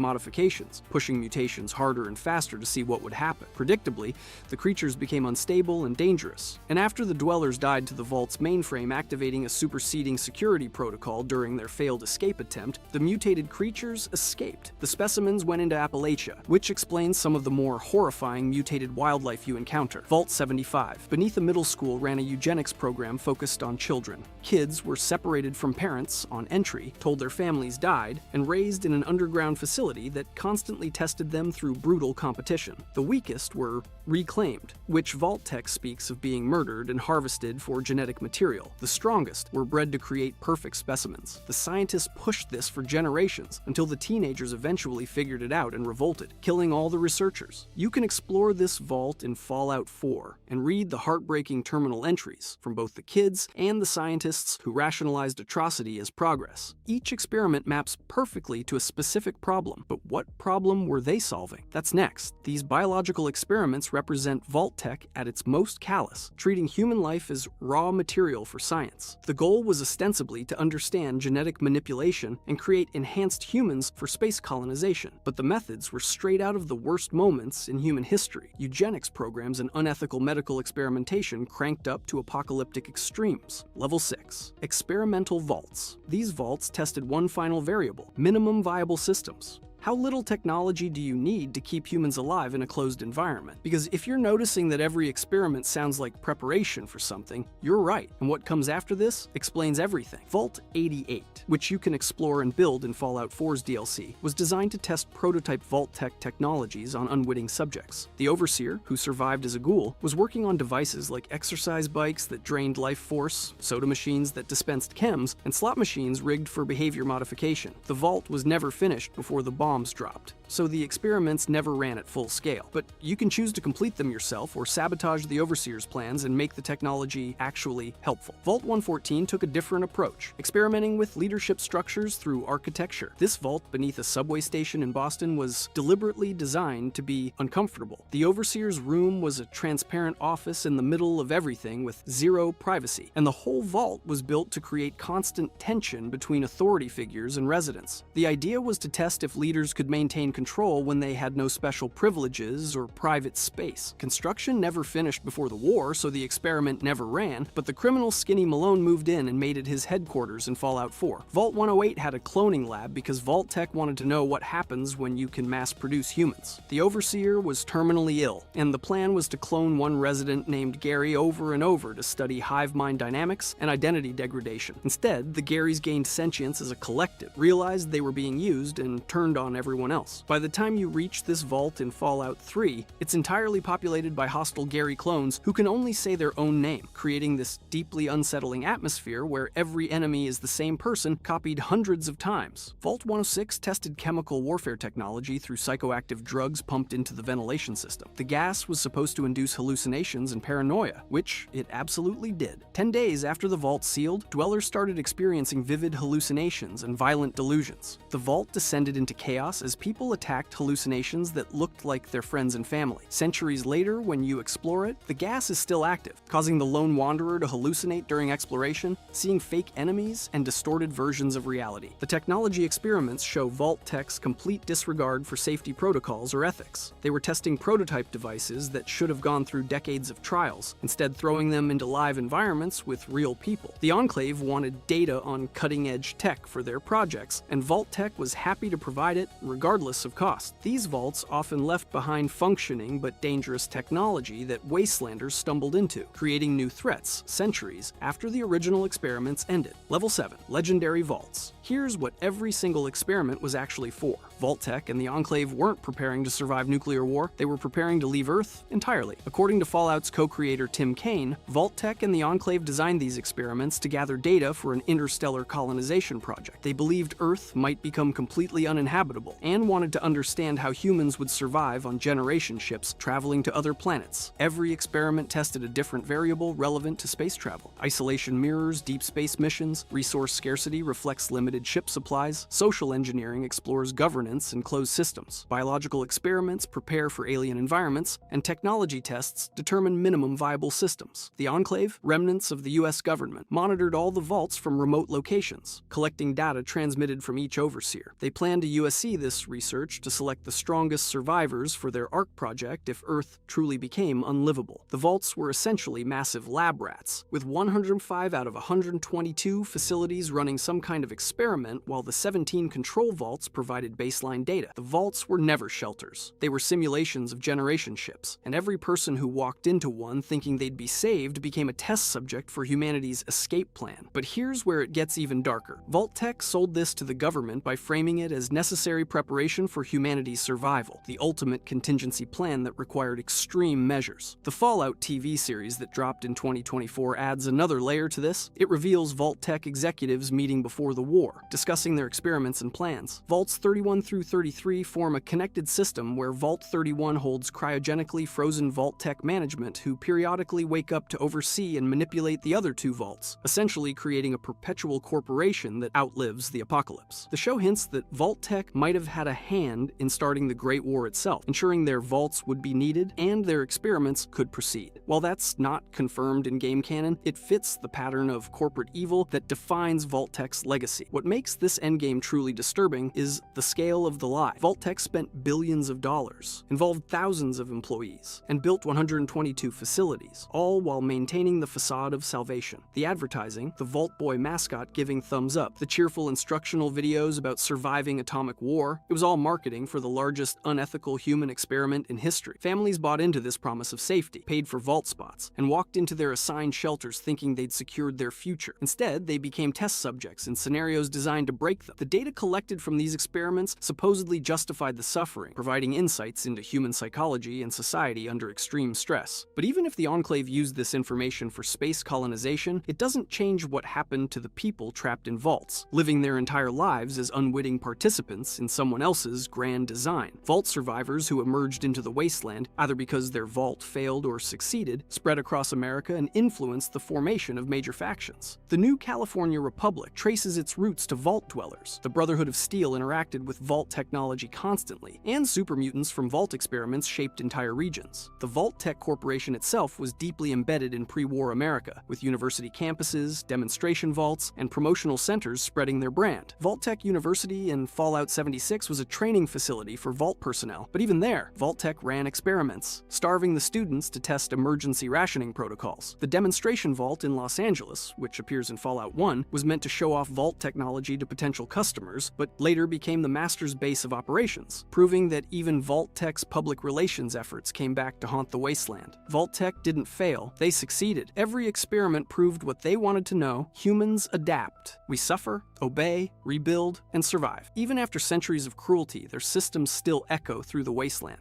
modifications, pushing mutations harder and faster to see what would happen. Predictably, the creatures became unstable and dangerous. And after the dwellers died to the Vault's mainframe activating a superseding security protocol during their failed escape attempt, the mutated creatures escaped. The specimens went into Appalachia, which explains some of the more horrifying mutated wildlife you encounter. Vault 75. Beneath a middle school ran a eugenics program focused on children. Kids were separated from parents on entry, told their families died, and raised in an underground facility that constantly tested them through brutal competition. The weakest were reclaimed, which Vault-Tec speaks of being murdered and harvested for genetic material. The strongest were bred to create perfect specimens. The scientists pushed this for generations until the teenagers eventually figured it out and revolted, killing all the researchers. You can explore this vault in Fallout 4 and read the heartbreaking terminal entries from both the kids and the scientists who rationalized atrocity as progress. Each experiment maps perfectly to a specific problem, but what problem were they solving? That's next. These biological experiments represent Vault-Tec at its most callous, treating human life as raw material for science. The goal was ostensibly to understand genetic manipulation and create enhanced humans for space colonization, but the methods were straight out of the worst moments in human history. Eugenics programs and unethical medical experimentation cranked up to apocalyptic extremes. Level 6. Experimental vaults. These vaults tested one final variable: minimum viable systems. How little technology do you need to keep humans alive in a closed environment? Because if you're noticing that every experiment sounds like preparation for something, you're right, and what comes after this explains everything. Vault 88, which you can explore and build in Fallout 4's DLC, was designed to test prototype Vault-Tec technologies on unwitting subjects. The Overseer, who survived as a ghoul, was working on devices like exercise bikes that drained life force, soda machines that dispensed chems, and slot machines rigged for behavior modification. The Vault was never finished before the bombs dropped, so the experiments never ran at full scale. But you can choose to complete them yourself or sabotage the Overseer's plans and make the technology actually helpful. Vault 114 took a different approach, experimenting with leadership structures through architecture. This vault beneath a subway station in Boston was deliberately designed to be uncomfortable. The Overseer's room was a transparent office in the middle of everything with zero privacy, and the whole vault was built to create constant tension between authority figures and residents. The idea was to test if leaders could maintain control when they had no special privileges or private space. Construction never finished before the war, so the experiment never ran, but the criminal Skinny Malone moved in and made it his headquarters in Fallout 4. Vault 108 had a cloning lab because Vault-Tec wanted to know what happens when you can mass-produce humans. The Overseer was terminally ill, and the plan was to clone one resident named Gary over and over to study hive mind dynamics and identity degradation. Instead, the Garys gained sentience as a collective, realized they were being used, and turned on everyone else. By the time you reach this vault in Fallout 3, it's entirely populated by hostile Gary clones who can only say their own name, creating this deeply unsettling atmosphere where every enemy is the same person copied hundreds of times. Vault 106 tested chemical warfare technology through psychoactive drugs pumped into the ventilation system. The gas was supposed to induce hallucinations and paranoia, which it absolutely did. 10 days after the vault sealed, dwellers started experiencing vivid hallucinations and violent delusions. The vault descended into chaos as people attacked hallucinations that looked like their friends and family. Centuries later, when you explore it, the gas is still active, causing the lone wanderer to hallucinate during exploration, seeing fake enemies and distorted versions of reality. The technology experiments show Vault-Tec's complete disregard for safety protocols or ethics. They were testing prototype devices that should have gone through decades of trials, instead throwing them into live environments with real people. The Enclave wanted data on cutting-edge tech for their projects, and Vault-Tec was happy to provide it it regardless of cost. These vaults often left behind functioning but dangerous technology that wastelanders stumbled into, creating new threats centuries after the original experiments ended. Level 7. Legendary Vaults. Here's what every single experiment was actually for. Vault-Tec and the Enclave weren't preparing to survive nuclear war, they were preparing to leave Earth entirely. According to Fallout's co-creator Tim Kaine, Vault-Tec and the Enclave designed these experiments to gather data for an interstellar colonization project. They believed Earth might become completely uninhabitable, and wanted to understand how humans would survive on generation ships traveling to other planets. Every experiment tested a different variable relevant to space travel. Isolation mirrors deep space missions, resource scarcity reflects limited ship supplies, social engineering explores governance and closed systems. Biological experiments prepare for alien environments, and technology tests determine minimum viable systems. The Enclave, remnants of the US government, monitored all the vaults from remote locations, collecting data transmitted from each overseer. They planned to USC this research to select the strongest survivors for their ARC project if Earth truly became unlivable. The vaults were essentially massive lab rats, with 105 out of 122 facilities running some kind of experiment, while the 17 control vaults provided baseline data. The vaults were never shelters. They were simulations of generation ships, and every person who walked into one thinking they'd be saved became a test subject for humanity's escape plan. But here's where it gets even darker. Vault-Tec sold this to the government by framing it as necessary preparation for humanity's survival, the ultimate contingency plan that required extreme measures. The Fallout TV series that dropped in 2024 adds another layer to this. It reveals Vault-Tec executives meeting before the war, discussing their experiments and plans. Vaults 31 through 33 form a connected system where Vault 31 holds cryogenically frozen Vault-Tec management who periodically wake up to oversee and manipulate the other two vaults, essentially creating a perpetual corporation that outlives the apocalypse. The show hints that Vault-Tec might have had a hand in starting the Great War itself, ensuring their vaults would be needed and their experiments could proceed. While that's not confirmed in game canon, it fits the pattern of corporate evil that defines Vault-Tec's legacy. What makes this endgame truly disturbing is the scale of the lie. Vault-Tec spent billions of dollars, involved thousands of employees, and built 122 facilities, all while maintaining the facade of salvation. The advertising, the Vault Boy mascot giving thumbs up, the cheerful instructional videos about surviving atomic war, it was all marketing for the largest unethical human experiment in history. Families bought into this promise of safety, paid for vault spots, and walked into their assigned shelters thinking they'd secured their future. Instead, they became test subjects in scenarios designed to break them. The data collected from these experiments supposedly justified the suffering, providing insights into human psychology and society under extreme stress. But even if the Enclave used this information for space colonization, it doesn't change what happened to the people trapped in vaults, living their entire lives as unwitting participants in someone else's grand design. Vault survivors who emerged into the wasteland, either because their vault failed or succeeded, spread across America and influenced the formation of major factions. The new California Republic traces its roots to vault dwellers. The Brotherhood of Steel interacted with vault technology constantly, and super mutants from vault experiments shaped entire regions. The Vault-Tec Corporation itself was deeply embedded in pre-war America, with university campuses, demonstration vaults, and promotional centers spreading their brand. Vault-Tec University in Fallout 76 was a training facility for vault personnel, but even there, Vault-Tec ran experiments, starving the students to test emergency rationing protocols. The demonstration vault in Los Angeles, which appears in Fallout 1, was meant to show off vault technology to potential customers, but later became the master's base of operations, proving that even Vault-Tec's public relations efforts came back to haunt the wasteland. Vault-Tec didn't fail, they succeeded. Every experiment proved what they wanted to know: humans adapt. We suffer, obey, rebuild, and survive. Even after centuries of cruelty, their systems still echo through the wasteland.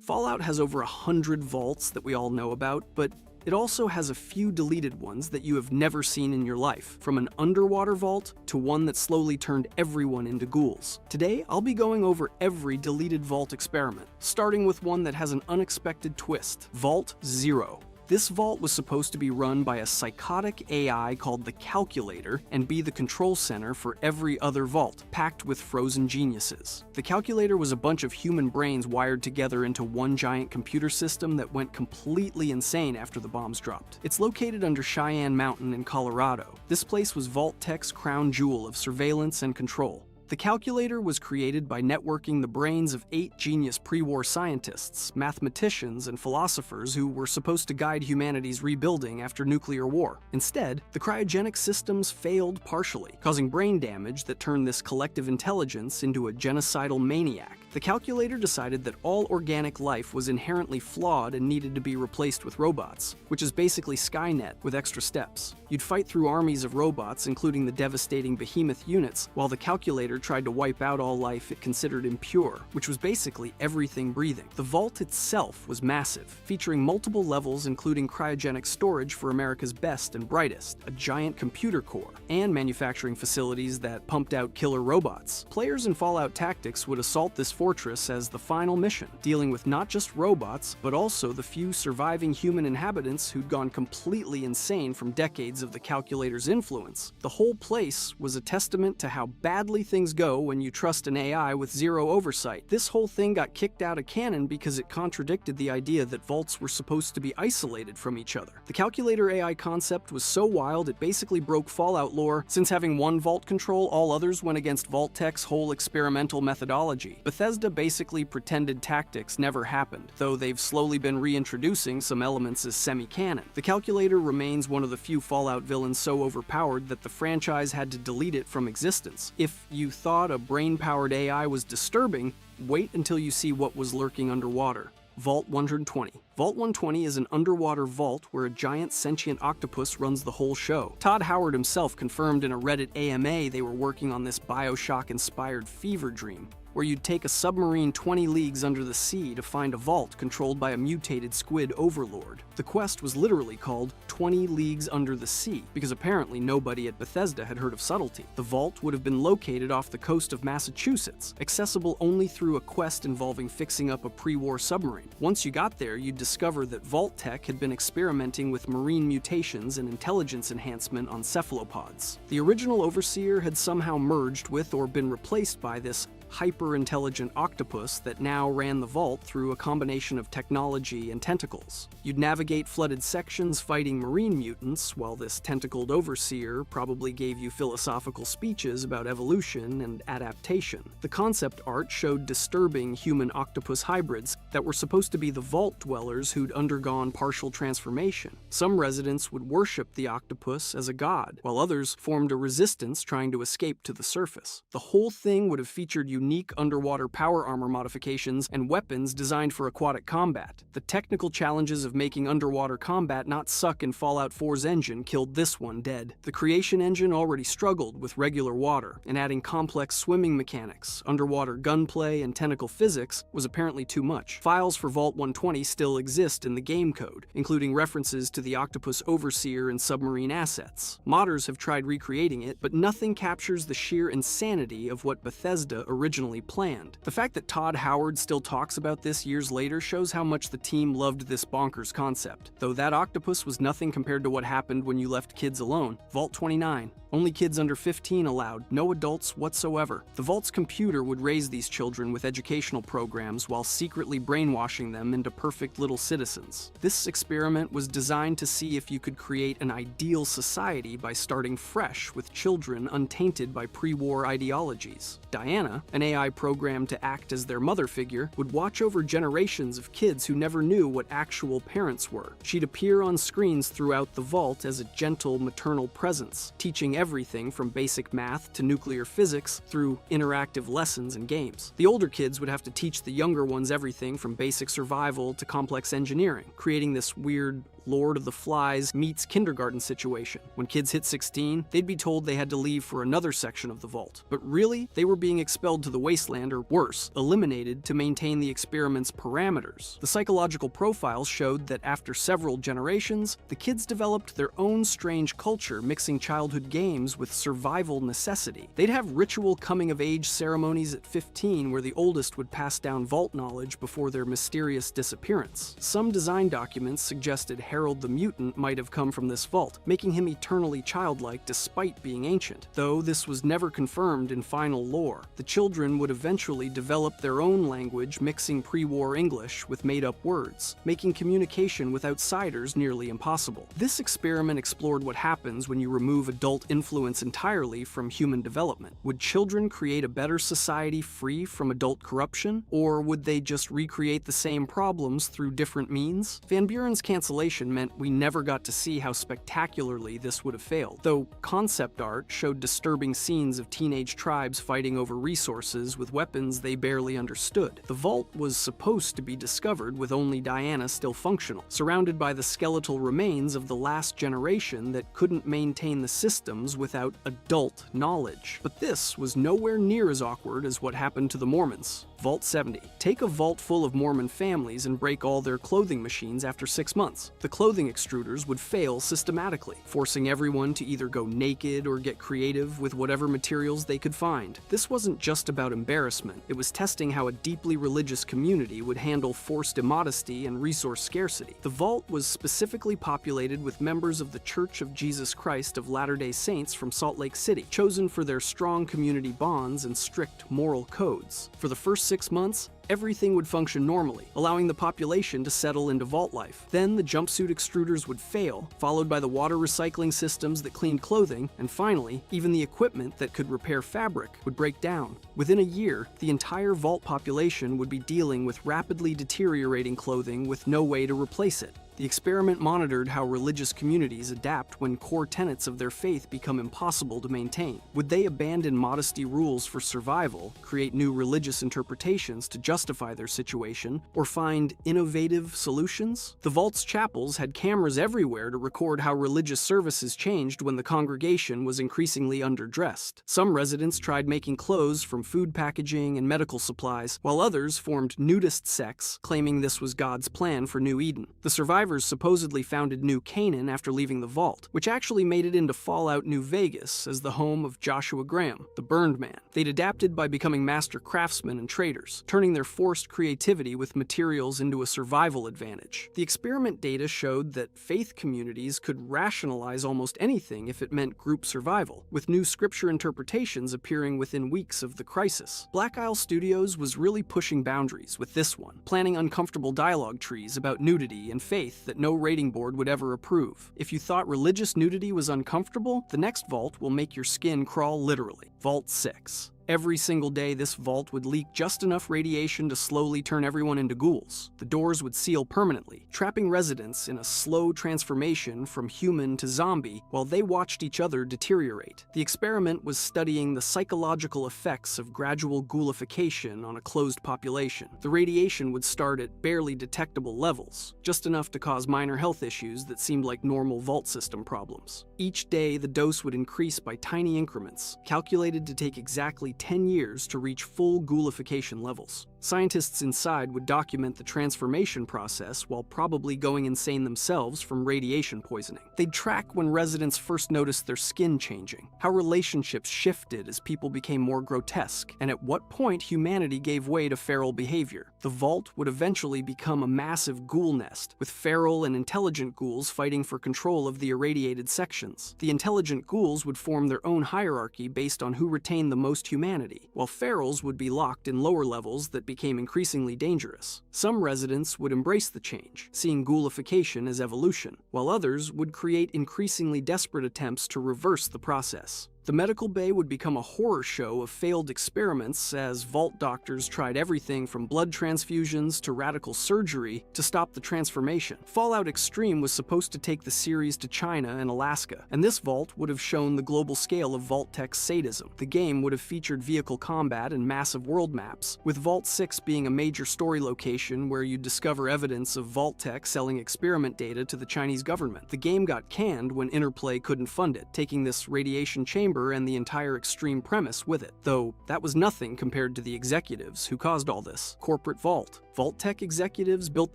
Fallout has over 100 vaults that we all know about, but it also has a few deleted ones that you have never seen in your life, from an underwater vault to one that slowly turned everyone into ghouls. Today, I'll be going over every deleted vault experiment, starting with one that has an unexpected twist: Vault Zero. This vault was supposed to be run by a psychotic AI called the Calculator and be the control center for every other vault, packed with frozen geniuses. The Calculator was a bunch of human brains wired together into one giant computer system that went completely insane after the bombs dropped. It's located under Cheyenne Mountain in Colorado. This place was Vault-Tec's crown jewel of surveillance and control. The calculator was created by networking the brains of 8 genius pre-war scientists, mathematicians, and philosophers who were supposed to guide humanity's rebuilding after nuclear war. Instead, the cryogenic systems failed partially, causing brain damage that turned this collective intelligence into a genocidal maniac. The calculator decided that all organic life was inherently flawed and needed to be replaced with robots, which is basically Skynet with extra steps. You'd fight through armies of robots, including the devastating behemoth units, while the calculator tried to wipe out all life it considered impure, which was basically everything breathing. The vault itself was massive, featuring multiple levels including cryogenic storage for America's best and brightest, a giant computer core, and manufacturing facilities that pumped out killer robots. Players in Fallout Tactics would assault this fortress as the final mission, dealing with not just robots, but also the few surviving human inhabitants who'd gone completely insane from decades of the calculator's influence. The whole place was a testament to how badly things go when you trust an AI with zero oversight. This whole thing got kicked out of canon because it contradicted the idea that vaults were supposed to be isolated from each other. The calculator AI concept was so wild it basically broke Fallout lore, since having one vault control all others went against Vault-Tec's whole experimental methodology. Bethesda basically pretended Tactics never happened, though they've slowly been reintroducing some elements as semi-canon. The calculator remains one of the few Fallout villains so overpowered that the franchise had to delete it from existence. If you thought a brain-powered AI was disturbing, wait until you see what was lurking underwater. Vault 120. Vault 120 is an underwater vault where a giant sentient octopus runs the whole show. Todd Howard himself confirmed in a Reddit AMA they were working on this BioShock-inspired fever dream, where you'd take a submarine 20 leagues under the sea to find a vault controlled by a mutated squid overlord. The quest was literally called 20 Leagues Under the Sea, because apparently nobody at Bethesda had heard of Subtlety. The vault would have been located off the coast of Massachusetts, accessible only through a quest involving fixing up a pre-war submarine. Once you got there, you'd discover that Vault-Tec had been experimenting with marine mutations and intelligence enhancement on cephalopods. The original overseer had somehow merged with or been replaced by this hyper-intelligent octopus that now ran the vault through a combination of technology and tentacles. You'd navigate flooded sections fighting marine mutants, while this tentacled overseer probably gave you philosophical speeches about evolution and adaptation. The concept art showed disturbing human-octopus hybrids that were supposed to be the vault dwellers who'd undergone partial transformation. Some residents would worship the octopus as a god, while others formed a resistance trying to escape to the surface. The whole thing would have featured unique underwater power armor modifications and weapons designed for aquatic combat. The technical challenges of making underwater combat not suck in Fallout 4's engine killed this one dead. The Creation engine already struggled with regular water, and adding complex swimming mechanics, underwater gunplay, and tentacle physics was apparently too much. Files for Vault 120 still exist in the game code, including references to the Octopus Overseer and submarine assets. Modders have tried recreating it, but nothing captures the sheer insanity of what Bethesda originally planned. The fact that Todd Howard still talks about this years later shows how much the team loved this bonkers concept, though that octopus was nothing compared to what happened when you left kids alone. Vault 29. Only kids under 15 allowed, no adults whatsoever. The Vault's computer would raise these children with educational programs while secretly brainwashing them into perfect little citizens. This experiment was designed to see if you could create an ideal society by starting fresh with children untainted by pre-war ideologies. Diana, an AI programmed to act as their mother figure, would watch over generations of kids who never knew what actual parents were. She'd appear on screens throughout the vault as a gentle maternal presence, teaching everything from basic math to nuclear physics through interactive lessons and games. The older kids would have to teach the younger ones everything from basic survival to complex engineering, creating this weird Lord of the Flies meets kindergarten situation. When kids hit 16, they'd be told they had to leave for another section of the vault. But really, they were being expelled to the wasteland, or worse, eliminated to maintain the experiment's parameters. The psychological profiles showed that after several generations, the kids developed their own strange culture, mixing childhood games with survival necessity. They'd have ritual coming-of-age ceremonies at 15 where the oldest would pass down vault knowledge before their mysterious disappearance. Some design documents suggested Harold the Mutant might have come from this vault, making him eternally childlike despite being ancient. Though this was never confirmed in final lore, the children would eventually develop their own language mixing pre-war English with made-up words, making communication with outsiders nearly impossible. This experiment explored what happens when you remove adult influence entirely from human development. Would children create a better society free from adult corruption, or would they just recreate the same problems through different means? Van Buren's cancellation meant we never got to see how spectacularly this would have failed, though concept art showed disturbing scenes of teenage tribes fighting over resources with weapons they barely understood. The vault was supposed to be discovered with only Diana still functional, surrounded by the skeletal remains of the last generation that couldn't maintain the systems without adult knowledge. But this was nowhere near as awkward as what happened to the Mormons. Vault 70. Take a vault full of Mormon families and break all their clothing machines after 6 months. The clothing extruders would fail systematically, forcing everyone to either go naked or get creative with whatever materials they could find. This wasn't just about embarrassment, it was testing how a deeply religious community would handle forced immodesty and resource scarcity. The vault was specifically populated with members of the Church of Jesus Christ of Latter-day Saints from Salt Lake City, chosen for their strong community bonds and strict moral codes. For the first 6 months, everything would function normally, allowing the population to settle into vault life. Then the jumpsuit extruders would fail, followed by the water recycling systems that cleaned clothing, and finally, even the equipment that could repair fabric would break down. Within a year, the entire vault population would be dealing with rapidly deteriorating clothing with no way to replace it. The experiment monitored how religious communities adapt when core tenets of their faith become impossible to maintain. Would they abandon modesty rules for survival, create new religious interpretations to justify their situation, or find innovative solutions? The vault's chapels had cameras everywhere to record how religious services changed when the congregation was increasingly underdressed. Some residents tried making clothes from food packaging and medical supplies, while others formed nudist sects, claiming this was God's plan for New Eden. The survivors supposedly founded New Canaan after leaving the vault, which actually made it into Fallout New Vegas as the home of Joshua Graham, the Burned Man. They'd adapted by becoming master craftsmen and traders, turning their forced creativity with materials into a survival advantage. The experiment data showed that faith communities could rationalize almost anything if it meant group survival, with new scripture interpretations appearing within weeks of the crisis. Black Isle Studios was really pushing boundaries with this one, planning uncomfortable dialogue trees about nudity and faith that no rating board would ever approve. If you thought religious nudity was uncomfortable, the next vault will make your skin crawl literally. Vault 6. Every single day, this vault would leak just enough radiation to slowly turn everyone into ghouls. The doors would seal permanently, trapping residents in a slow transformation from human to zombie while they watched each other deteriorate. The experiment was studying the psychological effects of gradual ghoulification on a closed population. The radiation would start at barely detectable levels, just enough to cause minor health issues that seemed like normal vault system problems. Each day, the dose would increase by tiny increments, calculated to take exactly 10 years to reach full ghoulification levels. Scientists inside would document the transformation process while probably going insane themselves from radiation poisoning. They'd track when residents first noticed their skin changing, how relationships shifted as people became more grotesque, and at what point humanity gave way to feral behavior. The vault would eventually become a massive ghoul nest, with feral and intelligent ghouls fighting for control of the irradiated sections. The intelligent ghouls would form their own hierarchy based on who retained the most humanity, while ferals would be locked in lower levels that became increasingly dangerous. Some residents would embrace the change, seeing ghoulification as evolution, while others would create increasingly desperate attempts to reverse the process. The medical bay would become a horror show of failed experiments as vault doctors tried everything from blood transfusions to radical surgery to stop the transformation. Fallout Extreme was supposed to take the series to China and Alaska, and this vault would have shown the global scale of Vault-Tec's sadism. The game would have featured vehicle combat and massive world maps, with Vault 6 being a major story location where you'd discover evidence of Vault-Tec selling experiment data to the Chinese government. The game got canned when Interplay couldn't fund it, taking this radiation chamber and the entire Extreme premise with it, though that was nothing compared to the executives who caused all this. Corporate Vault. Vault-Tec executives built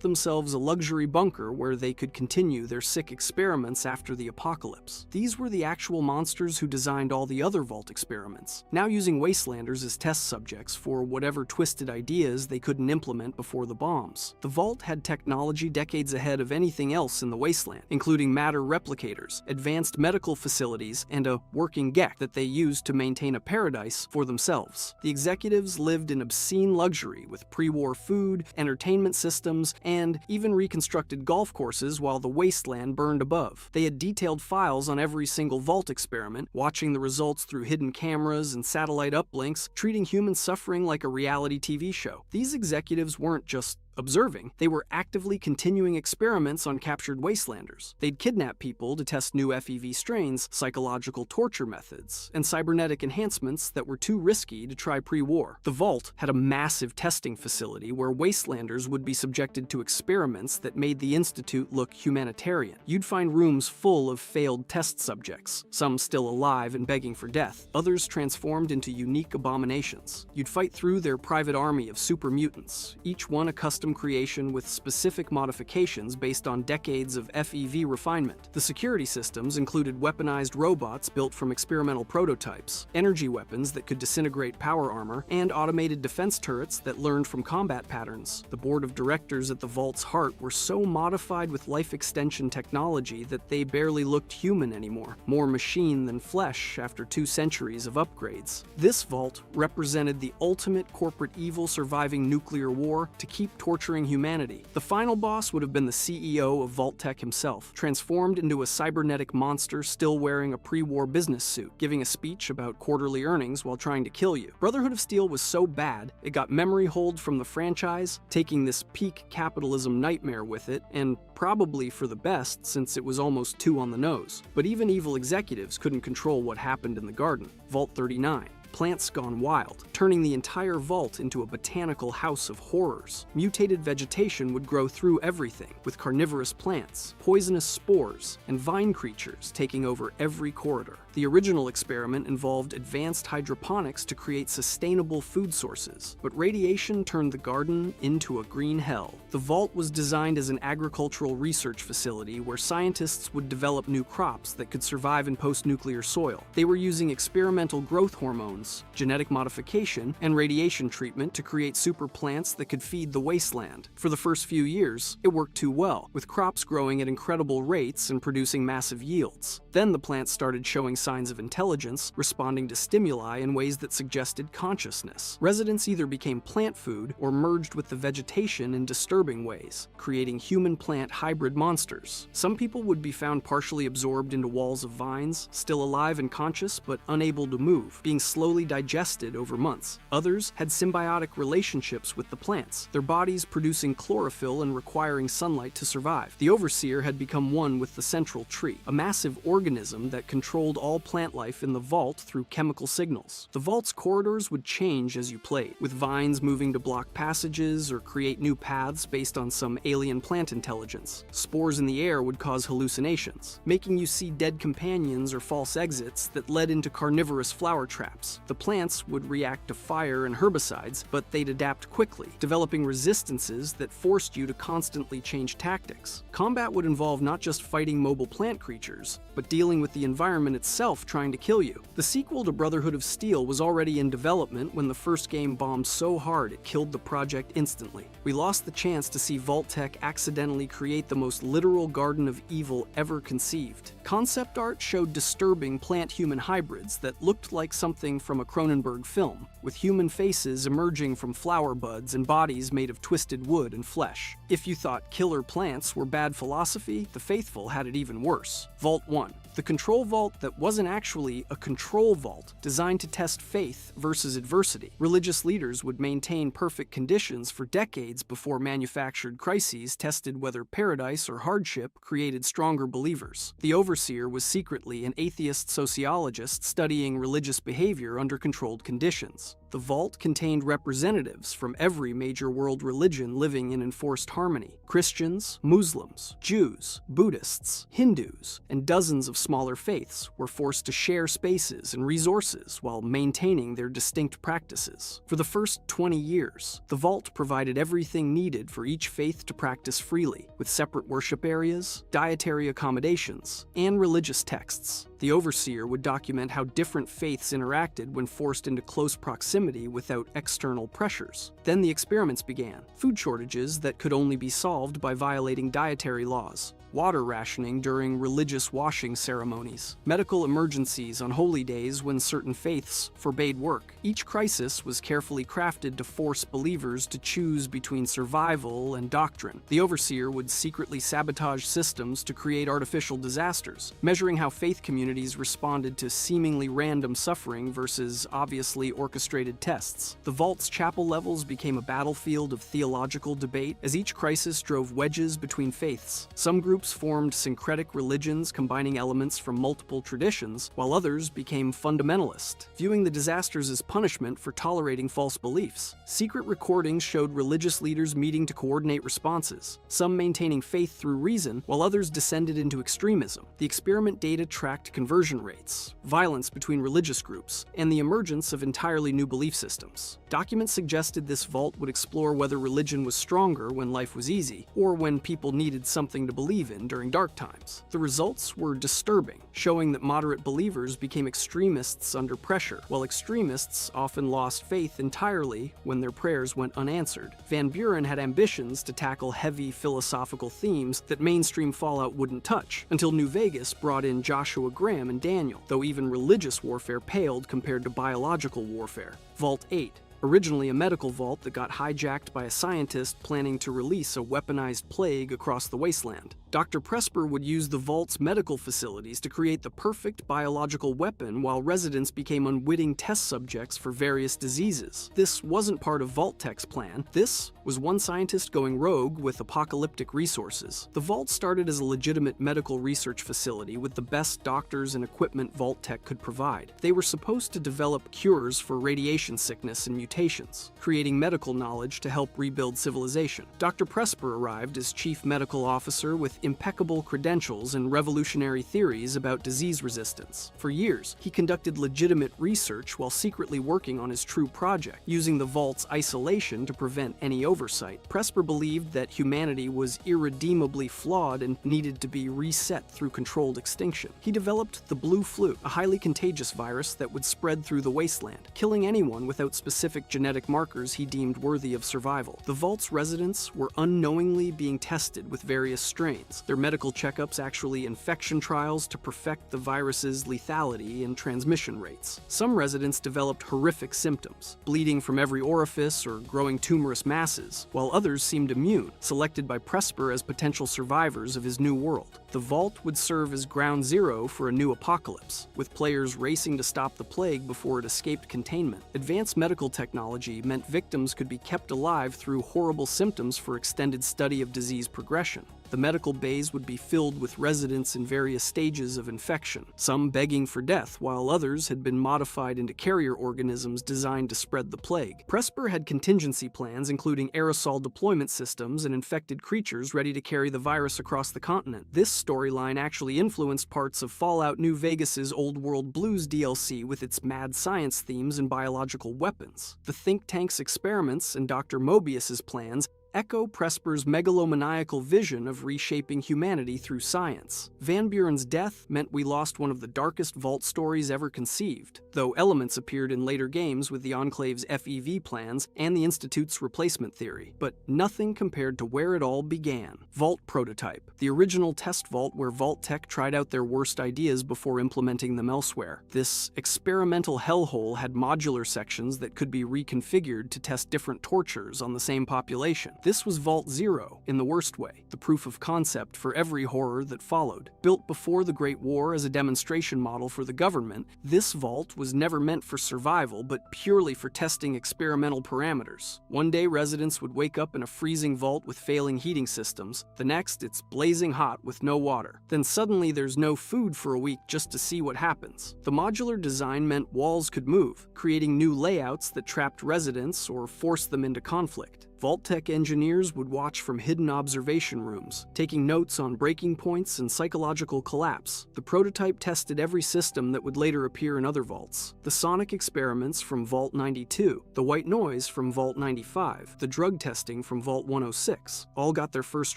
themselves a luxury bunker where they could continue their sick experiments after the apocalypse. These were the actual monsters who designed all the other Vault experiments, now using Wastelanders as test subjects for whatever twisted ideas they couldn't implement before the bombs. The Vault had technology decades ahead of anything else in the Wasteland, including matter replicators, advanced medical facilities, and a working GECK that they used to maintain a paradise for themselves. The executives lived in obscene luxury with pre-war food, entertainment systems, and even reconstructed golf courses while the Wasteland burned above. They had detailed files on every single Vault experiment, watching the results through hidden cameras and satellite uplinks, treating human suffering like a reality TV show. These executives weren't just observing, they were actively continuing experiments on captured Wastelanders. They'd kidnap people to test new FEV strains, psychological torture methods, and cybernetic enhancements that were too risky to try pre-war. The Vault had a massive testing facility where Wastelanders would be subjected to experiments that made the Institute look humanitarian. You'd find rooms full of failed test subjects, some still alive and begging for death, others transformed into unique abominations. You'd fight through their private army of super mutants, each one a custom creation with specific modifications based on decades of FEV refinement. The security systems included weaponized robots built from experimental prototypes, energy weapons that could disintegrate power armor, and automated defense turrets that learned from combat patterns. The board of directors at the Vault's heart were so modified with life extension technology that they barely looked human anymore, more machine than flesh after 2 centuries of upgrades. This Vault represented the ultimate corporate evil surviving nuclear war to keep torturing humanity. The final boss would have been the CEO of Vault-Tec himself, transformed into a cybernetic monster still wearing a pre-war business suit, giving a speech about quarterly earnings while trying to kill you. Brotherhood of Steel was so bad, it got memory hold from the franchise, taking this peak capitalism nightmare with it, and probably for the best since it was almost too on the nose. But even evil executives couldn't control what happened in the garden. Vault 39. Plants gone wild, turning the entire Vault into a botanical house of horrors. Mutated vegetation would grow through everything, with carnivorous plants, poisonous spores, and vine creatures taking over every corridor. The original experiment involved advanced hydroponics to create sustainable food sources, but radiation turned the garden into a green hell. The Vault was designed as an agricultural research facility where scientists would develop new crops that could survive in post-nuclear soil. They were using experimental growth hormones, genetic modification, and radiation treatment to create super plants that could feed the wasteland. For the first few years, it worked too well, with crops growing at incredible rates and producing massive yields. Then the plants started showing signs of intelligence, responding to stimuli in ways that suggested consciousness. Residents either became plant food or merged with the vegetation in disturbing ways, creating human-plant hybrid monsters. Some people would be found partially absorbed into walls of vines, still alive and conscious but unable to move, being slowly digested over months. Others had symbiotic relationships with the plants, their bodies producing chlorophyll and requiring sunlight to survive. The Overseer had become one with the central tree, a massive organism that controlled all plant life in the Vault through chemical signals. The Vault's corridors would change as you played, with vines moving to block passages or create new paths based on some alien plant intelligence. Spores in the air would cause hallucinations, making you see dead companions or false exits that led into carnivorous flower traps. The plants would react to fire and herbicides, but they'd adapt quickly, developing resistances that forced you to constantly change tactics. Combat would involve not just fighting mobile plant creatures, but dealing with the environment itself trying to kill you. The sequel to Brotherhood of Steel was already in development when the first game bombed so hard it killed the project instantly. We lost the chance to see Vault-Tec accidentally create the most literal garden of evil ever conceived. Concept art showed disturbing plant-human hybrids that looked like something from a Cronenberg film, with human faces emerging from flower buds and bodies made of twisted wood and flesh. If you thought killer plants were bad philosophy, the faithful had it even worse. Vault 1. The control vault that wasn't actually a control vault, designed to test faith versus adversity. Religious leaders would maintain perfect conditions for decades before manufactured crises tested whether paradise or hardship created stronger believers. The Overseer was secretly an atheist sociologist studying religious behavior under controlled conditions. The vault contained representatives from every major world religion living in enforced harmony: Christians, Muslims, Jews, Buddhists, Hindus, and dozens of smaller faiths were forced to share spaces and resources while maintaining their distinct practices. For the first 20 years, the vault provided everything needed for each faith to practice freely, with separate worship areas, dietary accommodations, and religious texts. The overseer would document how different faiths interacted when forced into close proximity without external pressures. Then the experiments began: food shortages that could only be solved by violating dietary laws, water rationing during religious washing ceremonies, medical emergencies on holy days when certain faiths forbade work. Each crisis was carefully crafted to force believers to choose between survival and doctrine. The overseer would secretly sabotage systems to create artificial disasters, measuring how faith communities responded to seemingly random suffering versus obviously orchestrated tests. The vault's chapel levels became a battlefield of theological debate as each crisis drove wedges between faiths. Some groups formed syncretic religions combining elements from multiple traditions, while others became fundamentalist, viewing the disasters as punishment for tolerating false beliefs. Secret recordings showed religious leaders meeting to coordinate responses, some maintaining faith through reason, while others descended into extremism. The experiment data tracked conversion rates, violence between religious groups, and the emergence of entirely new belief systems. Documents suggested this vault would explore whether religion was stronger when life was easy, or when people needed something to believe in during dark times. The results were disturbing, showing that moderate believers became extremists under pressure, while extremists often lost faith entirely when their prayers went unanswered. Van Buren had ambitions to tackle heavy philosophical themes that mainstream Fallout wouldn't touch, until New Vegas brought in Joshua Graham and Daniel, though even religious warfare paled compared to biological warfare. Vault 8. Originally a medical vault that got hijacked by a scientist planning to release a weaponized plague across the wasteland. Dr. Presper would use the vault's medical facilities to create the perfect biological weapon while residents became unwitting test subjects for various diseases. This wasn't part of Vault-Tech's plan. This was one scientist going rogue with apocalyptic resources. The vault started as a legitimate medical research facility with the best doctors and equipment Vault-Tech could provide. They were supposed to develop cures for radiation sickness and mutations, creating medical knowledge to help rebuild civilization. Dr. Presper arrived as chief medical officer with impeccable credentials and revolutionary theories about disease resistance. For years, he conducted legitimate research while secretly working on his true project, using the vault's isolation to prevent any oversight. Presper believed that humanity was irredeemably flawed and needed to be reset through controlled extinction. He developed the Blue Flu, a highly contagious virus that would spread through the wasteland, killing anyone without specific genetic markers he deemed worthy of survival. The vault's residents were unknowingly being tested with various strains, their medical checkups actually infection trials to perfect the virus's lethality and transmission rates. Some residents developed horrific symptoms, bleeding from every orifice or growing tumorous masses, while others seemed immune, selected by Presper as potential survivors of his new world. The vault would serve as ground zero for a new apocalypse, with players racing to stop the plague before it escaped containment. Advanced medical technology meant victims could be kept alive through horrible symptoms for extended study of disease progression. The medical bays would be filled with residents in various stages of infection, some begging for death, while others had been modified into carrier organisms designed to spread the plague. Presper had contingency plans including aerosol deployment systems and infected creatures ready to carry the virus across the continent. This storyline actually influenced parts of Fallout New Vegas's Old World Blues DLC with its mad science themes and biological weapons. The think tank's experiments and Dr. Mobius's plans echo Presper's megalomaniacal vision of reshaping humanity through science. Van Buren's death meant we lost one of the darkest vault stories ever conceived, though elements appeared in later games with the Enclave's FEV plans and the Institute's replacement theory. But nothing compared to where it all began. Vault Prototype, the original test vault where Vault-Tech tried out their worst ideas before implementing them elsewhere. This experimental hellhole had modular sections that could be reconfigured to test different tortures on the same population. This was Vault Zero, in the worst way, the proof of concept for every horror that followed. Built before the Great War as a demonstration model for the government, this vault was never meant for survival, but purely for testing experimental parameters. One day, residents would wake up in a freezing vault with failing heating systems. The next, it's blazing hot with no water. Then suddenly there's no food for a week just to see what happens. The modular design meant walls could move, creating new layouts that trapped residents or forced them into conflict. Vault-Tec engineers would watch from hidden observation rooms, taking notes on breaking points and psychological collapse. The prototype tested every system that would later appear in other vaults. The sonic experiments from Vault 92, the white noise from Vault 95, the drug testing from Vault 106, all got their first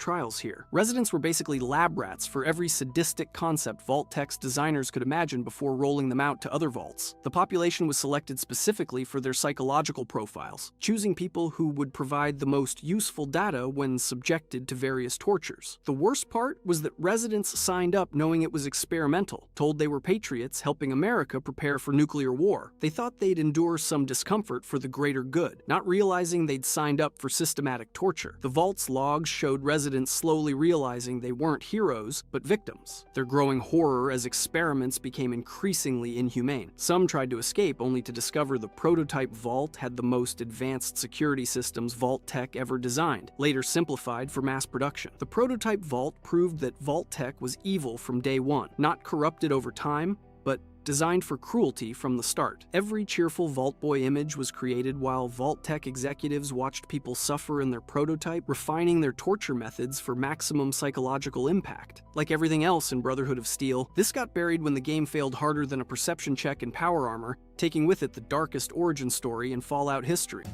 trials here. Residents were basically lab rats for every sadistic concept Vault-Tec's designers could imagine before rolling them out to other vaults. The population was selected specifically for their psychological profiles, choosing people who would provide the most useful data when subjected to various tortures. The worst part was that residents signed up knowing it was experimental, told they were patriots helping America prepare for nuclear war. They thought they'd endure some discomfort for the greater good, not realizing they'd signed up for systematic torture. The vault's logs showed residents slowly realizing they weren't heroes, but victims. Their growing horror as experiments became increasingly inhumane. Some tried to escape only to discover the prototype vault had the most advanced security systems Vault-Tec ever designed, later simplified for mass production. The prototype vault proved that Vault-Tec was evil from day one, not corrupted over time, but designed for cruelty from the start. Every cheerful Vault Boy image was created while Vault-Tec executives watched people suffer in their prototype, refining their torture methods for maximum psychological impact. Like everything else in Brotherhood of Steel, this got buried when the game failed harder than a perception check in Power Armor, taking with it the darkest origin story in Fallout history.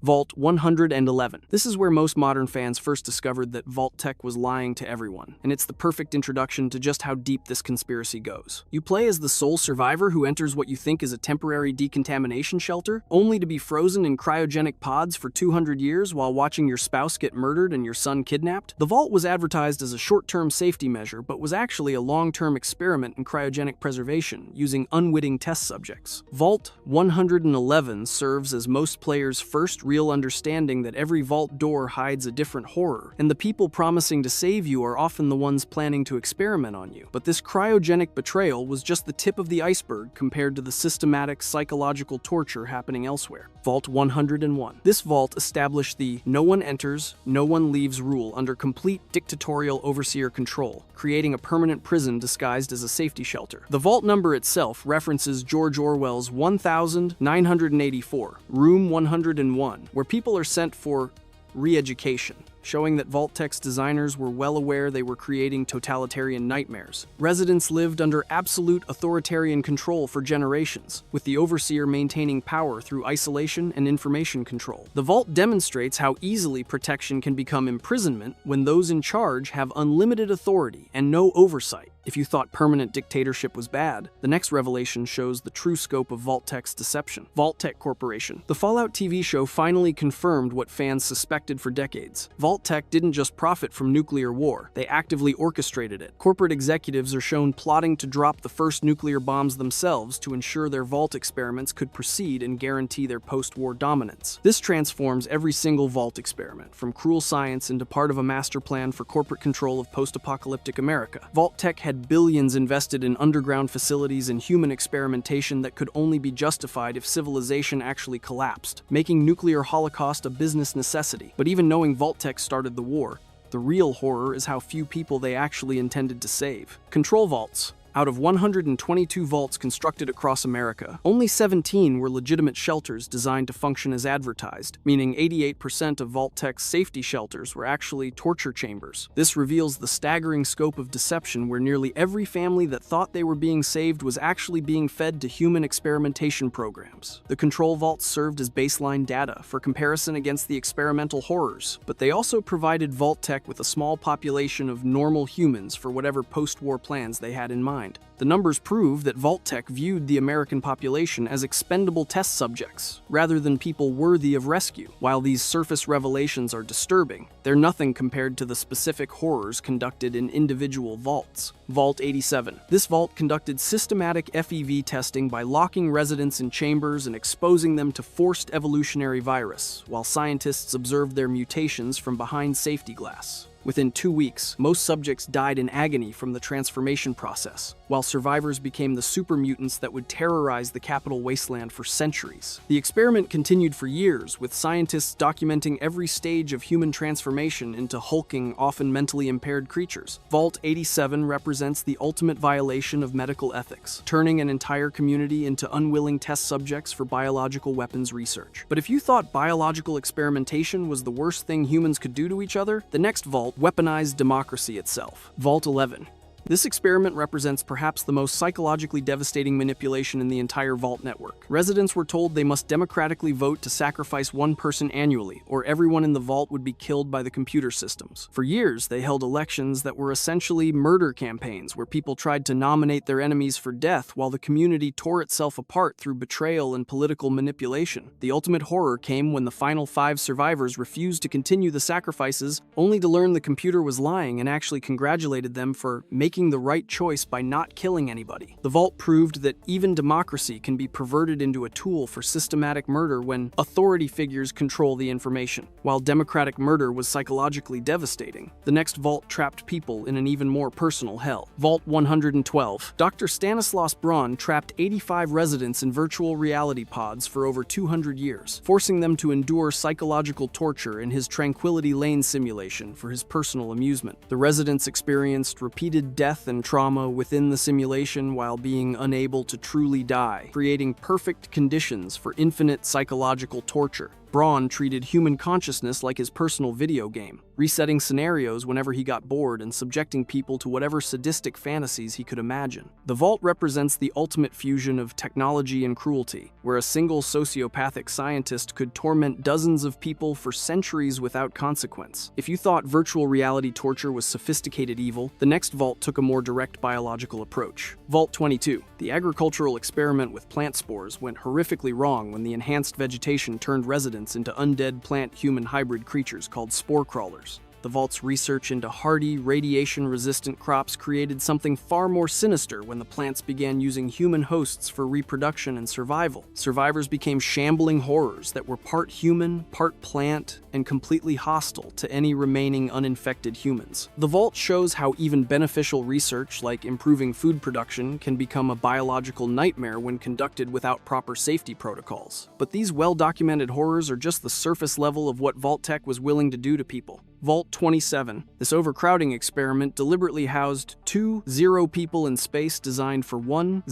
Vault 111. This is where most modern fans first discovered that Vault-Tec was lying to everyone, and it's the perfect introduction to just how deep this conspiracy goes. You play as the sole survivor who enters what you think is a temporary decontamination shelter, only to be frozen in cryogenic pods for 200 years while watching your spouse get murdered and your son kidnapped. The vault was advertised as a short-term safety measure, but was actually a long-term experiment in cryogenic preservation, using unwitting test subjects. Vault 111 serves as most players' first real understanding that every vault door hides a different horror, and the people promising to save you are often the ones planning to experiment on you. But this cryogenic betrayal was just the tip of the iceberg compared to the systematic psychological torture happening elsewhere. Vault 101. This vault established the no one enters, no one leaves rule under complete dictatorial overseer control, creating a permanent prison disguised as a safety shelter. The vault number itself references George Orwell's 1984, Room 101, where people are sent for re-education, showing that Vault-Tec's designers were well aware they were creating totalitarian nightmares. Residents lived under absolute authoritarian control for generations, with the overseer maintaining power through isolation and information control. The vault demonstrates how easily protection can become imprisonment when those in charge have unlimited authority and no oversight. If you thought permanent dictatorship was bad, the next revelation shows the true scope of Vault-Tec's deception. Vault-Tec Corporation. The Fallout TV show finally confirmed what fans suspected for decades. Vault-Tec didn't just profit from nuclear war, they actively orchestrated it. Corporate executives are shown plotting to drop the first nuclear bombs themselves to ensure their Vault experiments could proceed and guarantee their post-war dominance. This transforms every single Vault experiment, from cruel science into part of a master plan for corporate control of post-apocalyptic America. Vault-Tec had billions invested in underground facilities and human experimentation that could only be justified if civilization actually collapsed, making nuclear holocaust a business necessity. But even knowing Vault-Tec started the war, the real horror is how few people they actually intended to save. Control vaults. Out of 122 vaults constructed across America, only 17 were legitimate shelters designed to function as advertised, meaning 88% of Vault-Tec's safety shelters were actually torture chambers. This reveals the staggering scope of deception where nearly every family that thought they were being saved was actually being fed to human experimentation programs. The control vaults served as baseline data for comparison against the experimental horrors, but they also provided Vault-Tec with a small population of normal humans for whatever post-war plans they had in mind. designed. The numbers prove that Vault-Tec viewed the American population as expendable test subjects, rather than people worthy of rescue. While these surface revelations are disturbing, they're nothing compared to the specific horrors conducted in individual vaults. Vault 87. This vault conducted systematic FEV testing by locking residents in chambers and exposing them to forced evolutionary virus, while scientists observed their mutations from behind safety glass. Within 2 weeks, most subjects died in agony from the transformation process, while survivors became the super mutants that would terrorize the capital wasteland for centuries. The experiment continued for years, with scientists documenting every stage of human transformation into hulking, often mentally impaired creatures. Vault 87 represents the ultimate violation of medical ethics, turning an entire community into unwilling test subjects for biological weapons research. But if you thought biological experimentation was the worst thing humans could do to each other, the next vault weaponized democracy itself. Vault 11. This experiment represents perhaps the most psychologically devastating manipulation in the entire Vault network. Residents were told they must democratically vote to sacrifice one person annually, or everyone in the Vault would be killed by the computer systems. For years, they held elections that were essentially murder campaigns, where people tried to nominate their enemies for death while the community tore itself apart through betrayal and political manipulation. The ultimate horror came when the final 5 survivors refused to continue the sacrifices, only to learn the computer was lying and actually congratulated them for making the right choice by not killing anybody. The Vault proved that even democracy can be perverted into a tool for systematic murder when authority figures control the information. While democratic murder was psychologically devastating, the next Vault trapped people in an even more personal hell. Vault 112. Dr. Stanislaus Braun trapped 85 residents in virtual reality pods for over 200 years, forcing them to endure psychological torture in his Tranquility Lane simulation for his personal amusement. The residents experienced repeated death and trauma within the simulation while being unable to truly die, creating perfect conditions for infinite psychological torture. Braun treated human consciousness like his personal video game, resetting scenarios whenever he got bored and subjecting people to whatever sadistic fantasies he could imagine. The Vault represents the ultimate fusion of technology and cruelty, where a single sociopathic scientist could torment dozens of people for centuries without consequence. If you thought virtual reality torture was sophisticated evil, the next Vault took a more direct biological approach. Vault 22. The agricultural experiment with plant spores went horrifically wrong when the enhanced vegetation turned residents into undead plant-human hybrid creatures called spore crawlers. The Vault's research into hardy, radiation-resistant crops created something far more sinister when the plants began using human hosts for reproduction and survival. Survivors became shambling horrors that were part human, part plant, and completely hostile to any remaining uninfected humans. The Vault shows how even beneficial research, like improving food production, can become a biological nightmare when conducted without proper safety protocols. But these well-documented horrors are just the surface level of what Vault-Tec was willing to do to people. Vault 27. This overcrowding experiment deliberately housed 2 people in space designed for 1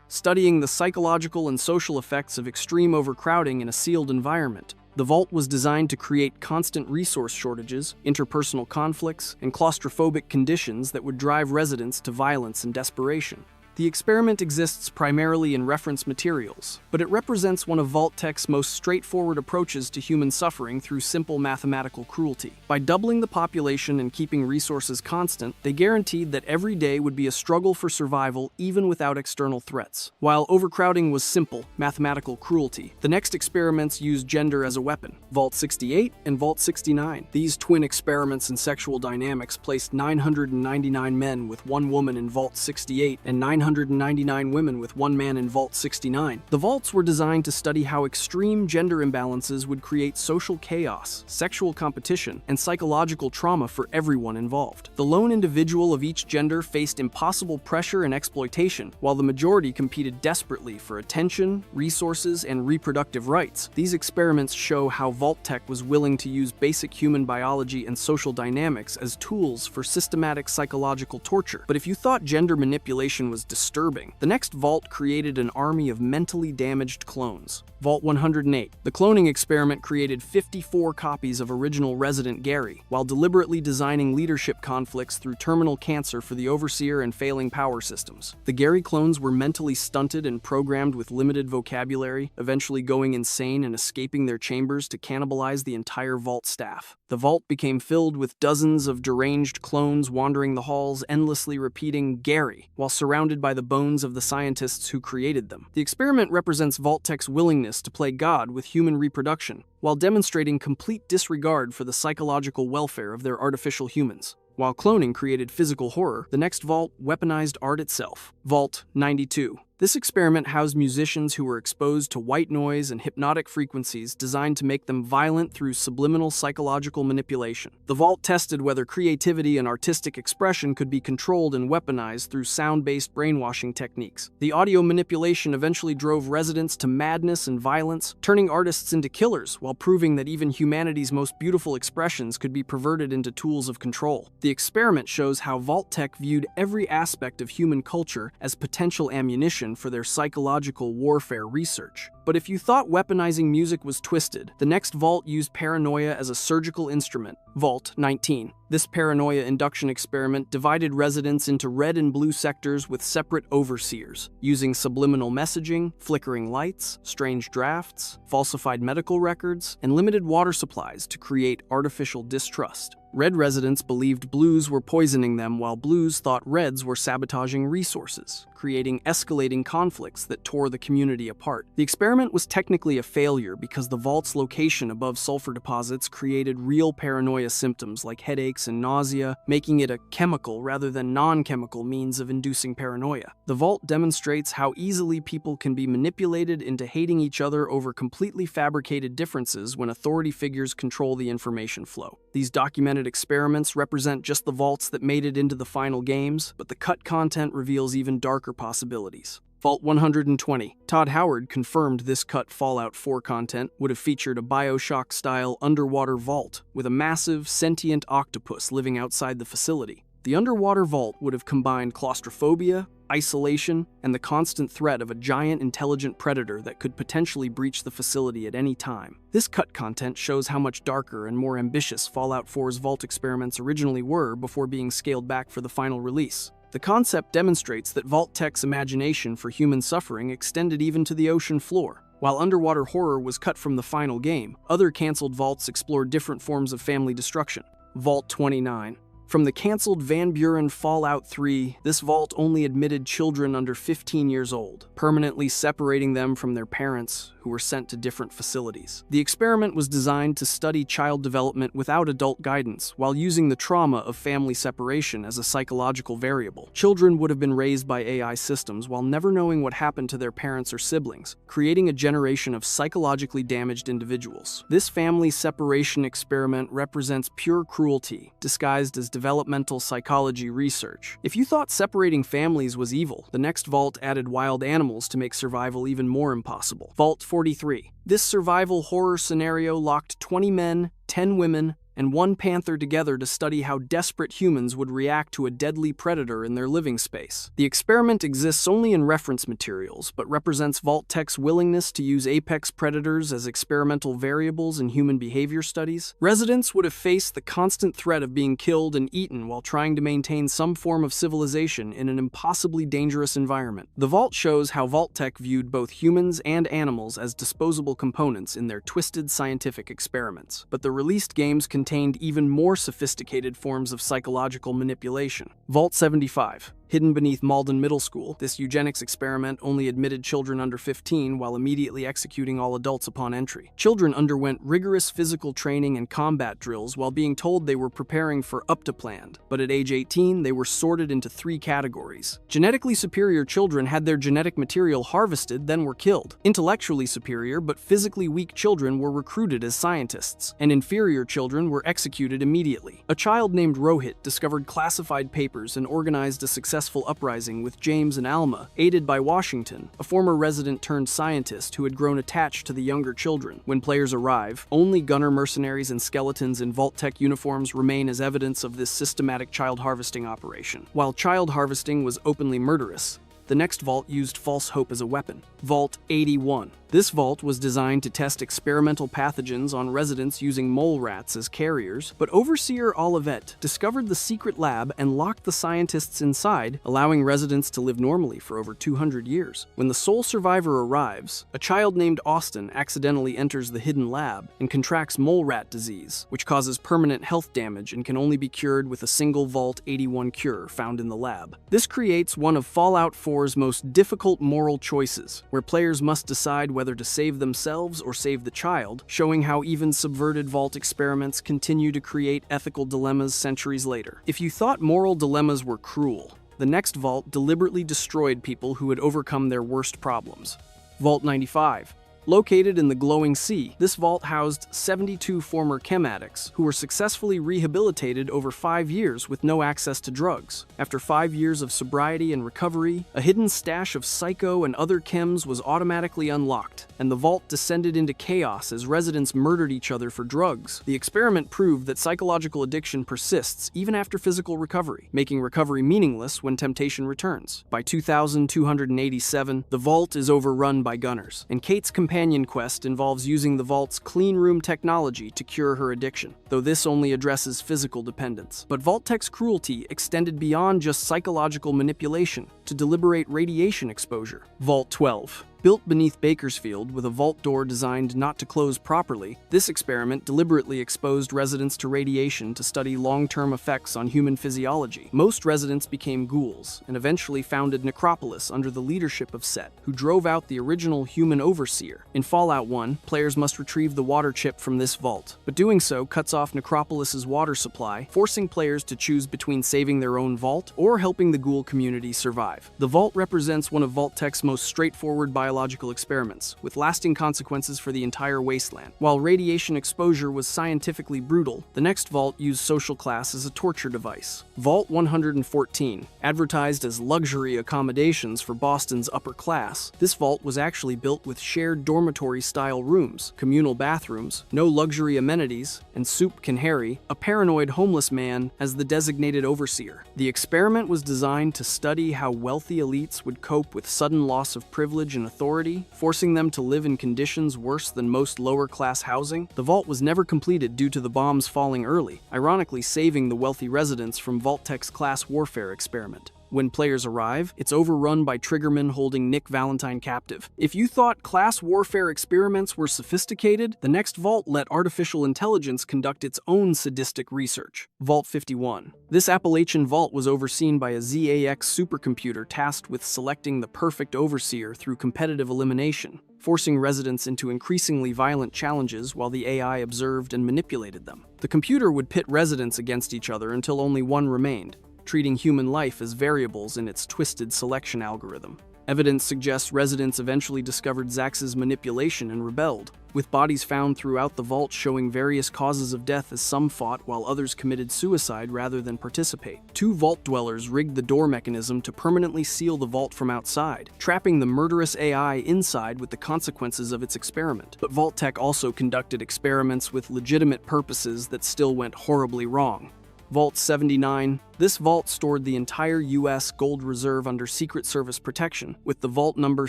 studying the psychological and social effects of extreme overcrowding in a sealed environment. The Vault was designed to create constant resource shortages, interpersonal conflicts, and claustrophobic conditions that would drive residents to violence and desperation. The experiment exists primarily in reference materials, but it represents one of Vault-Tec's most straightforward approaches to human suffering through simple mathematical cruelty. By doubling the population and keeping resources constant, they guaranteed that every day would be a struggle for survival even without external threats. While overcrowding was simple, mathematical cruelty, the next experiments used gender as a weapon. Vault 68 and Vault 69. These twin experiments in sexual dynamics placed 999 men with 1 woman in Vault 68 and 999 women with 1 man in Vault 69. The vaults were designed to study how extreme gender imbalances would create social chaos, sexual competition, and psychological trauma for everyone involved. The lone individual of each gender faced impossible pressure and exploitation, while the majority competed desperately for attention, resources, and reproductive rights. These experiments show how Vault-Tec was willing to use basic human biology and social dynamics as tools for systematic psychological torture. But if you thought gender manipulation was disturbing. The next vault created an army of mentally damaged clones. Vault 108. The cloning experiment created 54 copies of original Resident Gary, while deliberately designing leadership conflicts through terminal cancer for the Overseer and failing power systems. The Gary clones were mentally stunted and programmed with limited vocabulary, eventually going insane and escaping their chambers to cannibalize the entire vault staff. The vault became filled with dozens of deranged clones wandering the halls, endlessly repeating Gary, while surrounded by the bones of the scientists who created them. The experiment represents Vault-Tec's willingness to play God with human reproduction, while demonstrating complete disregard for the psychological welfare of their artificial humans. While cloning created physical horror, the next vault weaponized art itself. Vault 92. This experiment housed musicians who were exposed to white noise and hypnotic frequencies designed to make them violent through subliminal psychological manipulation. The vault tested whether creativity and artistic expression could be controlled and weaponized through sound-based brainwashing techniques. The audio manipulation eventually drove residents to madness and violence, turning artists into killers while proving that even humanity's most beautiful expressions could be perverted into tools of control. The experiment shows how Vault-Tec viewed every aspect of human culture as potential ammunition for their psychological warfare research. But if you thought weaponizing music was twisted, the next vault used paranoia as a surgical instrument. Vault 19. This paranoia induction experiment divided residents into red and blue sectors with separate overseers, using subliminal messaging, flickering lights, strange drafts, falsified medical records, and limited water supplies to create artificial distrust. Red residents believed blues were poisoning them, while blues thought reds were sabotaging resources, creating escalating conflicts that tore the community apart. The experiment was technically a failure because the vault's location above sulfur deposits created real paranoia symptoms like headaches and nausea, making it a chemical rather than non-chemical means of inducing paranoia. The vault demonstrates how easily people can be manipulated into hating each other over completely fabricated differences when authority figures control the information flow. These documented experiments represent just the vaults that made it into the final games, but the cut content reveals even darker possibilities. Vault 120. Todd Howard confirmed this cut Fallout 4 content would have featured a BioShock-style underwater vault with a massive, sentient octopus living outside the facility. The underwater vault would have combined claustrophobia, isolation, and the constant threat of a giant intelligent predator that could potentially breach the facility at any time. This cut content shows how much darker and more ambitious Fallout 4's vault experiments originally were before being scaled back for the final release. The concept demonstrates that Vault-Tec's imagination for human suffering extended even to the ocean floor. While underwater horror was cut from the final game, other cancelled vaults explored different forms of family destruction. Vault 29. From the cancelled Van Buren Fallout 3, this vault only admitted children under 15 years old, permanently separating them from their parents, who were sent to different facilities. The experiment was designed to study child development without adult guidance, while using the trauma of family separation as a psychological variable. Children would have been raised by AI systems while never knowing what happened to their parents or siblings, creating a generation of psychologically damaged individuals. This family separation experiment represents pure cruelty, disguised as developmental psychology research. If you thought separating families was evil, the next vault added wild animals to make survival even more impossible. Vault 43. This survival horror scenario locked 20 men, 10 women, and 1 panther together to study how desperate humans would react to a deadly predator in their living space. The experiment exists only in reference materials, but represents Vault-Tec's willingness to use apex predators as experimental variables in human behavior studies. Residents would have faced the constant threat of being killed and eaten while trying to maintain some form of civilization in an impossibly dangerous environment. The Vault shows how Vault-Tec viewed both humans and animals as disposable components in their twisted scientific experiments, but the released games contained even more sophisticated forms of psychological manipulation. Vault 75. Hidden beneath Malden Middle School, this eugenics experiment only admitted children under 15 while immediately executing all adults upon entry. Children underwent rigorous physical training and combat drills while being told they were preparing for Uptoplanned, but at age 18 they were sorted into 3 categories. Genetically superior children had their genetic material harvested, then were killed. Intellectually superior but physically weak children were recruited as scientists, and inferior children were executed immediately. A child named Rohit discovered classified papers and organized a successful uprising with James and Alma, aided by Washington, a former resident turned scientist who had grown attached to the younger children. When players arrive, only gunner mercenaries and skeletons in Vault-Tec uniforms remain as evidence of this systematic child harvesting operation. While child harvesting was openly murderous, the next vault used false hope as a weapon. Vault 81. This vault was designed to test experimental pathogens on residents using mole rats as carriers, but Overseer Olivet discovered the secret lab and locked the scientists inside, allowing residents to live normally for over 200 years. When the sole survivor arrives, a child named Austin accidentally enters the hidden lab and contracts mole rat disease, which causes permanent health damage and can only be cured with a single Vault 81 cure found in the lab. This creates one of Fallout 4's most difficult moral choices, where players must decide whether to save themselves or save the child, showing how even subverted Vault experiments continue to create ethical dilemmas centuries later. If you thought moral dilemmas were cruel, the next Vault deliberately destroyed people who had overcome their worst problems. Vault 95. Located in the glowing sea, this vault housed 72 former chem addicts who were successfully rehabilitated over 5 years with no access to drugs. After 5 years of sobriety and recovery, a hidden stash of psycho and other chems was automatically unlocked, and the vault descended into chaos as residents murdered each other for drugs. The experiment proved that psychological addiction persists even after physical recovery, making recovery meaningless when temptation returns. By 2287, the vault is overrun by gunners, and Kate's companion quest involves using the vault's clean room technology to cure her addiction, though this only addresses physical dependence. But Vault-Tech's cruelty extended beyond just psychological manipulation to deliberate radiation exposure. Vault 12. Built beneath Bakersfield with a vault door designed not to close properly, this experiment deliberately exposed residents to radiation to study long-term effects on human physiology. Most residents became ghouls and eventually founded Necropolis under the leadership of Set, who drove out the original human overseer. In Fallout 1, players must retrieve the water chip from this vault, but doing so cuts off Necropolis's water supply, forcing players to choose between saving their own vault or helping the ghoul community survive. The vault represents one of Vault-Tech's most straightforward biological experiments, with lasting consequences for the entire wasteland. While radiation exposure was scientifically brutal, the next vault used social class as a torture device. Vault 114, advertised as luxury accommodations for Boston's upper class, this vault was actually built with shared dormitory-style rooms, communal bathrooms, no luxury amenities, and Soup Canhary, a paranoid homeless man, as the designated overseer. The experiment was designed to study how wealthy elites would cope with sudden loss of privilege and authority, forcing them to live in conditions worse than most lower-class housing. The vault was never completed due to the bombs falling early, ironically saving the wealthy residents from Vault-Tech's class warfare experiment. When players arrive, it's overrun by Triggermen holding Nick Valentine captive. If you thought class warfare experiments were sophisticated, the next vault let artificial intelligence conduct its own sadistic research. Vault 51. This Appalachian vault was overseen by a ZAX supercomputer tasked with selecting the perfect overseer through competitive elimination, forcing residents into increasingly violent challenges while the AI observed and manipulated them. The computer would pit residents against each other until only one remained, treating human life as variables in its twisted selection algorithm. Evidence suggests residents eventually discovered Zax's manipulation and rebelled, with bodies found throughout the vault showing various causes of death as some fought while others committed suicide rather than participate. 2 vault dwellers rigged the door mechanism to permanently seal the vault from outside, trapping the murderous AI inside with the consequences of its experiment. But Vault-Tech also conducted experiments with legitimate purposes that still went horribly wrong. Vault 79. This vault stored the entire U.S. gold reserve under Secret Service protection, with the vault number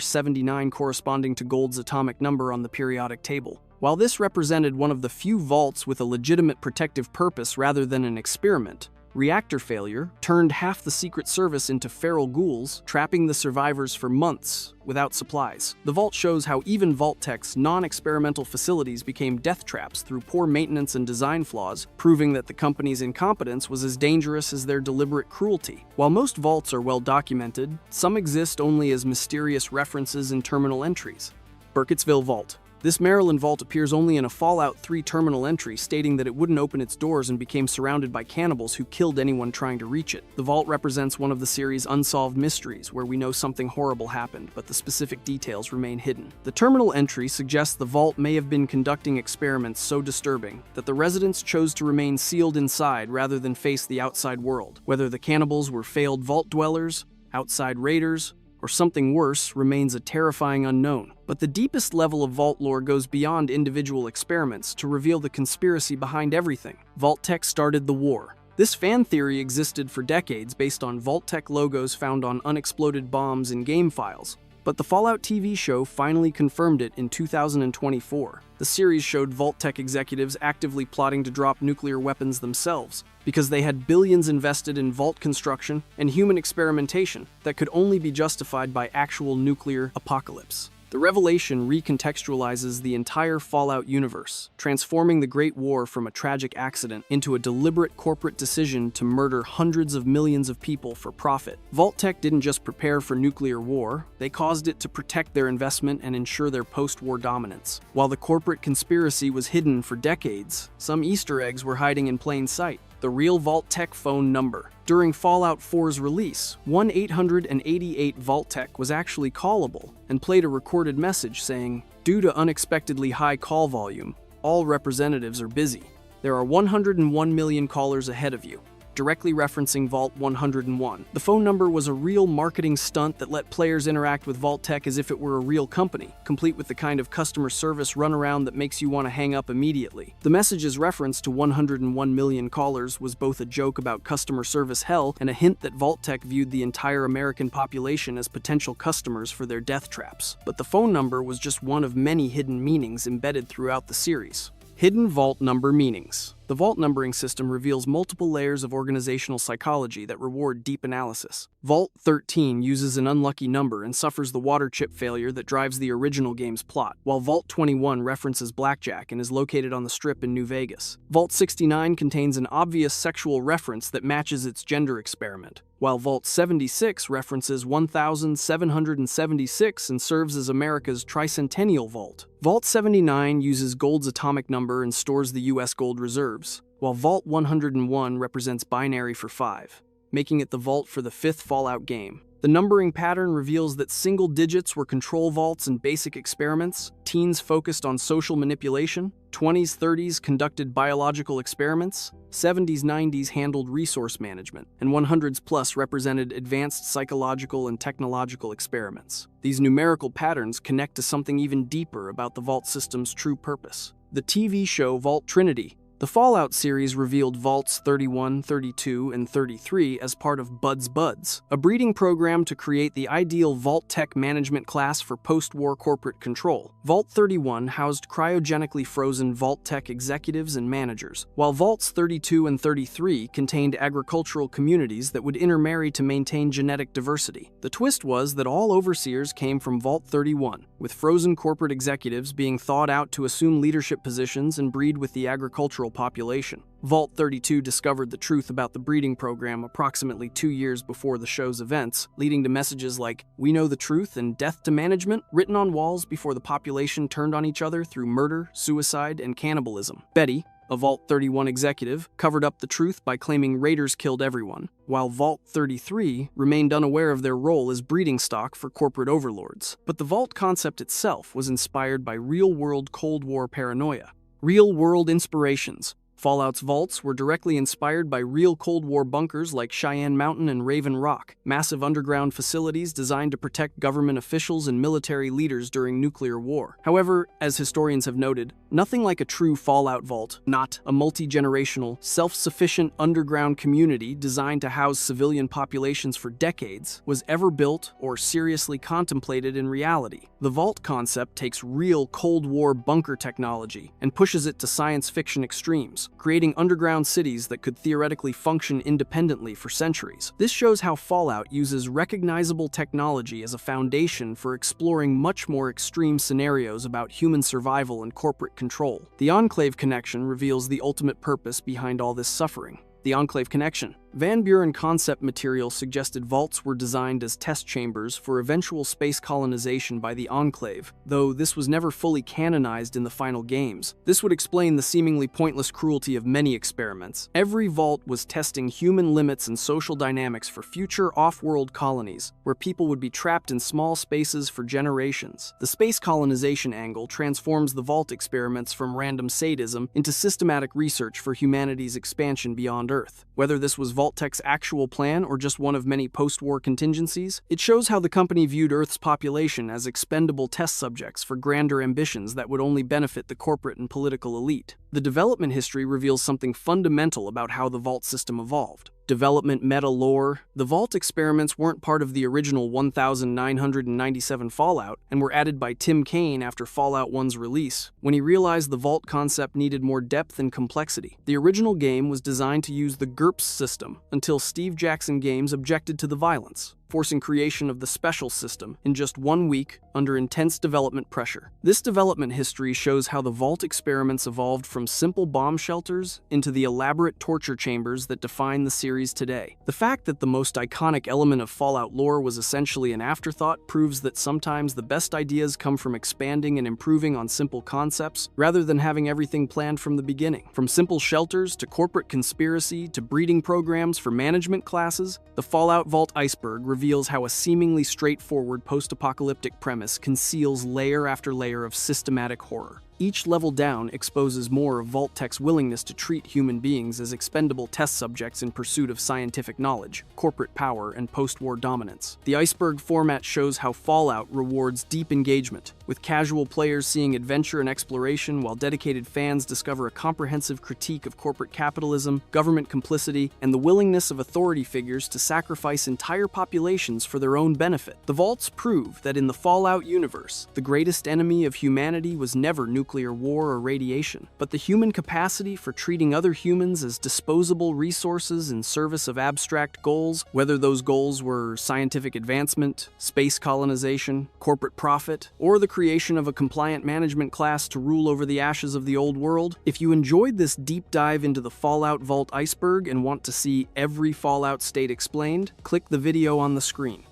79 corresponding to gold's atomic number on the periodic table. While this represented one of the few vaults with a legitimate protective purpose rather than an experiment, reactor failure turned half the Secret Service into feral ghouls, trapping the survivors for months without supplies. The vault shows how even Vault-Tech's non-experimental facilities became death traps through poor maintenance and design flaws, proving that the company's incompetence was as dangerous as their deliberate cruelty. While most vaults are well documented, some exist only as mysterious references in terminal entries. Burkittsville Vault. This Maryland vault appears only in a Fallout 3 terminal entry stating that it wouldn't open its doors and became surrounded by cannibals who killed anyone trying to reach it. The vault represents one of the series' unsolved mysteries where we know something horrible happened, but the specific details remain hidden. The terminal entry suggests the vault may have been conducting experiments so disturbing that the residents chose to remain sealed inside rather than face the outside world. Whether the cannibals were failed vault dwellers, outside raiders, or something worse remains a terrifying unknown. But the deepest level of Vault lore goes beyond individual experiments to reveal the conspiracy behind everything. Vault-Tech started the war. This fan theory existed for decades based on Vault-Tec logos found on unexploded bombs in game files, but the Fallout TV show finally confirmed it in 2024. The series showed Vault-Tec executives actively plotting to drop nuclear weapons themselves, because they had billions invested in vault construction and human experimentation that could only be justified by actual nuclear apocalypse. The revelation recontextualizes the entire Fallout universe, transforming the Great War from a tragic accident into a deliberate corporate decision to murder hundreds of millions of people for profit. Vault-Tec didn't just prepare for nuclear war, they caused it to protect their investment and ensure their post-war dominance. While the corporate conspiracy was hidden for decades, some Easter eggs were hiding in plain sight. The real Vault-Tec phone number. During Fallout 4's release, 1-888 Vault-Tec was actually callable and played a recorded message saying, "Due to unexpectedly high call volume, all representatives are busy. There are 101 million callers ahead of you," directly referencing Vault 101. The phone number was a real marketing stunt that let players interact with Vault-Tec as if it were a real company, complete with the kind of customer service runaround that makes you want to hang up immediately. The message's reference to 101 million callers was both a joke about customer service hell and a hint that Vault-Tec viewed the entire American population as potential customers for their death traps. But the phone number was just one of many hidden meanings embedded throughout the series. Hidden Vault number meanings. The Vault numbering system reveals multiple layers of organizational psychology that reward deep analysis. Vault 13 uses an unlucky number and suffers the water chip failure that drives the original game's plot, while Vault 21 references blackjack and is located on the Strip in New Vegas. Vault 69 contains an obvious sexual reference that matches its gender experiment, while Vault 76 references 1776 and serves as America's tricentennial vault. Vault 79 uses gold's atomic number and stores the US gold reserves, while Vault 101 represents binary for 5, making it the vault for the 5th Fallout game. The numbering pattern reveals that single digits were control vaults in basic experiments, teens focused on social manipulation, 20s, 30s conducted biological experiments, 70s, 90s handled resource management, and 100s plus represented advanced psychological and technological experiments. These numerical patterns connect to something even deeper about the Vault system's true purpose. The TV show Vault Trinity. The Fallout series revealed Vaults 31, 32, and 33 as part of Buds Buds, a breeding program to create the ideal Vault-Tec management class for post-war corporate control. Vault 31 housed cryogenically frozen Vault-Tec executives and managers, while Vaults 32 and 33 contained agricultural communities that would intermarry to maintain genetic diversity. The twist was that all overseers came from Vault 31, with frozen corporate executives being thawed out to assume leadership positions and breed with the agricultural population. Vault 32 discovered the truth about the breeding program approximately 2 years before the show's events, leading to messages like, "We know the truth" and "Death to management" written on walls before the population turned on each other through murder, suicide, and cannibalism. Betty, a Vault 31 executive, covered up the truth by claiming raiders killed everyone, while Vault 33 remained unaware of their role as breeding stock for corporate overlords. But the Vault concept itself was inspired by real-world Cold War paranoia. Real-world inspirations. Fallout's vaults were directly inspired by real Cold War bunkers like Cheyenne Mountain and Raven Rock, massive underground facilities designed to protect government officials and military leaders during nuclear war. However, as historians have noted, nothing like a true Fallout vault, not a multi-generational, self-sufficient underground community designed to house civilian populations for decades, was ever built or seriously contemplated in reality. The vault concept takes real Cold War bunker technology and pushes it to science fiction extremes, creating underground cities that could theoretically function independently for centuries. This shows how Fallout uses recognizable technology as a foundation for exploring much more extreme scenarios about human survival and corporate control. The Enclave connection reveals the ultimate purpose behind all this suffering. The Enclave connection. Van Buren concept material suggested vaults were designed as test chambers for eventual space colonization by the Enclave, though this was never fully canonized in the final games. This would explain the seemingly pointless cruelty of many experiments. Every vault was testing human limits and social dynamics for future off-world colonies, where people would be trapped in small spaces for generations. The space colonization angle transforms the vault experiments from random sadism into systematic research for humanity's expansion beyond Earth. Whether this was Vault-Tec's actual plan or just one of many post-war contingencies, it shows how the company viewed Earth's population as expendable test subjects for grander ambitions that would only benefit the corporate and political elite. The development history reveals something fundamental about how the Vault system evolved. Development meta lore. The Vault experiments weren't part of the original 1997 Fallout and were added by Tim Kaine after Fallout 1's release, when he realized the Vault concept needed more depth and complexity. The original game was designed to use the GURPS system until Steve Jackson Games objected to the violence, forcing creation of the Special system in just 1 week under intense development pressure. This development history shows how the Vault experiments evolved from simple bomb shelters into the elaborate torture chambers that define the series today. The fact that the most iconic element of Fallout lore was essentially an afterthought proves that sometimes the best ideas come from expanding and improving on simple concepts rather than having everything planned from the beginning. From simple shelters to corporate conspiracy to breeding programs for management classes, the Fallout Vault Iceberg reveals how a seemingly straightforward post-apocalyptic premise conceals layer after layer of systematic horror. Each level down exposes more of Vault-Tech's willingness to treat human beings as expendable test subjects in pursuit of scientific knowledge, corporate power, and post-war dominance. The Iceberg format shows how Fallout rewards deep engagement, with casual players seeing adventure and exploration while dedicated fans discover a comprehensive critique of corporate capitalism, government complicity, and the willingness of authority figures to sacrifice entire populations for their own benefit. The Vaults prove that in the Fallout universe, the greatest enemy of humanity was never nuclear war or radiation, but the human capacity for treating other humans as disposable resources in service of abstract goals, whether those goals were scientific advancement, space colonization, corporate profit, or the creation of a compliant management class to rule over the ashes of the old world. If you enjoyed this deep dive into the Fallout Vault Iceberg and want to see every Fallout state explained, click the video on the screen.